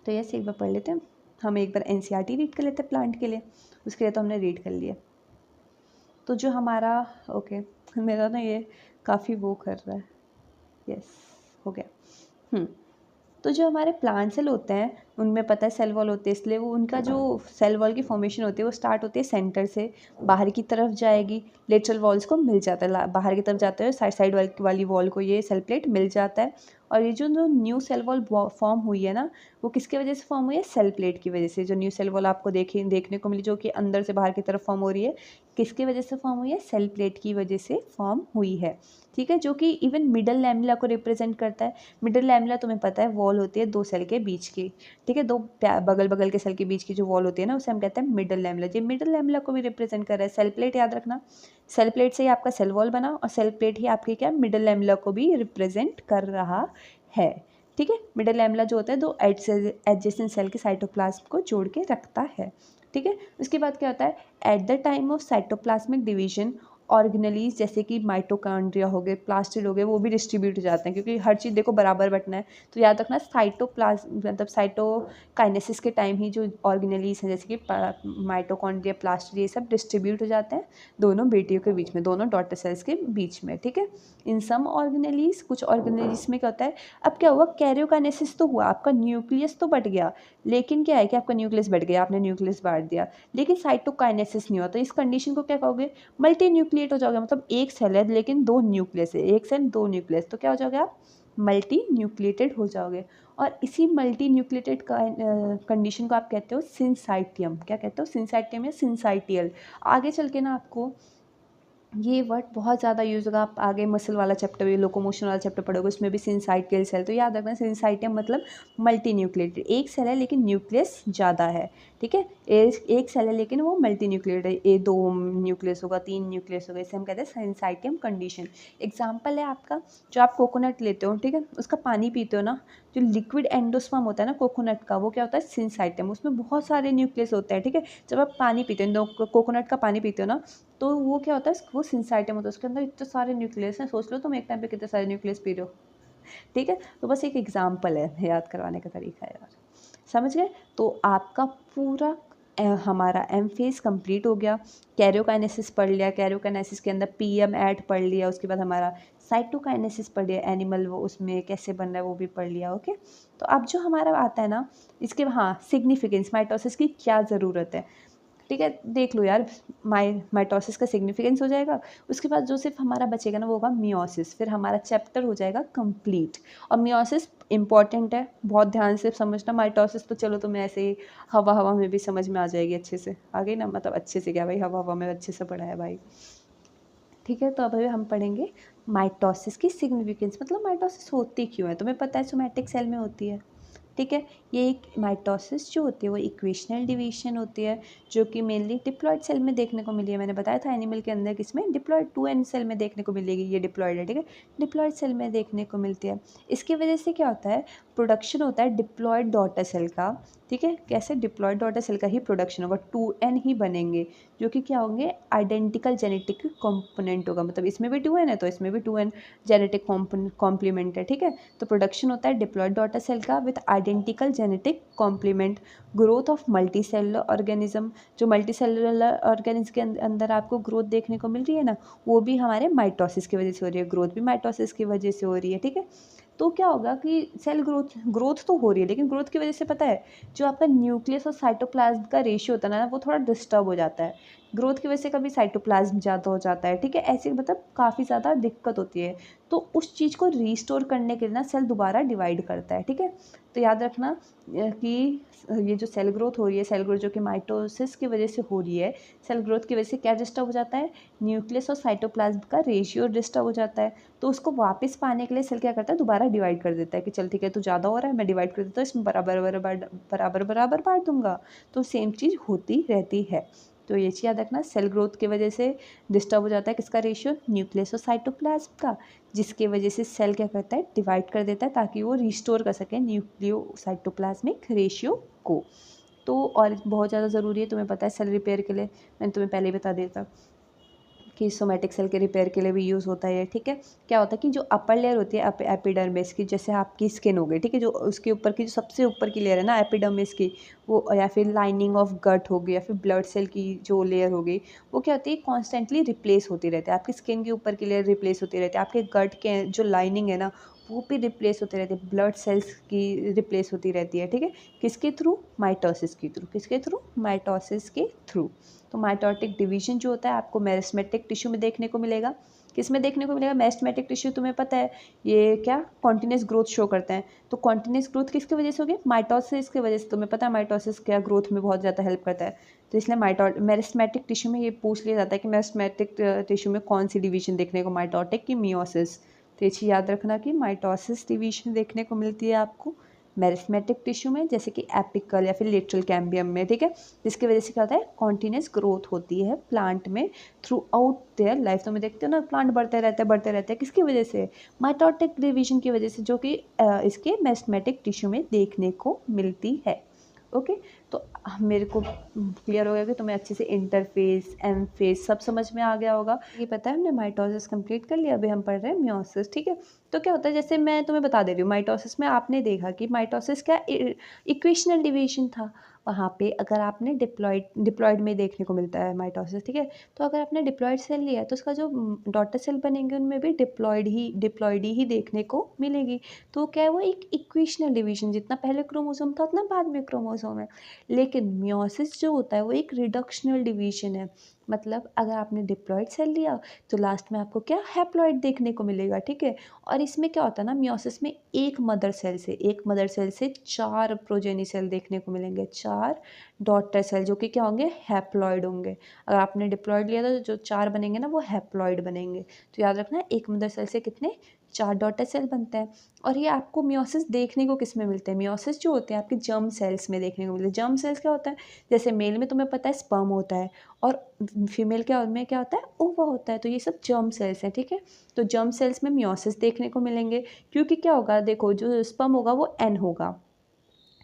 तो यस एक बार पढ़ लेते हैं हम, एक बार एनसीईआरटी रीड कर लेते हैं प्लांट के लिए, उसके लिए तो हमने रीड कर लिया। तो जो हमारा, ओके मेरा ना ये काफ़ी वो कर रहा है, यस हो गया। तो जो हमारे प्लांट सेल होते हैं उनमें पता है सेल वॉल होते हैं, इसलिए वो उनका जो सेल वॉल की फॉर्मेशन होती है वो स्टार्ट होती है सेंटर से, बाहर की तरफ जाएगी, लेटरल वॉल्स को मिल जाता है, बाहर की तरफ जाते हैं साइड साइड वाली वॉल को ये सेल प्लेट मिल जाता है। और ये जो न्यू सेल वॉल फॉर्म हुई है ना, वो किसकी वजह से फॉर्म हुई है, सेल प्लेट की वजह से। जो न्यू सेल वॉल आपको देखने को मिली जो कि अंदर से बाहर की तरफ फॉर्म हो रही है, किसकी वजह से फॉर्म हुई है, सेल प्लेट की वजह से फॉर्म हुई है, ठीक है। जो कि इवन मिडल लैमिला को रिप्रेजेंट करता है। मिडल लैमिला तुम्हें पता है वॉल होती है दो सेल के बीच की, ठीक है, दो बगल बगल के सेल के बीच की जो वॉल होती है ना, उसे हम कहते हैं मिडल लैमिला। ये मिडल लैमिला को भी रिप्रेजेंट कर रहा है। सेल प्लेट याद रखना, सेल प्लेट से ही आपका सेल वॉल बना और सेल प्लेट ही आपके क्या मिडल लैमिला को भी रिप्रेजेंट कर रहा है, ठीक है। मिडल लैमिला जो होता है दो एडजेसेंट सेल के साइटोप्लाज्म को जोड़ के रखता है, ठीक है। उसके बाद क्या होता है, at the time of cytoplasmic division organelles जैसे कि माइटोकॉन्ड्रिया हो गए, प्लास्टिड हो गए, वो भी डिस्ट्रीब्यूट हो जाते हैं, क्योंकि हर चीज़ देखो बराबर बटना है। तो याद रखना साइटोप्लाज्म मतलब साइटोकाइनेसिस के टाइम ही जो ऑर्गेनेलीज हैं जैसे कि माइटोकॉन्ड्रिया, प्लास्टिड, ये सब डिस्ट्रीब्यूट हो जाते हैं दोनों बेटियों के बीच में, दोनों डॉटर सेल्स के बीच में, ठीक है। इन सम ऑर्गेनेलीज, कुछ ऑर्गेनेलीज में क्या होता है, अब क्या हुआ, कैरियोकाइनेसिस तो हुआ, आपका न्यूक्लियस तो बढ़ गया, लेकिन क्या है कि आपका न्यूक्लियस बढ़ गया, आपने न्यूक्लियस बांट दिया, लेकिन साइटोकाइनेसिस नहीं हुआ। तो इस कंडीशन को क्या कहोगे, मल्टी न्यूक्लिएट हो जाओगे। मतलब एक सेल है लेकिन दो न्यूक्लियस है, एक सेल दो न्यूक्लियस, तो क्या हो जाओगे आप, मल्टी न्यूक्लिएटेड हो जाओगे। और इसी मल्टी न्यूक्लिएटेड कंडीशन को आप कहते हो सिंसाइटियम। क्या कहते हो, सिंसाइटियम या सिंसाइटियल। आगे चल के ना आपको ये वर्ड बहुत ज़्यादा यूज़ होगा, आप आगे मसल वाला चैप्टर, लोकोमोशन वाला चैप्टर पढ़ोगे, उसमें भी सिंसाइटियल सेल। तो याद रखना सिंसाइटियम मतलब मल्टी न्यूक्लिएटेड, एक सेल है लेकिन न्यूक्लियस ज़्यादा है, ठीक है। एक सेल है लेकिन वो मल्टी न्यूक्लिएटेड है, ए दो न्यूक्लियस होगा, तीन न्यूक्लियस होगा, इसे हम कहते हैं सिंसाइटियम कंडीशन। एग्जाम्पल है आपका, जो आप कोकोनट लेते हो, ठीक है, उसका पानी पीते हो ना, जो लिक्विड एंडोस्पर्म होता है ना कोकोनट का, वो क्या होता है, सिंसाइटियम, उसमें बहुत सारे न्यूक्लियस होते हैं, ठीक है। जब आप पानी पीते हो, कोकोनट का पानी पीते हो ना, तो वो क्या होता है, वो सिंसाइटियम होता है, उसके अंदर इतने सारे न्यूक्लियस हैं, सोच लो तुम एक टाइम पे कितने सारे न्यूक्लियस पी रहे हो, ठीक है। तो बस एक एग्जाम्पल है, याद करवाने का तरीका है यार, समझ गए। तो आपका पूरा हमारा एम फेज कंप्लीट हो गया। कैरियोकाइनेसिस पढ़ लिया, कैरियोकाइनेसिस के अंदर पीएम ऐड पढ़ लिया, उसके बाद हमारा साइटोकाइनेसिस पढ़ लिया, एनिमल वो उसमें कैसे बन रहा है वो भी पढ़ लिया, ओके। तो अब जो हमारा आता है ना, इसके हाँ सिग्निफिकेंस, माइटोसिस की क्या ज़रूरत है, ठीक है, देख लो यार, माइटोसिस का सिग्निफिकेंस हो जाएगा। उसके बाद जो सिर्फ हमारा बचेगा ना वो होगा मियोसिस, फिर हमारा चैप्टर हो जाएगा कंप्लीट। और मियोसिस इंपॉर्टेंट है, बहुत ध्यान से समझना। माइटोसिस तो चलो तुम्हें ऐसे ही हवा हवा में भी समझ में आ जाएगी, अच्छे से आ गई ना, मतलब अच्छे से क्या भाई, हवा हवा में अच्छे से पढ़ा है भाई, ठीक है। तो अब हम पढ़ेंगे माइटोसिस की सिग्निफिकेंस, मतलब माइटोसिस होती क्यों है। तुम्हें पता है सोमैटिक सेल में होती है, ठीक है। ये एक माइटोसिस जो होती है वो इक्वेशनल डिवीजन होती है, जो कि मेनली डिप्लॉयड सेल में देखने को मिली है। मैंने बताया था एनिमल के अंदर किसमें, डिप्लॉयड 2n सेल में देखने को मिलेगी, ये डिप्लॉयड है, ठीक है, डिप्लॉयड सेल में देखने को मिलती है। इसकी वजह से क्या होता है, प्रोडक्शन होता है डिप्लॉयड डॉटर सेल का, ठीक है। कैसे? डिप्लॉयड डॉटर सेल का ही प्रोडक्शन होगा, 2n ही बनेंगे, जो कि क्या होंगे? आइडेंटिकल जेनेटिक कॉम्पोनेंट होगा, मतलब इसमें भी 2n है तो इसमें भी 2n जेनेटिक कॉम्प्लीमेंट है, ठीक है। तो प्रोडक्शन होता है डिप्लॉयड डॉटर सेल का with identical genetic complement. Growth of multi cellular organism, जो मल्टी सेलुलर ऑर्गेनिज्म के अंदर आपको ग्रोथ देखने को मिल रही है ना, वो भी हमारे माइटोसिस की वजह से हो रही है, ग्रोथ भी माइटोसिस की वजह से हो रही है, ठीक है। तो क्या होगा कि सेल ग्रोथ तो हो रही है, लेकिन ग्रोथ की वजह से पता है जो आपका न्यूक्लियस और साइटोप्लाज्म का रेशियो होता है ना, वो थोड़ा डिस्टर्ब हो जाता है। ग्रोथ की वजह से कभी साइटोप्लाज्म ज़्यादा हो जाता है, ठीक है। ऐसे मतलब काफ़ी ज़्यादा दिक्कत होती है। तो उस चीज़ को रीस्टोर करने के लिए ना सेल दोबारा डिवाइड करता है, ठीक है। तो याद रखना कि ये जो सेल ग्रोथ हो रही है, सेल ग्रोथ जो कि माइटोसिस की वजह से हो रही है, सेल ग्रोथ की वजह से क्या डिस्टर्ब हो जाता है? न्यूक्लियस और साइटोप्लाज्म का रेशियो डिस्टर्ब हो जाता है। तो उसको वापस पाने के लिए सेल क्या करता है? दोबारा डिवाइड कर देता है कि चल ठीक है, तू ज़्यादा हो रहा है, मैं डिवाइड कर देता हूँ, इसमें बराबर बराबर बराबर बराबर बांट दूंगा। तो सेम चीज़ होती रहती है। तो ये चीज़ याद रखना, सेल ग्रोथ की वजह से डिस्टर्ब हो जाता है किसका रेशियो? न्यूक्लियस और साइटोप्लाज्म का, जिसकी वजह से सेल क्या करता है? डिवाइड कर देता है ताकि वो रिस्टोर कर सके न्यूक्लियो साइटोप्लाज्मिक रेशियो को। तो और बहुत ज़्यादा ज़रूरी है, तुम्हें पता है सेल रिपेयर के लिए मैंने तुम्हें पहले ही बता दिया था कि सोमैटिक सेल के रिपेयर के लिए भी यूज़ होता है, ठीक है। क्या होता है कि जो अपर लेयर होती है एपिडर्मिस की, जैसे आपकी स्किन हो गई, ठीक है, जो उसके ऊपर की जो सबसे ऊपर की लेयर है ना एपिडर्मिस की, वो या फिर लाइनिंग ऑफ गट हो गई या फिर ब्लड सेल की जो लेयर हो गई, वो क्या होती है? कॉन्स्टेंटली रिप्लेस होती रहती है। आपकी स्किन के ऊपर की लेयर रिप्लेस होती रहती है, आपके गट के जो लाइनिंग है ना वो भी रिप्लेस होते रहते हैं, ब्लड सेल्स की रिप्लेस होती रहती है, ठीक है। किसके थ्रू? माइटोसिस के थ्रू। किसके थ्रू? माइटोसिस के थ्रू। तो माइटोटिक डिवीजन जो होता है आपको मेरिस्मेटिक टिश्यू में देखने को मिलेगा। किस में देखने को मिलेगा? मेरिस्मेटिक टिश्यू तुम्हें पता है ये क्या कॉन्टिन्यूस ग्रोथ शो करते हैं। तो कॉन्टिन्यूस ग्रोथ किसकी वजह से होगी? माइटोसिस की वजह से। तुम्हें पता है माइटोसिस क्या ग्रोथ में बहुत ज़्यादा हेल्प करता है। तो इसलिए मेरिस्मेटिक टिश्यू में ये पूछ लिया जाता है कि मेरिस्मेटिक टिश्यू में कौन सी डिवीजन देखने को? माइटोटिक की मियोसिस? तो ये चीज़ याद रखना कि माइटोसिस डिवीजन देखने को मिलती है आपको मेरिस्मेटिक टिश्यू में, जैसे कि एपिकल या फिर लेटरल कैम्बियम में, ठीक है। जिसकी वजह से क्या होता है? कॉन्टिन्यूस ग्रोथ होती है प्लांट में थ्रू आउट देयर लाइफ। तो मैं देखते हो ना प्लांट बढ़ते रहते हैं किसकी वजह से? माइटोटिक डिवीजन की वजह से, जो कि इसके मेरिस्मेटिक टिश्यू में देखने को मिलती है। ओके। तो मेरे को क्लियर हो गया कि तुम्हें अच्छे से इंटरफेस एम फेस सब समझ में आ गया होगा। ये पता है हमने माइटोसिस कंप्लीट कर लिया, अभी हम पढ़ रहे हैं मियोसिस, ठीक है। तो क्या होता है, जैसे मैं तुम्हें बता दे रही हूँ, माइटोसिस में आपने देखा कि माइटोसिस क्या इक्वेशनल डिवीजन था। वहाँ पे अगर आपने डिप्लॉयड में देखने को मिलता है माइटोसिस, ठीक है। तो अगर आपने डिप्लॉयड सेल लिया है तो उसका जो डॉटर सेल बनेंगे उनमें भी डिप्लॉयड ही देखने को मिलेगी। तो क्या है, वो एक इक्वेशनल डिवीजन, जितना पहले क्रोमोसोम था उतना बाद में क्रोमोसोम है। लेकिन मियोसिस जो होता है वो एक रिडक्शनल डिवीजन है। मतलब अगर आपने डिप्लॉयड सेल लिया तो लास्ट में आपको क्या? हैप्लॉयड देखने को मिलेगा, ठीक है। और इसमें क्या होता है ना, मियोसिस में एक मदर सेल से 4 प्रोजेनी सेल देखने को मिलेंगे, 4 डॉटर सेल, जो कि क्या होंगे? हैप्लॉयड होंगे। अगर आपने डिप्लॉयड लिया तो जो 4 बनेंगे ना वो हैप्लॉयड बनेंगे। तो याद रखना, एक मदर सेल से कितने? 4 डॉटर सेल बनते हैं। और ये आपको मियोसिस देखने को किस में मिलते हैं? मियोसिस जो होते हैं आपके जर्म सेल्स में देखने को मिलते हैं। जर्म सेल्स क्या होता है? जैसे मेल में तुम्हें पता है स्पर्म होता है, और फीमेल क्या उनमें क्या होता है? ओवा होता है। तो ये सब जर्म सेल्स हैं, ठीक है। तो जर्म सेल्स में मियोसिस देखने को मिलेंगे, क्योंकि क्या होगा, देखो जो स्पर्म होगा वो एन होगा,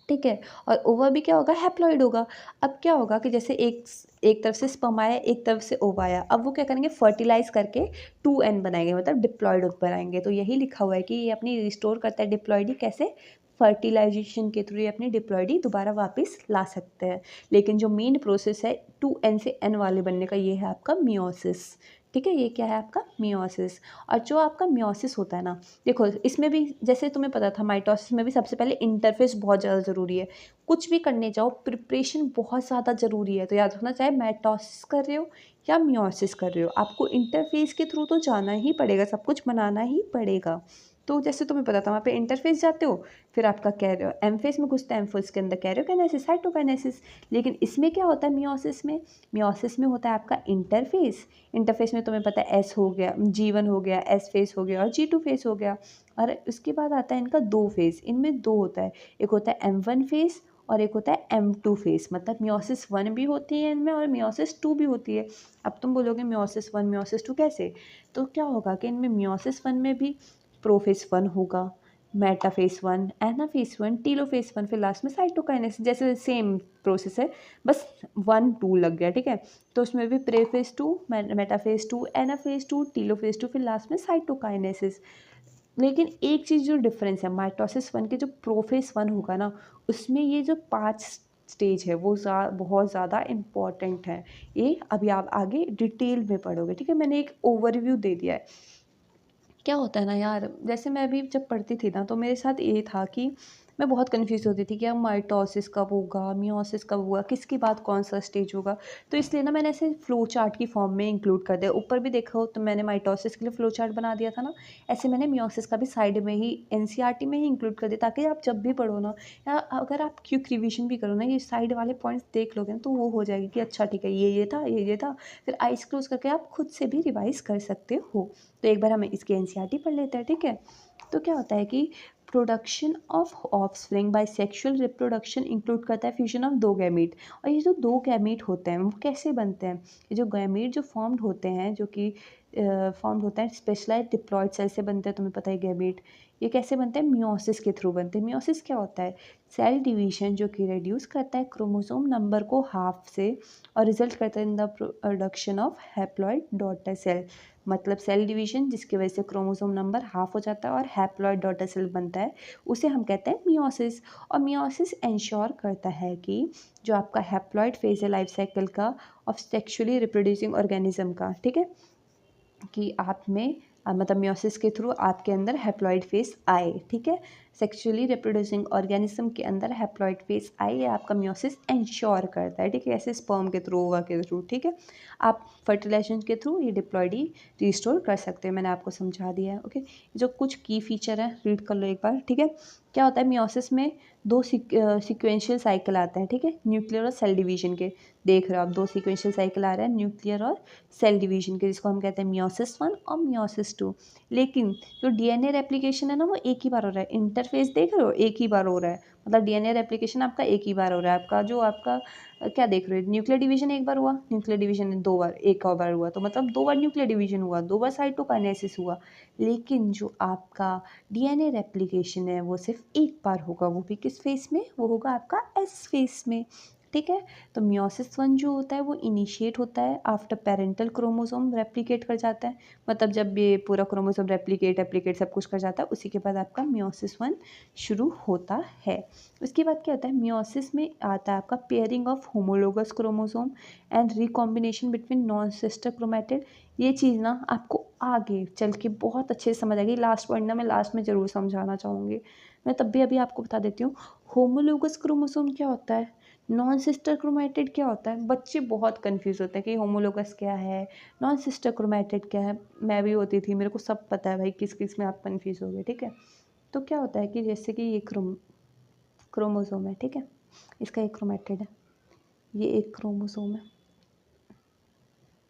ठीक है। और ओवा भी क्या होगा? हैप्लॉइड होगा। अब क्या होगा कि जैसे एक तरफ से स्पर्म आया, एक तरफ से ओवा आया, अब वो क्या करेंगे? फर्टिलाइज करके 2n बनाएंगे, मतलब डिप्लॉयड बनाएंगे। तो यही लिखा हुआ है कि ये अपनी रिस्टोर करता है डिप्लॉयडी, कैसे? फर्टिलाइजेशन के थ्रू ये अपनी डिप्लॉयडी दोबारा वापस ला सकते हैं। लेकिन जो मेन प्रोसेस है 2n से n वाले बनने का, ये है आपका मियोसिस, ठीक है। ये क्या है? आपका मियोसिस। और जो आपका मियोसिस होता है ना, देखो इसमें भी जैसे तुम्हें पता था माइटोसिस में भी सबसे पहले इंटरफेस बहुत ज़्यादा ज़रूरी है। कुछ भी करने जाओ प्रिपरेशन बहुत ज़्यादा ज़रूरी है। तो याद रखना, चाहे माइटोसिस कर रहे हो या मियोसिस कर रहे हो, आपको इंटरफेस के थ्रू तो जाना ही पड़ेगा, सब कुछ बनाना ही पड़ेगा। तो जैसे तुम्हें पता था वहाँ पे इंटरफेस जाते हो, फिर आपका कैरियो एम फेस में घुसता है, एम फेस के अंदर कैरियोकाइनेसिस साइटोकाइनेसिस। लेकिन इसमें क्या होता है? मियोसिस में होता है आपका इंटरफेस। इंटरफेस में तुम्हें पता है एस हो गया, G1 हो गया, एस फेस हो गया और G2 फेस हो गया। और उसके बाद आता है इनका 2 फेस, इनमें 2 होता है, एक होता है M1 फेस और एक होता है M2 फेस। मतलब मियोसिस 1 भी होती है इनमें और मियोसिस 2 भी होती है। अब तुम बोलोगे मियोसिस 1 मियोसिस 2 कैसे? तो क्या होगा कि इनमें मियोसिस 1 में भी प्रोफेस 1 होगा, मेटाफेस 1, एनाफेस 1, टीलोफेस 1, फिर लास्ट में साइटोकाइनेसिस। जैसे सेम प्रोसेस है, बस 1 2 लग गया, ठीक है। तो उसमें भी प्रेफेस 2, मेटाफेस 2, एनाफेस 2, टीलोफेस 2, फिर लास्ट में साइटोकाइनेसिस। लेकिन एक चीज़ जो डिफरेंस है माइटोसिस 1 के, जो प्रोफेस 1 होगा ना, उसमें ये जो 5 स्टेज है वो बहुत ज़्यादा इम्पॉर्टेंट है। ये अभी आप आगे डिटेल में पढ़ोगे, ठीक है। मैंने एक ओवरव्यू दे दिया है। क्या होता है ना यार, जैसे मैं अभी जब पढ़ती थी ना, तो मेरे साथ ये था कि मैं बहुत कन्फ्यूज़ होती थी कि अब माइटोसिस कब होगा, मियोसिस कब होगा, किसकी बाद कौन सा स्टेज होगा। तो इसलिए ना मैंने ऐसे फ्लो चार्ट की फॉर्म में इंक्लूड कर दिया। ऊपर भी देखा हो तो मैंने माइटोसिस के लिए फ्लो चार्ट बना दिया था ना, ऐसे मैंने मियोसिस का भी साइड में ही एनसीईआरटी में ही इंक्लूड कर दिया, ताकि आप जब भी पढ़ो ना, या अगर आप क्विक रिविजन भी करो ना, ये साइड वाले पॉइंट्स देख लोगे ना, तो वो हो जाएगी कि अच्छा ठीक है, ये था, ये था। फिर आइज क्लोज करके आप खुद से भी रिवाइज कर सकते हो। तो एक बार हम इसकी एनसीईआरटी पढ़ लेते हैं, ठीक है। तो क्या होता है कि production of offspring by sexual reproduction include करता है फ्यूजन ऑफ 2 गैमीट। और ये जो 2 गैमीट होते हैं वो कैसे बनते हैं? ये जो गैमीट जो फॉर्म्ड होते हैं, जो कि फॉर्म्ड होता है स्पेशलाइज्ड डिप्लॉयड सेल से बनते हैं, तुम्हें पता है गैमीट। ये कैसे बनते हैं? मियोसिस के थ्रू बनते हैं। मियोसिस क्या होता है? सेल डिवीजन जो कि रिड्यूस करता है क्रोमोसोम नंबर को हाफ से, और रिजल्ट करता है in the production of haploid daughter cell. मतलब सेल डिवीजन जिसकी वजह से क्रोमोसोम नंबर हाफ हो जाता है और हैप्लॉइड डॉटर सेल बनता है, उसे हम कहते हैं मियोसिस। और मियोसिस इंश्योर करता है कि जो आपका हैप्लॉइड फेज है लाइफ साइकिल का ऑफ सेक्सुअली रिप्रोड्यूसिंग ऑर्गेनिज्म का, ठीक है, कि आप में मतलब मियोसिस के थ्रू आपके अंदर हैप्लॉइड फेस आए, ठीक है। सेक्सुअली रिप्रोड्यूसिंग ऑर्गेनिज्म के अंदर हैप्लॉइड फेस आए, ये आपका मियोसिस इंश्योर करता है, ठीक है। ऐसे स्पर्म के थ्रू, ओवा के थ्रू, ठीक है। आप फर्टिलाइजेशन के थ्रू ये डिप्लॉयडी रिस्टोर कर सकते हैं, मैंने आपको समझा दिया है, ओके। जो कुछ की फीचर है रीड कर लो एक बार, ठीक है। क्या होता है मियोसिस में? 2 सिक्वेंशियल साइकिल आते हैं, ठीक है, न्यूक्लियर और सेल डिवीजन के। देख रहे हो आप 2 सिक्वेंशियल साइकिल आ रहे हैं, न्यूक्लियर और सेल डिवीजन के, जिसको हम कहते हैं मियोसिस 1 और मियोसिस 2। लेकिन जो डीएनए रेप्लिकेशन है ना, वो एक ही बार हो रहा है। इंटरफेस देख रहे हो, एक ही बार हो रहा है। मतलब डीएनए रेप्लिकेशन आपका एक ही बार हो रहा है। आपका जो आपका क्या देख रहे हो, न्यूक्लियर डिवीजन एक बार हुआ, न्यूक्लियर डिवीजन 2 बार, एक और बार हुआ, तो मतलब 2 बार न्यूक्लियर डिवीजन हुआ, 2 बार साइटोकाइनेसिस हुआ। लेकिन जो आपका डीएनए रेप्लिकेशन है वो सिर्फ एक बार होगा, वो भी किस फेस में? वो होगा आपका एस फेस में, ठीक है। तो मियोसिस 1 जो होता है वो इनिशिएट होता है आफ्टर पेरेंटल क्रोमोसोम रेप्लिकेट कर जाता है। मतलब जब ये पूरा क्रोमोसोम रेप्लिकेट सब कुछ कर जाता है, उसी के बाद आपका मियोसिस 1 शुरू होता है। उसके बाद क्या होता है, मियोसिस में आता है आपका pairing of homologous chromosome and recombination between non sister chromatid. ये चीज़ ना आपको आगे चल के बहुत अच्छे से समझ आएगी। लास्ट पॉइंट ना मैं लास्ट में ज़रूर समझाना चाहूँगी। मैं तब भी अभी आपको बता देती हूँ, होमोलोगस क्रोमोसोम क्या होता है, नॉन सिस्टर क्रोमैटिड क्या होता है। बच्चे बहुत कंफ्यूज होते हैं कि होमोलोगस क्या है, नॉन सिस्टर क्रोमैटिड क्या है। मैं भी होती थी, मेरे को सब पता है भाई, किस किस में आप कंफ्यूज हो गए, ठीक है। तो क्या होता है कि जैसे कि ये क्रोमोसोम है, ठीक है, इसका एक क्रोमैटिड है, ये एक क्रोमोसोम है,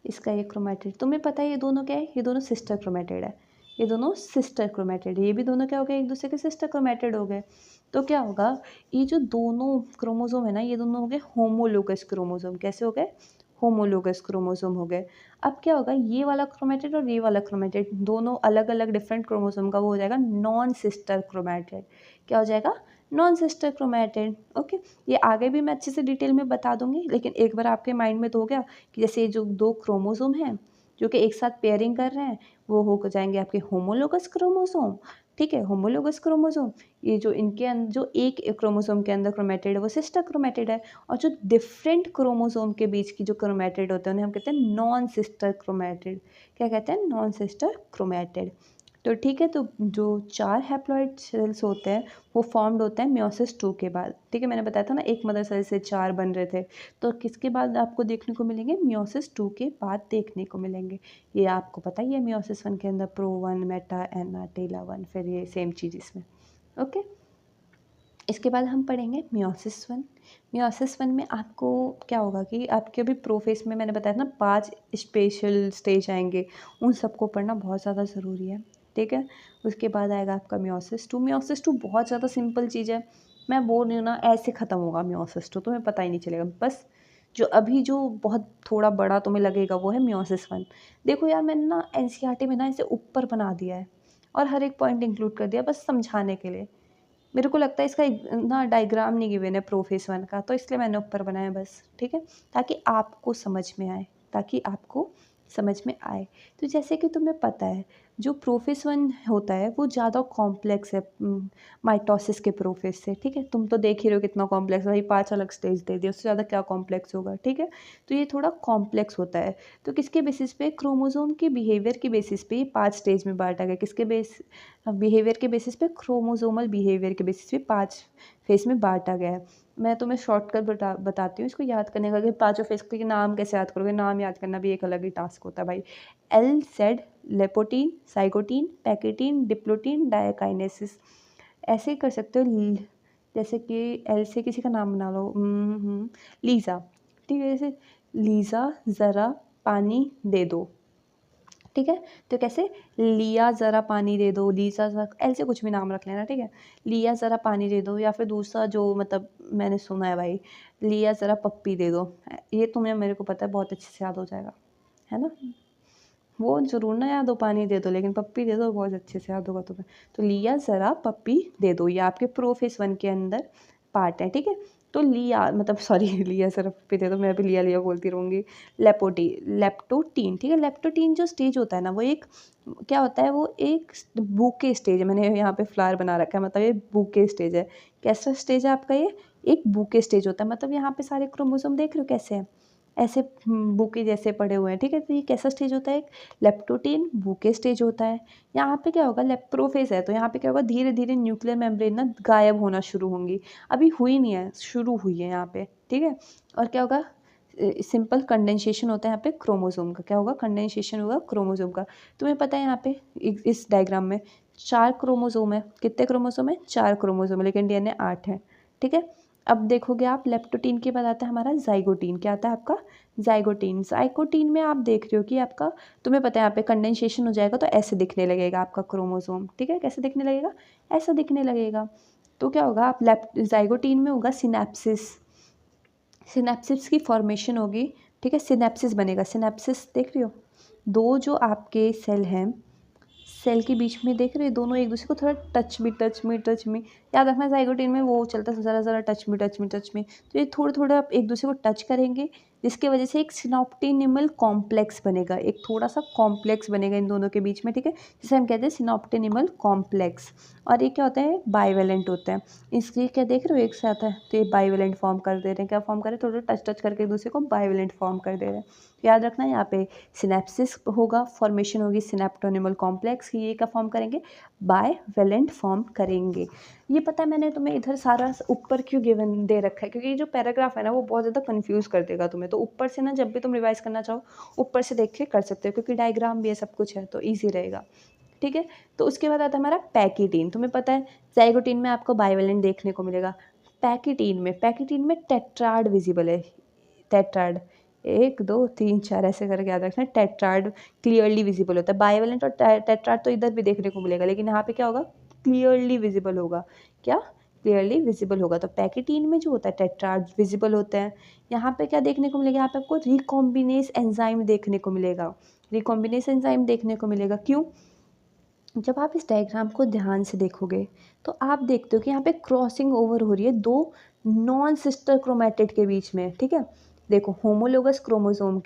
इसका एक क्रोमैटिड। तुम्हें पता है ये दोनों क्या है? ये दोनों सिस्टर क्रोमैटिड है, ये दोनों सिस्टर क्रोमैटिड है। ये भी दोनों क्या हो गए? एक दूसरे के सिस्टर क्रोमैटिड हो गए। तो क्या होगा, ये जो दोनों क्रोमोसोम है ना, ये दोनों हो गए होमोलोगस क्रोमोसोम। कैसे हो गए? होमोलोगस क्रोमोसोम हो गए। अब क्या होगा, ये वाला क्रोमैटिड और ये वाला क्रोमैटिड दोनों अलग अलग डिफरेंट क्रोमोसोम का वो हो जाएगा नॉन सिस्टर क्रोमैटिड। क्या हो जाएगा? Non sister chromatid, okay. ये आगे भी मैं अच्छे से डिटेल में बता दूंगी, लेकिन एक बार आपके माइंड में तो हो गया कि जैसे जो 2 क्रोमोसोम हैं जो कि एक साथ पेयरिंग कर रहे हैं, वो हो जाएंगे आपके होमोलोगस क्रोमोसोम, ठीक है। होमोलोगस क्रोमोसोम, ये जो इनके जो एक क्रोमोसोम के अंदर क्रोमैटिड है वो सिस्टर क्रोमैटिड है, और जो डिफरेंट क्रोमोसोम के बीच की जो क्रोमैटिड होते हैं उन्हें हम कहते हैं नॉन सिस्टर क्रोमैटिड। क्या कहते हैं? Non sister chromatid. तो ठीक है, तो जो 4 हैप्लॉइड सेल्स होते हैं वो फॉर्म्ड होते हैं मियोसिस 2 के बाद, ठीक है। मैंने बताया था ना, एक मदर सेल से 4 बन रहे थे, तो किसके बाद आपको देखने को मिलेंगे? मियोसिस 2 के बाद देखने को मिलेंगे। ये आपको पता ही है, मियोसिस 1 के अंदर प्रो 1, मेटा, एना, टेला 1, फिर ये सेम चीज़ इसमें, ओके। इसके बाद हम पढ़ेंगे मियोसिस 1। मियोसिस 1 में आपको क्या होगा कि आपके अभी प्रोफेस में मैंने बताया था ना 5 स्पेशल स्टेज आएंगे, उन सबको पढ़ना बहुत ज़्यादा ज़रूरी है, ठीक है। उसके बाद आएगा आपका मियोसिस 2। मियोसिस 2 बहुत ज़्यादा सिंपल चीज़ है, मैं बोल रही हूँ ना, ऐसे ख़त्म होगा मियोसिस 2, तुम्हें पता ही नहीं चलेगा। बस जो अभी जो बहुत थोड़ा बड़ा तुम्हें लगेगा वो है मियोसिस 1। देखो यार, मैंने ना एनसीईआरटी में ना इसे ऊपर बना दिया है, और हर एक पॉइंट इंक्लूड कर दिया बस समझाने के लिए। मेरे को लगता है इसका ना डायग्राम नहीं गिवन है प्रोफेस वन का, तो इसलिए मैंने ऊपर बनाया बस, ठीक है, ताकि आपको समझ में आए, ताकि आपको समझ में आए। तो जैसे कि तुम्हें पता है जो प्रोफेस वन होता है वो ज़्यादा कॉम्प्लेक्स है माइटोसिस के प्रोफेस से, ठीक है। तुम तो देख ही रहे हो कितना कॉम्प्लेक्स है भाई, 5 अलग स्टेज दे दिए, उससे ज़्यादा क्या कॉम्प्लेक्स होगा, ठीक है। तो ये थोड़ा कॉम्प्लेक्स होता है। तो किसके बेसिस पे, क्रोमोसोम के बिहेवियर के बेसिस पे ये 5 स्टेज में बांटा गया। किसके बिहेवियर के बेसिस पे, क्रोमोसोमल बिहेवियर के बेसिस पे 5 फेज में बांटा गया है। मैं तुम्हें शॉर्टकट बताती हूँ इसको याद करने का कि पाँचों फेज के नाम कैसे याद करोगे। नाम याद करना भी एक अलग ही टास्क होता है भाई। एल सेड, leptotene, zygotene, pachytene, diplotene, diakinesis. ऐसे ही कर सकते हो जैसे कि एल से किसी का नाम बना लो, लीज़ा, ठीक है। जैसे लीज़ा ज़रा पानी दे दो, ठीक है। तो कैसे, लिया ज़रा पानी दे दो, लीज़ा ज़रा, ऐसे कुछ भी नाम रख लेना, ठीक है। लिया ज़रा पानी दे दो, या फिर दूसरा जो मतलब मैंने सुना है भाई, लिया ज़रा पप्पी दे दो। ये तुम्हें, मेरे को पता है बहुत अच्छे से याद हो जाएगा, है ना। वो ज़रूर ना याद हो पानी दे दो, लेकिन पप्पी दे दो बहुत अच्छे से याद होगा तुम्हें। तो लिया ज़रा पप्पी दे दो, ये आपके प्रोफेस वन के अंदर पार्ट है, ठीक है। तो लिया मतलब सॉरी लिया ज़रा पप्पी दे दो, मैं भी लिया लिया बोलती रहूँगी। लेप्टोटीन, ठीक है। लेप्टोटीन जो स्टेज होता है ना, वो एक क्या होता है, वो एक बूके स्टेज है। मैंने यहाँ पे फ्लावर बना रखा है, मतलब ये बूके स्टेज है। कैसा स्टेज है आपका, ये एक बूके स्टेज होता है। मतलब यहाँ पे सारे क्रोमोसोम देख रहे हो कैसे हैं, ऐसे बुके जैसे पड़े हुए हैं, ठीक है। तो ये कैसा स्टेज होता है, एक लेप्टोटीन बुके स्टेज होता है। यहाँ पे क्या होगा, लेप्रोफेज है, तो यहाँ पे क्या होगा, धीरे धीरे न्यूक्लियर मेम्ब्रेन ना गायब होना शुरू होंगी। अभी हुई नहीं है, शुरू हुई है यहाँ पे, ठीक है। और क्या होगा, सिंपल कंडेंसेशन होता है यहाँ पे क्रोमोसोम का। क्या होगा, कंडेंसेशन होगा क्रोमोसोम का। तुम्हें पता है यहाँ पे इस डायग्राम में 4 क्रोमोसोम है। कितने क्रोमोसोम है, 4 क्रोमोसोम है, लेकिन डीएनए 8 है, ठीक है। अब देखोगे आप, लेप्टोटीन के बाद आता है हमारा जाइगोटीन। क्या आता है आपका, जाइगोटीन। जाइगोटीन में आप देख रहे हो कि आपका, तुम्हें पता है यहाँ पे कंडेंसेशन हो जाएगा तो ऐसे दिखने लगेगा आपका क्रोमोसोम, ठीक है। कैसे दिखने लगेगा, ऐसा दिखने लगेगा। तो क्या होगा, आप जाइगोटीन में होगा सिनेप्सिस, सिनेप्सिस की फॉर्मेशन होगी, ठीक है। सिनेप्सिस बनेगा, सिनेप्सिस देख रहे हो, दो जो आपके सेल हैं, सेल के बीच में देख रहे हो, दोनों एक दूसरे को थोड़ा टच में याद रखना। जाइगोटीन में वो चलता है ज़रा ज़रा टच में, तो ये थोड़ा थोड़ा आप एक दूसरे को टच करेंगे, जिसके वजह से एक सिनॉप्टिनिमल कॉम्प्लेक्स बनेगा, एक थोड़ा सा कॉम्प्लेक्स बनेगा इन दोनों के बीच में, ठीक है, जिसे हम कहते हैं सिनॉप्टिनिमल कॉम्प्लेक्स। और ये क्या होता है, बाइवेलेंट होता है। इसके क्या देख रहे हो, एक साथ है, तो ये बाइवेलेंट फॉर्म कर दे रहे हैं। क्या फॉर्म कर रहे हैं, थोड़ा टच करके एक दूसरे को बाइवेलेंट फॉर्म कर दे रहे हैं। याद रखना, यहाँ पे सिनेप्सिस होगा, फॉर्मेशन होगी सिनेप्टोनिमल कॉम्प्लेक्स की, ये क्या फॉर्म करेंगे, बाइवेलेंट फॉर्म करेंगे। ये पता है मैंने तुम्हें इधर सारा ऊपर क्यों गिवन दे रखा है, क्योंकि ये जो पैराग्राफ है ना वो बहुत ज़्यादा कंफ्यूज कर देगा तुम्हें। तो ऊपर से ना, जब भी तुम रिवाइज करना चाहो ऊपर से देख के कर सकते हो, क्योंकि डायग्राम भी है, सब कुछ है, तो ईजी रहेगा, ठीक है। तो उसके बाद आता है हमारा पैकीटीन। तुम्हें पता है जाइगोटीन में आपको बाइवेलेंट देखने को मिलेगा। पैकीटीन में टेट्राड विजिबल है, टेट्राड, 1 2 3 4 ऐसे करके याद रखना। टेट्राड क्लियरली विजिबल होता है। बाइवेलेंट और टेट्राड तो इधर भी देखने को मिलेगा, लेकिन यहाँ पे क्या होगा, क्लियरली विजिबल होगा। क्या, क्लियरली विजिबल होगा। तो पैकेटीन में जो होता है टेट्राड विजिबल होते हैं। यहाँ पे क्या देखने को मिलेगा, यहाँ पे आपको रिकॉम्बिनेस एंजाइम देखने को मिलेगा, रिकॉम्बिनेस एंजाइम देखने को मिलेगा। क्यों, जब आप इस डायग्राम को ध्यान से देखोगे तो आप देखते हो कि यहाँ पे क्रॉसिंग ओवर हो रही है दो नॉन सिस्टर क्रोमेटिड के बीच में, ठीक है। देखो, होमोलोगस क्रोमोसोम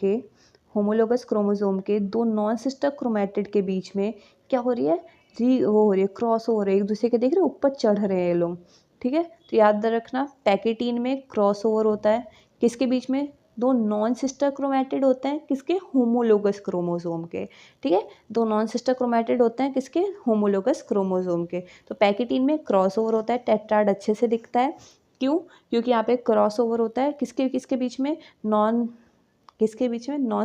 के दो नॉन सिस्टर क्रोमेटिड के बीच में क्या हो रही है, वो हो रही है, क्रॉस ओवर, एक दूसरे के देख रहे हो ऊपर चढ़ रहे हैं ये लोग, ठीक है। तो याद रखना, पैकेटीन में क्रॉस ओवर होता है, किसके बीच में, दो नॉन सिस्टर क्रोमेटिड होते हैं, किसके, होमोलोगस क्रोमोसोम के, ठीक है। दो नॉन सिस्टर क्रोमेटिड होते हैं, किसके, होमोलोगस क्रोमोसोम के। तो पैकेटीन में क्रॉस ओवर होता है, टेट्राड अच्छे से दिखता है। क्यों, क्योंकि यहाँ पे क्रॉस ओवर होता है, किसके किसके बीच में, non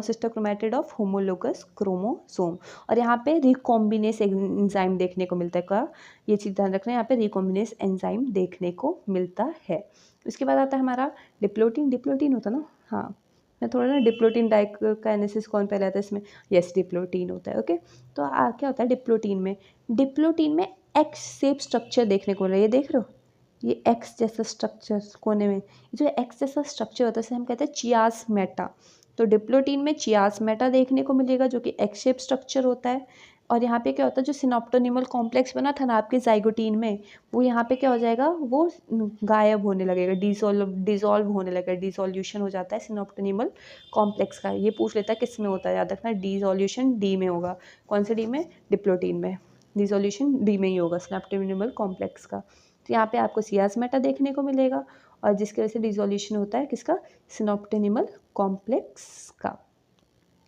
sister chromatid of homologous chromosome. और यहाँ पे रिकॉम्बिनेस एंजाइम देखने को मिलता है। का, ये चीज़ ध्यान रखना, यहाँ पे रिकॉम्बिनेस एंजाइम देखने को मिलता है। उसके बाद आता है हमारा डिप्लोटीन होता है ना, हाँ, मैं थोड़ा ना डिप्लोटीन डाइकाइनेसिस कौन पहले आता है इसमें, यस डिप्लोटीन होता है, ओके। तो क्या होता है डिप्लोटीन में एक्स शेप स्ट्रक्चर देखने को मिल रहा है, ये देख रहे हो, ये एक्स जैसा स्ट्रक्चर कोने में, जो एक्स जैसा स्ट्रक्चर होता है इसे हम कहते हैं चियासमेटा। तो डिप्लोटीन में चियासमेटा देखने को मिलेगा, जो कि एक्स शेप स्ट्रक्चर होता है। और यहाँ पे क्या होता है, जो सिनॉप्टोनिमल कॉम्प्लेक्स बना था ना आपके जाइगोटीन में, वो यहाँ पे क्या हो जाएगा, वो गायब होने लगेगा, डिसॉल्व होने लगेगा, डिसॉल्यूशन हो जाता है सिनॉप्टोनिमल कॉम्प्लेक्स का। ये पूछ लेता है किस में होता है, याद रखना डिसॉल्यूशन डी में होगा। कौन से डी में? डिप्लोटीन में। डिसॉल्यूशन डी में ही होगा सिनॉप्टोनिमल कॉम्प्लेक्स का। तो यहाँ पे आपको सियासमेटा देखने को मिलेगा, और जिसकी वजह से डिसॉल्यूशन होता है किसका? सिनॉप्टोनिमल कॉम्प्लेक्स का।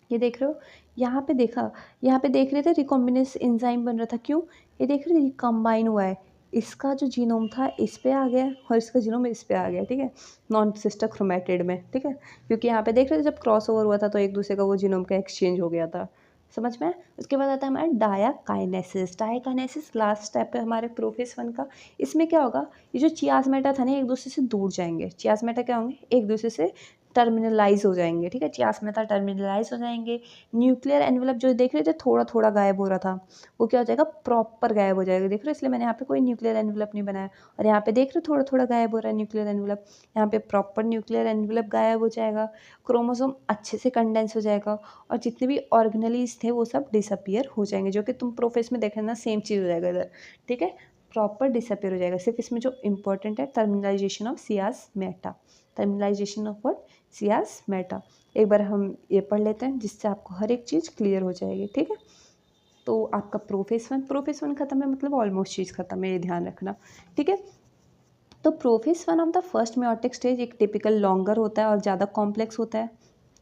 ये देख रहे हो, यहाँ पे देखा, यहाँ पे देख रहे थे रिकॉम्बिनेस एंजाइम बन रहा था, क्यों? ये देख रहे, कंबाइन हुआ है, इसका जो जीनोम था इस पे आ गया और इसका जीनोम इस पे आ गया, ठीक है, नॉन सिस्टर क्रोमेटिड में, ठीक है, क्योंकि यहाँ पे देख रहे थे जब क्रॉस ओवर हुआ था तो एक दूसरे का वो जीनोम का एक्सचेंज हो गया था, समझ में? उसके बाद आता है हमारा डायाकाइनेसिस। डायाकाइनेसिस लास्ट स्टेप है हमारे प्रोफेस 1 का। इसमें क्या होगा, ये जो चियासमेटा था ना एक दूसरे से दूर जाएंगे, चियासमेटा क्या होंगे, एक दूसरे से टर्मिनलाइज हो जाएंगे, ठीक है, चियासमेटा टर्मिनलाइज हो जाएंगे। न्यूक्लियर एनवेलप जो देख रहे थे थोड़ा थोड़ा गायब हो रहा था, वो क्या हो जाएगा, प्रॉपर गायब हो जाएगा, देख रहे हो, इसलिए मैंने यहाँ पे कोई न्यूक्लियर एनवेलप नहीं बनाया। और यहाँ पे देख रहे हो थोड़ा थोड़ा गायब हो रहा है न्यूक्लियर एनवेलप, यहाँ पे प्रॉपर न्यूक्लियर एनवेलप गायब हो जाएगा, क्रोमोसोम अच्छे से कंडेंस हो जाएगा, और जितने भी ऑर्गेनेलीज थे वो सब डिसअपियर हो जाएंगे, जो कि तुम प्रोफेस में देख लेना सेम चीज़ हो जाएगा इधर, ठीक है, प्रॉपर डिसअपियर हो जाएगा। सिर्फ इसमें जो इंपॉर्टेंट है terminalization of chiasmata, terminalization of what, chiasmata. एक बार हम ये पढ़ लेते हैं जिससे आपको हर एक चीज़ क्लियर हो जाएगी, ठीक है। तो आपका प्रोफेस 1 खत्म है, मतलब ऑलमोस्ट चीज़ खत्म है, ये ध्यान रखना, ठीक है। तो prophase 1 of the first meiotic stage एक टिपिकल लॉन्गर होता है और ज़्यादा कॉम्प्लेक्स होता है,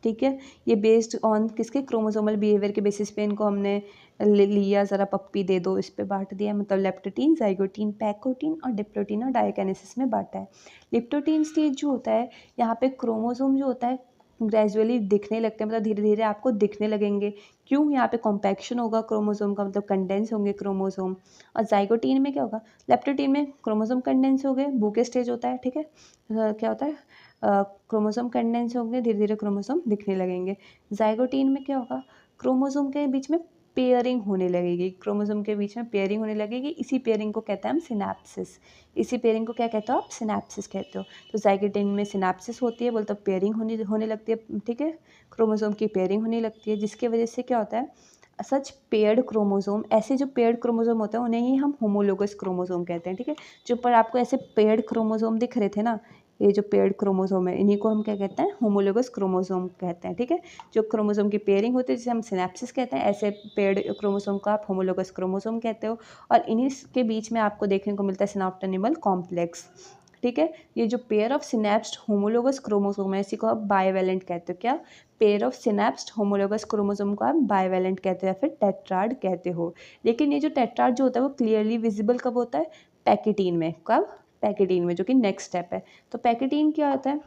ठीक है। ये बेस्ड ऑन किसके, क्रोमोसोमल बिहेवियर के बेसिस पे इनको हमने लिया, ज़रा पप्पी दे दो, इस पे बांट दिया, मतलब लेप्टोटीन, जाइगोटीन, पैकोटीन और डिप्लोटीन और डायकाइनेसिस में बांटा है। लिप्टोटीन स्टेज जो होता है, यहाँ पे क्रोमोसोम जो होता है ग्रेजुअली दिखने लगते हैं, मतलब धीरे धीरे आपको दिखने लगेंगे, क्यों? यहाँ पे कॉम्पैक्शन होगा क्रोमोसोम का, मतलब कंडेंस होंगे क्रोमोसोम। और जाइगोटीन में क्या होगा, लेप्टोटीन में क्रोमोसोम कंडेंस हो गए, बूके स्टेज होता है, ठीक है, क्या होता है, क्रोमोसोम कंडेंस होंगे, धीरे धीरे क्रोमोसोम दिखने लगेंगे। जाइगोटीन में क्या होगा, क्रोमोसोम के बीच में पेयरिंग होने लगेगी, क्रोमोसोम के बीच में पेयरिंग होने लगेगी, इसी पेयरिंग को कहते हैं हम सिनैप्सिस, इसी पेयरिंग को क्या कहते हो आप, सिनैप्सिस कहते हो। तो जाइगोटीन में सिनैप्सिस होती है, बोलते पेयरिंग होने लगती है, ठीक है, क्रोमोसोम की पेयरिंग होने लगती है, जिसकी वजह से क्या होता है, सच पेयर्ड क्रोमोसोम, ऐसे जो पेयर्ड क्रोमोसोम होते हैं उन्हें ही हम होमोलोगस क्रोमोसोम कहते हैं, ठीक है। जो पर आपको ऐसे पेयर्ड क्रोमोसोम दिख रहे थे ना, ये जो पेयर्ड क्रोमोसोम है इन्हीं को हम क्या कहते हैं, होमोलोगस क्रोमोसोम कहते हैं, ठीक है। जो क्रोमोसोम की पेयरिंग होती है जिसे हम सिनैप्सिस कहते हैं, ऐसे पेयर्ड क्रोमोसोम को आप होमोलोगस क्रोमोसोम कहते हो, और इन्हीं के बीच में आपको देखने को मिलता है सिनॉप्टोनिमल कॉम्प्लेक्स, ठीक है। ये जो पेयर ऑफ सिनैप्स्ड होमोलोगस क्रोमोसोम है इसी को आप बाइवेलेंट कहते हो, क्या? पेयर ऑफ सिनैप्स्ड होमोलोगस क्रोमोसोम को आप बाइवेलेंट कहते हो या फिर टेट्राड कहते हो। लेकिन ये जो टेट्राड जो होता है वो क्लियरली विजिबल कब होता है, पैकेटीन में, कब? पैकेटीन में, जो कि नेक्स्ट स्टेप है। तो पैकेटीन क्या होता है,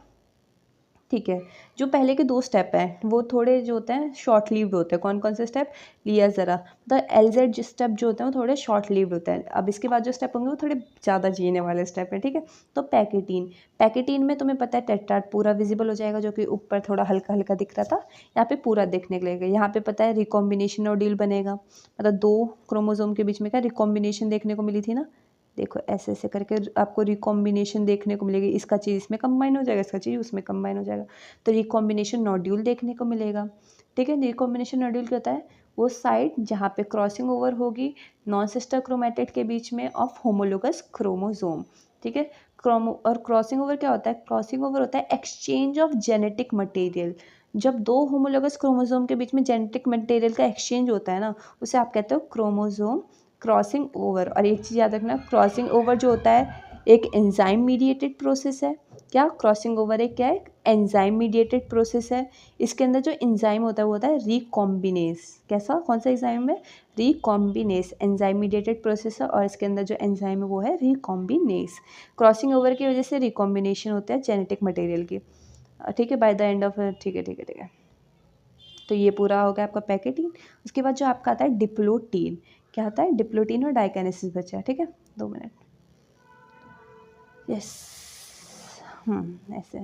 ठीक है, जो पहले के 2 स्टेप हैं वो थोड़े जो होते हैं शॉर्ट लिव्ड होते हैं। कौन कौन से स्टेप लिया ज़रा, द LZ स्टेप जो होते हैं वो थोड़े शॉर्ट लिव्ड होते हैं। अब इसके बाद जो स्टेप होंगे वो थोड़े ज़्यादा जीने वाले स्टेप हैं, ठीक है। तो पैकेटीन में तुम्हें पता है टेट्राड पूरा विजिबल हो जाएगा, जो कि ऊपर थोड़ा हल्का हल्का दिख रहा था, यहाँ पे पूरा देखने के लिए। यहाँ पे पता है रिकॉम्बिनेशन नोड्यूल बनेगा, मतलब 2 क्रोमोसोम के बीच में क्या रिकॉम्बिनेशन देखने को मिली थी ना, देखो ऐसे ऐसे करके आपको रिकॉम्बिनेशन देखने को मिलेगी, इसका चीज़ इसमें कंबाइन हो जाएगा, इसका चीज़ उसमें कंबाइन हो जाएगा, तो रिकॉम्बिनेशन नोड्यूल देखने को मिलेगा, ठीक है। रिकॉम्बिनेशन नोड्यूल क्या होता है, वो साइड जहाँ पे क्रॉसिंग ओवर होगी नॉन सिस्टर क्रोमेटिड के बीच में ऑफ होमोलोगस क्रोमोसोम, ठीक है। और क्रॉसिंग ओवर क्या होता है, क्रॉसिंग ओवर होता है एक्सचेंज ऑफ जेनेटिक मटेरियल। जब 2 होमोलोगस क्रोमोसोम के बीच में जेनेटिक मटेरियल का एक्सचेंज होता है ना, उसे आप कहते हो क्रोमोसोम क्रॉसिंग ओवर। और एक चीज़ याद रखना, क्रॉसिंग ओवर जो होता है एक एंजाइम मीडिएटेड प्रोसेस है, क्या? क्रॉसिंग ओवर एक क्या है, एंजाइम मीडिएटेड प्रोसेस है। इसके अंदर जो एंजाइम होता है वो होता है रिकॉम्बिनेस। कैसा, कौन सा एंजाइम है, रिकॉम्बिनेस, एंजाइम मीडिएटेड प्रोसेस है, और इसके अंदर जो एंजाइम है वो है रिकॉम्बिनेस। क्रॉसिंग ओवर की वजह से रिकॉम्बिनेशन होता है जेनेटिक मटेरियल की, ठीक है, बाय द एंड ऑफ, ठीक है ठीक है ठीक है। तो ये पूरा हो गया आपका पैकेटीन। उसके बाद जो आपका आता है डिप्लोटीन, क्या आता है, डिप्लोटीन और डाइकाइनेसिस बचा है, ठीक है, 2 मिनट, यस, ऐसे,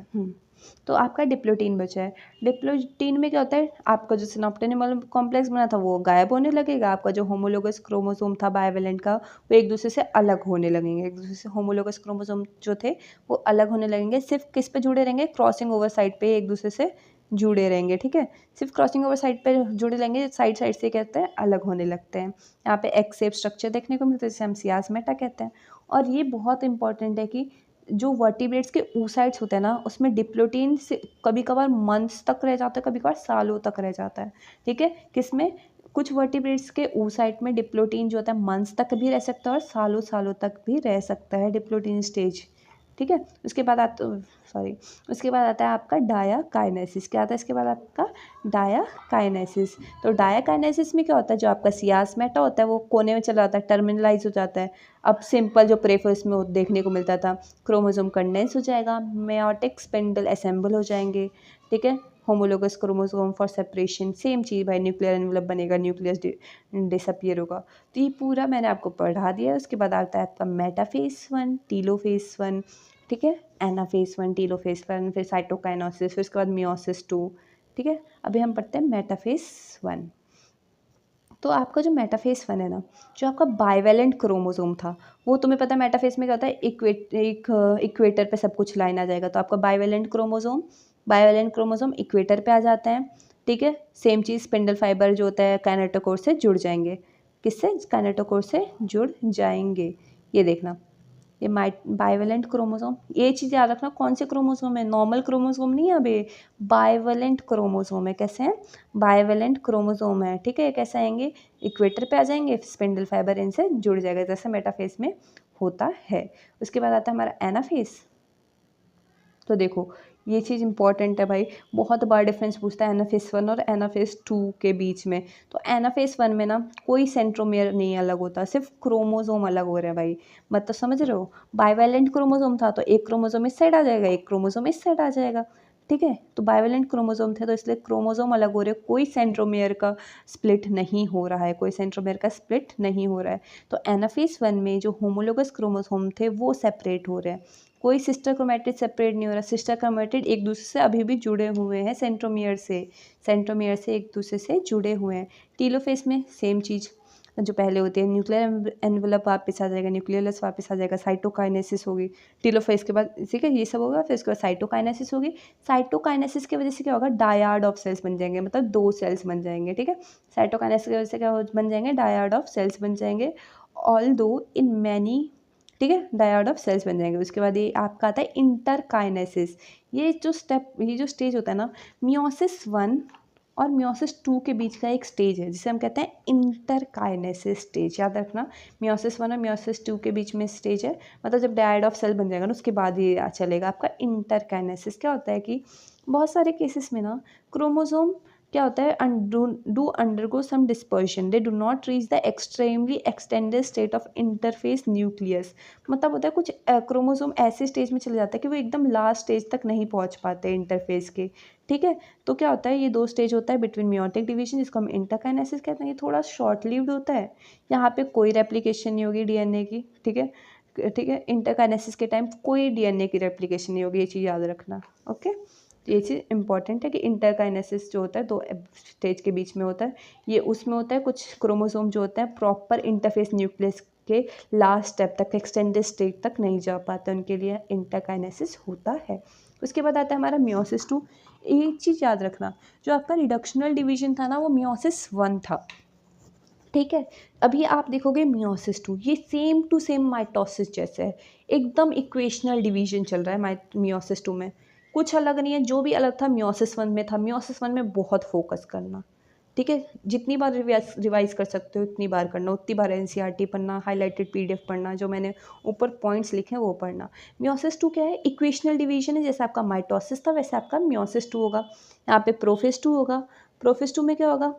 तो आपका डिप्लोटीन बचा है। डिप्लोटीन में क्या होता है, आपका जो सिनॉप्टोनिमल कॉम्प्लेक्स बना था वो गायब होने लगेगा, आपका जो होमोलोगस क्रोमोसोम था बाइवेलेंट का वो एक दूसरे से अलग होने लगेंगे, एक दूसरे से होमोलोगस क्रोमोसोम जो थे वो अलग होने लगेंगे, सिर्फ किस पे जुड़े रहेंगे, क्रॉसिंग ओवर साइड पे एक दूसरे से जुड़े रहेंगे, ठीक है। सिर्फ क्रॉसिंग ओवर साइड पे जुड़े रहेंगे, साइड साइड से कहते हैं अलग होने लगते हैं। यहाँ पे एक्स शेप स्ट्रक्चर देखने को मिलता है जिसे हम सियासमेटा कहते हैं। और ये बहुत इंपॉर्टेंट है कि जो वर्टिब्रेट्स के oocytes होते हैं ना, उसमें डिप्लोटीन से कभी कभार मंथ्स तक रह जाता है, कभी कभार सालों तक रह जाता है, ठीक है। किसमें? कुछ वर्टिब्रेट्स के oocyte में डिप्लोटीन जो होता है मंथ्स तक भी रह सकता है और सालों सालों तक भी रह सकता है डिप्लोटीन स्टेज, ठीक है। उसके बाद उसके बाद आता है आपका डायाकाइनेसिस। क्या आता है इसके बाद आपका? डायाकाइनेसिस। तो डायाकाइनेसिस में क्या होता है, जो आपका सियासमेटा होता है वो कोने में चला जाता है, टर्मिनलाइज हो जाता है। अब सिंपल जो प्रेफर्स में देखने को मिलता था, क्रोमोसोम कंडेंस हो जाएगा, मेयोटिक स्पिंडल असेंबल हो जाएंगे, ठीक है। Homologous chromosome for separation, same चीज़ भाई, न्यूक्लियर एनवलप बनेगा, न्यूक्लियस डिसअपियर होगा। तो ये पूरा मैंने आपको पढ़ा दिया है। उसके बाद आता है आपका मेटाफेज 1, टीलोफेज 1, ठीक है, एनाफेज 1, टीलोफेज 1, फिर साइटोकाइनेसिस, फिर उसके बाद मियोसिस 2, ठीक है। अभी हम पढ़ते हैं मेटाफेज 1। तो आपका जो मेटाफेज 1 है ना, जो आपका बाइवेलेंट क्रोमोसोम था, वो तुम्हें पता है मेटाफेज में क्या होता है, इक्वेटर पे सब कुछ लाइन आ जाएगा। तो आपका बाइवेलेंट क्रोमोसोम इक्वेटर पे आ जाता है, ठीक है। सेम चीज़ स्पिंडल फाइबर जो होता है काइनेटोकोर से जुड़ जाएंगे। किससे? काइनेटोकोर से जुड़ जाएंगे। ये देखना, ये बाइवेलेंट क्रोमोसोम, ये चीज़ याद रखना। कौन से क्रोमोसोम है? नॉर्मल क्रोमोसोम नहीं है, अब ये बाइवेलेंट क्रोमोसोम है। कैसे हैं? बाइवेलेंट क्रोमोसोम है, ठीक है। ये कैसे आएंगे? इक्वेटर पे आ जाएंगे, स्पिंडल फाइबर इनसे जुड़ जाएगा, जैसे मेटाफेज में होता है। उसके बाद आता है हमारा एनाफेज। तो देखो, ये चीज़ इंपॉर्टेंट है भाई, बहुत बड़ा डिफरेंस पूछता है एनाफेज 1 और एनाफेज 2 के बीच में। तो एनाफेज 1 में ना कोई सेंट्रोमियर नहीं अलग होता, सिर्फ क्रोमोसोम अलग हो रहे हैं भाई। मतलब समझ रहे हो, बाइवेलेंट क्रोमोसोम था तो एक क्रोमोसोम इस साइड आ जाएगा, एक क्रोमोसोम इस साइड आ जाएगा, ठीक है। तो बाइवेलेंट क्रोमोसोम थे तो इसलिए क्रोमोसोम अलग हो रहे हैं, कोई सेंट्रोमियर का स्प्लिट नहीं हो रहा है, कोई सेंट्रोमियर का स्प्लिट नहीं हो रहा है। तो एनाफेज 1 में जो होमोलोगस क्रोमोसोम थे वो सेपरेट हो रहे हैं, कोई सिस्टर क्रोमैटिड सेपरेट नहीं हो रहा। सिस्टर क्रोमैटिड एक दूसरे से अभी भी जुड़े हुए हैं, सेंट्रोमियर से एक दूसरे से जुड़े हुए हैं। टीलोफेज में सेम चीज़ जो पहले होती है, न्यूक्लियर एनवलप वापस आ जाएगा, न्यूक्लियस वापस आ जाएगा, साइटोकाइनेसिस होगी टीलोफेज के बाद, ठीक है। ये सब होगा, फिर उसके बाद साइटोकाइनेसिस होगी। साइटोकाइनेसिस की वजह से क्या होगा? डायाड ऑफ सेल्स बन जाएंगे, मतलब 2 सेल्स बन जाएंगे, ठीक है। साइटोकाइनेसिस की वजह से क्या बन जाएंगे? डायाड ऑफ सेल्स बन जाएंगे, ऑल दो इन मैनी, ठीक है, डायोड ऑफ सेल्स बन जाएंगे। उसके बाद ये आपका आता है इंटरकाइनेसिस। ये जो स्टेज होता है ना, मियोसिस 1 और मियोसिस 2 के बीच का एक स्टेज है जिसे हम कहते हैं इंटरकाइनेसिस स्टेज। याद रखना, मियोसिस 1 और मियोसिस 2 के बीच में स्टेज है, मतलब जब डायोड ऑफ सेल बन जाएगा ना उसके बाद ये चलेगा आपका इंटरकाइनेसिस। क्या होता है कि बहुत सारे केसेस में ना क्रोमोसोम क्या होता है, do undergo some dispersion, they do not reach the extremely extended state of interphase nucleus. मतलब होता है कुछ क्रोमोसोम ऐसे स्टेज में चले जाता है कि वो एकदम लास्ट स्टेज तक नहीं पहुंच पाते इंटरफेस के, ठीक है। तो क्या होता है, ये 2 स्टेज होता है बिटवीन मियोटिक डिवीजन, जिसको हम इंटरकाइनेसिस कहते हैं। ये थोड़ा शॉर्ट लिव्ड होता है, यहाँ पे कोई रेप्लिकेशन नहीं होगी डीएनए की, ठीक है, ठीक है। इंटरकाइनेसिस के टाइम कोई डीएनए की रेप्लिकेशन नहीं होगी, ये चीज़ याद रखना, ओके। तो ये चीज़ इंपॉर्टेंट है कि इंटरकाइनेसिस जो होता है 2 स्टेज के बीच में होता है। ये उसमें होता है कुछ क्रोमोसोम जो होते हैं प्रॉपर इंटरफेस न्यूक्लियस के लास्ट स्टेप तक, एक्सटेंडेड स्टेज तक नहीं जा पाते, उनके लिए इंटरकाइनेसिस होता है। उसके बाद आता है हमारा मियोसिस 2। एक चीज़ याद रखना, जो आपका रिडक्शनल डिवीजन था ना वो मियोसिस 1 था, ठीक है। अभी आप देखोगे मियोसिस 2, ये सेम टू सेम माइटोसिस जैसे है, एकदम इक्वेशनल डिवीजन चल रहा है मियोसिस 2 में, कुछ अलग नहीं है। जो भी अलग था मियोसिस 1 में था। मियोसिस 1 में बहुत फोकस करना, ठीक है। जितनी बार रिवाइज कर सकते हो उतनी बार करना, उतनी बार एनसीईआरटी पढ़ना, हाईलाइटेड पीडीएफ पढ़ना, जो मैंने ऊपर पॉइंट्स लिखे हैं वो पढ़ना। मियोसिस 2 क्या है? इक्वेशनल डिवीजन है, जैसे आपका माइटोसिस था वैसे आपका मियोसिस 2 होगा। यहाँ पे प्रोफेज 2 होगा। प्रोफेज 2 में क्या होगा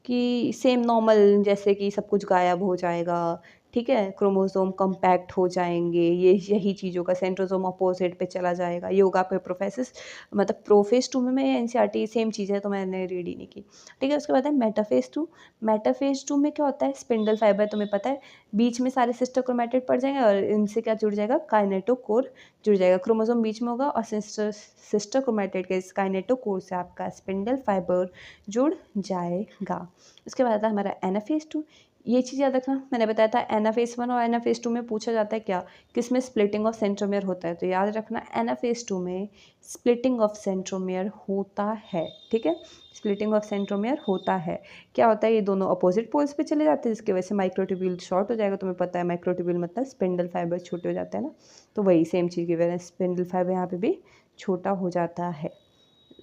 कि सेम नॉर्मल, जैसे कि सब कुछ गायब हो जाएगा, ठीक है, क्रोमोसोम कम्पैक्ट हो जाएंगे, ये यही चीज़ होगा, सेंट्रोसोम अपोजिट पे चला जाएगा, ये होगा आपका प्रोफेसिस, मतलब प्रोफेज 2 में एनसीईआरटी सेम चीज़ है तो मैंने रीड ही नहीं की, ठीक है। उसके बाद है मेटाफेज 2। मेटाफेज 2 में क्या होता है? स्पिंडल फाइबर तुम्हें पता है, बीच में सारे सिस्टर क्रोमैटिड पड़ जाएंगे और इनसे क्या जुड़ जाएगा? काइनेटोकोर जुड़ जाएगा। क्रोमोसोम बीच में होगा और सिस्टर क्रोमैटिड के काइनेटोकोर से आपका स्पिंडल फाइबर जुड़ जाएगा। उसके बाद आता है हमारा एनाफेज 2। ये चीज़ याद रखना, मैंने बताया था एनाफेज 1 और एनाफेज 2 में पूछा जाता है क्या, किसमें स्प्लिटिंग ऑफ सेंट्रोमियर होता है। तो याद रखना एनाफेज 2 में स्प्लिटिंग ऑफ सेंट्रोमियर होता है, ठीक है, स्प्लिटिंग ऑफ सेंट्रोमियर होता है। क्या होता है, ये दोनों अपोजिट पोल्स पे चले जाते हैं, जिसकी वजह से माइक्रोट्यूब्यूल शॉर्ट हो जाएगा। तुम्हें पता है माइक्रोट्यूब्यूल मतलब स्पिंडल फाइबर छोटे हो जाते हैं ना, तो वही सेम चीज़ की वजह से स्पिंडल फाइबर यहाँ पे भी छोटा हो जाता है।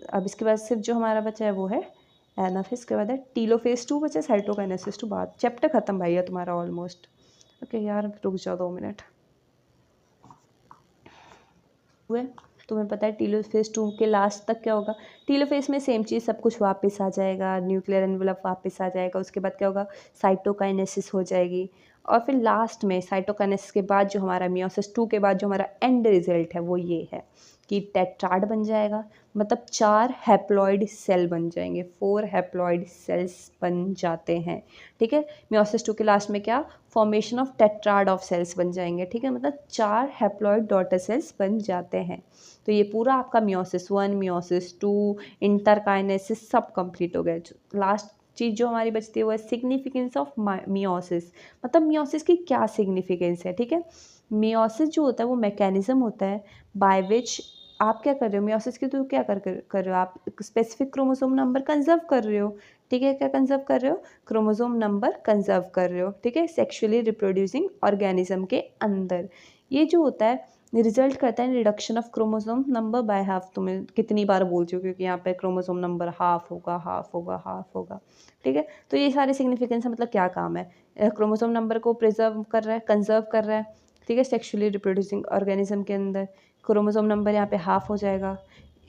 अब इसके बाद सिर्फ जो हमारा बचा है वो है एनाफेज, के बाद है टीलोफेज 2 बचा, साइटोकाइनेसिस 2 बाद। चैप्टर खत्म भाई है तुम्हारा ऑलमोस्ट। ओके यार रुक जाओ 2 मिनट हुए। तुम्हें पता है टीलोफेज 2 के लास्ट तक क्या होगा, टीलोफेज में सेम चीज़, सब कुछ वापस आ जाएगा, न्यूक्लियर एनवेलप वापस आ जाएगा। उसके बाद क्या होगा, साइटोकाइनेसिस हो जाएगी। और फिर लास्ट में साइटोकाइनेसिस के बाद जो हमारा मियोसिस 2 के बाद जो हमारा एंड रिजल्ट है वो ये है कि टेट्राड बन जाएगा, मतलब 4 हैप्लॉइड सेल बन जाएंगे, 4 हैप्लॉइड सेल्स बन जाते हैं, ठीक है। मियोसिस 2 के लास्ट में क्या, formation of tetrad of cells बन जाएंगे, ठीक है, मतलब 4 हैप्लॉइड डॉटर सेल्स बन जाते हैं। तो ये पूरा आपका मियोसिस 1, मियोसिस 2, इंटरकाइनेसिस सब कंप्लीट हो गए। लास्ट चीज़ जो हमारी बचती है वो है सिग्निफिकेंस ऑफ मियोसिस, मतलब मियोसिस की क्या सिग्निफिकेंस है, ठीक है। मियोसिस जो होता है वो मैकेनिज्म होता है बाय विच आप क्या कर रहे हो, मियोसिस के थ्रू क्या कर रहे हो आप, स्पेसिफिक क्रोमोसोम नंबर कंजर्व कर रहे हो, ठीक है। क्या कंजर्व कर रहे हो, क्रोमोसोम नंबर कंजर्व कर रहे हो, ठीक है, सेक्सुअली रिप्रोड्यूसिंग ऑर्गेनिज्म के अंदर। ये जो होता है रिजल्ट करता है reduction of chromosome number by half. तुम्हें कितनी बार बोल चुकी हूँ, क्योंकि यहाँ पे क्रोमोसोम नंबर हाफ होगा, हाफ होगा, हाफ होगा, ठीक है। तो ये सारे सिग्निफिकेंस है, मतलब क्या काम है, क्रोमोसोम नंबर को प्रिजर्व कर रहा है, कंजर्व कर रहा है, ठीक है, सेक्सुअली रिप्रोड्यूसिंग ऑर्गेनिज्म के अंदर। क्रोमोसोम नंबर यहाँ पे हाफ हो जाएगा,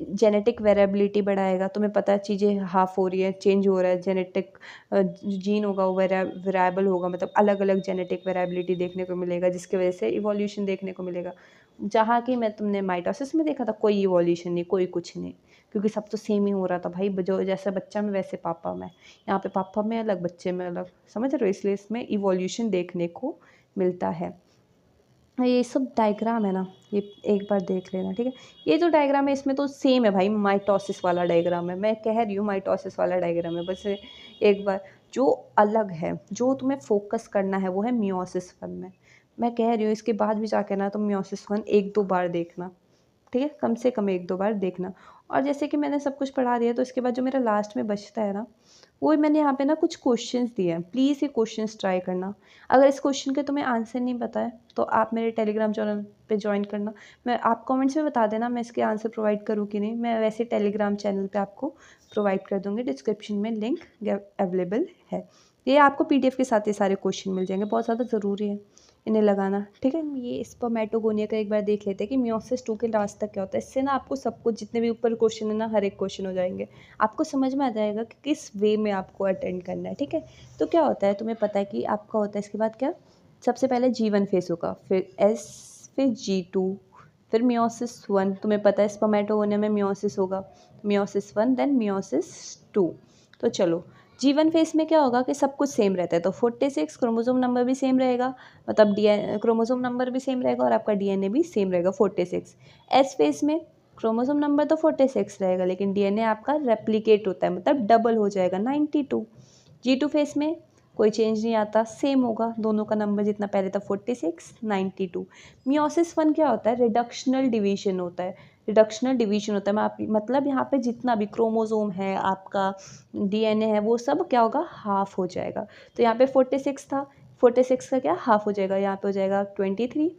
जेनेटिक वेरिएबिलिटी बढ़ाएगा। तुम्हें पता है चीज़ें हाफ हो रही है, चेंज हो रहा है, जेनेटिक जीन होगा वो वेरिएबल होगा, मतलब अलग अलग जेनेटिक वेरिएबिलिटी देखने को मिलेगा, जिसकी वजह से इवोल्यूशन देखने को मिलेगा। जहाँ की मैं तुमने माइटोसिस में देखा था कोई इवोल्यूशन नहीं, कोई कुछ नहीं, क्योंकि सब तो सेम ही हो रहा था भाई, जो जैसा बच्चा में वैसे पापा में। यहाँ पे पापा में अलग, बच्चे में अलग, समझ रहे हो, इसलिए इसमें इवोल्यूशन देखने को मिलता है। ये सब डायग्राम है ना, ये एक बार देख लेना, ठीक है। ये जो डायग्राम है इसमें तो सेम है भाई, माइटोसिस वाला डायग्राम है, मैं कह रही हूँ माइटोसिस वाला डायग्राम है, बस एक बार जो अलग है, जो तुम्हें फोकस करना है वो है मियोसिस 1 में। मैं कह रही हूँ इसके बाद भी जाके ना तुम मियोसिस 1 1-2 बार देखना, ठीक है, कम से कम 1-2 बार देखना। और जैसे कि मैंने सब कुछ पढ़ा दिया, तो इसके बाद जो मेरा लास्ट में बचता है ना, वो मैंने यहाँ पे ना कुछ क्वेश्चंस दिए हैं, प्लीज़ ये क्वेश्चंस ट्राई करना। अगर इस क्वेश्चन के तुम्हें आंसर नहीं पता है तो आप मेरे टेलीग्राम चैनल पे ज्वाइन करना, मैं आप कमेंट्स में बता देना मैं इसके आंसर प्रोवाइड करूँ कि नहीं। मैं वैसे टेलीग्राम चैनल पे आपको प्रोवाइड कर दूँगी, डिस्क्रिप्शन में लिंक अवेलेबल है। ये आपको PDF के साथ ये सारे क्वेश्चन मिल जाएंगे, बहुत ज़्यादा ज़रूरी है इन्हें लगाना, ठीक है। ये स्पर्मेटोगोनिया का एक बार देख लेते हैं कि मियोसिस 2 के लास्ट तक क्या होता है। इससे ना आपको सब कुछ जितने भी ऊपर क्वेश्चन है ना, हर एक क्वेश्चन हो जाएंगे, आपको समझ में आ जाएगा कि किस वे में आपको अटेंड करना है, ठीक है। तो क्या होता है, तुम्हें पता है कि आपका होता है इसके बाद क्या, सबसे पहले G1 फेस होगा, फिर S, फिर G2, फिर मियोसिस 1। तुम्हें पता है स्पर्मेटोगोनिया में मियोसिस होगा, मियोसिस 1 देन मियोसिस 2। तो चलो G1 फेस में क्या होगा कि सब कुछ सेम रहता है, तो 46 क्रोमोसोम नंबर भी सेम रहेगा, मतलब क्रोमोसोम नंबर भी सेम रहेगा और आपका DNA भी सेम रहेगा 46। एस फेस में क्रोमोसोम नंबर तो 46 रहेगा, लेकिन DNA आपका रेप्लिकेट होता है, मतलब डबल हो जाएगा 92। G2 फेस में कोई चेंज नहीं आता, सेम होगा, दोनों का नंबर जितना पहले था 46, 92। मियोसिस 1 क्या होता है, रिडक्शनल डिवीजन होता है, रिडक्शनल डिवीजन होता है, मतलब यहाँ पे जितना भी क्रोमोसोम है आपका, DNA है, वो सब क्या होगा, हाफ हो जाएगा। तो यहाँ पे 46 था, 46 का क्या हाफ हो जाएगा, यहाँ पे हो जाएगा 23,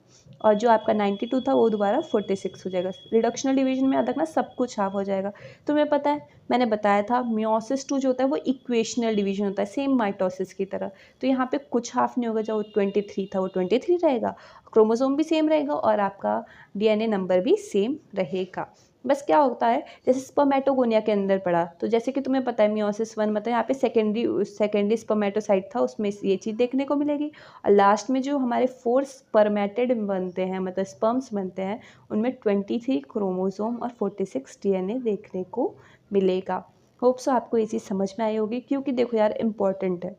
और जो आपका 92 था वो दोबारा 46 हो जाएगा। रिडक्शनल डिवीजन में याद रखना सब कुछ हाफ हो जाएगा। तुम्हें पता है मैंने बताया था मियोसिस 2 जो होता है वो इक्वेशनल डिवीजन होता है, सेम माइटोसिस की तरह। तो यहाँ पे कुछ हाफ नहीं होगा, जो 23 था वो 23 रहेगा, क्रोमोसोम भी सेम रहेगा और आपका DNA नंबर भी सेम रहेगा। बस क्या होता है, जैसे स्पर्मेटोगोनिया के अंदर पड़ा, तो जैसे कि तुम्हें पता है मियोसिस 1 मतलब यहाँ पे सेकेंडरी स्पर्मेटोसाइट था, उसमें ये चीज़ देखने को मिलेगी। और लास्ट में जो हमारे 4 स्पर्मेटिड बनते हैं, मतलब स्पर्म्स बनते हैं, उनमें 23 क्रोमोसोम और 46 DNA देखने को मिलेगा। होप सो आपको ये चीज़ समझ में आई होगी, क्योंकि देखो यार इम्पॉर्टेंट है।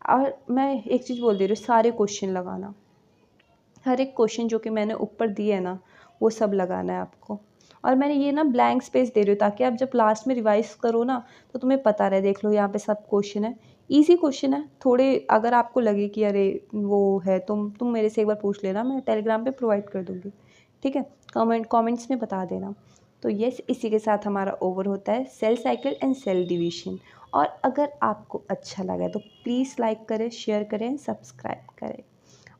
और मैं एक चीज़ बोल दे रही हूँ, सारे क्वेश्चन लगाना, हर एक क्वेश्चन जो कि मैंने ऊपर दिए है ना वो सब लगाना है आपको। और मैंने ये ना ब्लैंक स्पेस दे रही हूँ ताकि आप जब लास्ट में रिवाइज करो ना तो तुम्हें पता रहे। देख लो यहाँ पे सब क्वेश्चन है, ईज़ी क्वेश्चन है थोड़े, अगर आपको लगे कि अरे वो है, तुम मेरे से एक बार पूछ लेना, मैं टेलीग्राम पे प्रोवाइड कर दूँगी, ठीक है। कमेंट्स में बता देना। तो यस, इसी के साथ हमारा ओवर होता है cell cycle and cell division. और अगर आपको अच्छा लगा तो प्लीज़ लाइक करें, शेयर करें, सब्सक्राइब करें।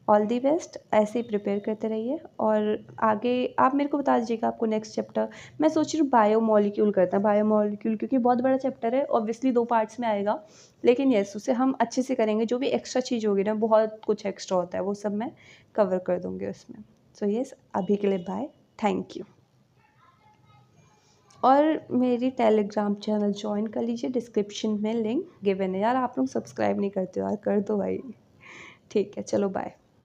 ऑल दी बेस्ट, ऐसे ही प्रिपेयर करते रहिए। और आगे आप मेरे को बता दीजिएगा आपको नेक्स्ट चैप्टर, मैं सोच रही हूँ बायोमोलिक्यूल करते हैं, बायोमोलिक्यूल क्योंकि बहुत बड़ा चैप्टर है, ऑब्वियसली 2 पार्ट्स में आएगा, लेकिन यस उसे हम अच्छे से करेंगे। जो भी एक्स्ट्रा चीज़ होगी ना, बहुत कुछ एक्स्ट्रा होता है, वो सब मैं कवर कर दूँगी उसमें। सो यस, अभी के लिए बाय, थैंक यू। और मेरी टेलीग्राम चैनल ज्वाइन कर लीजिए, डिस्क्रिप्शन में लिंक गिवन है। यार आप लोग सब्सक्राइब नहीं करते हो यार, कर दो भाई। ठीक है, चलो बाय।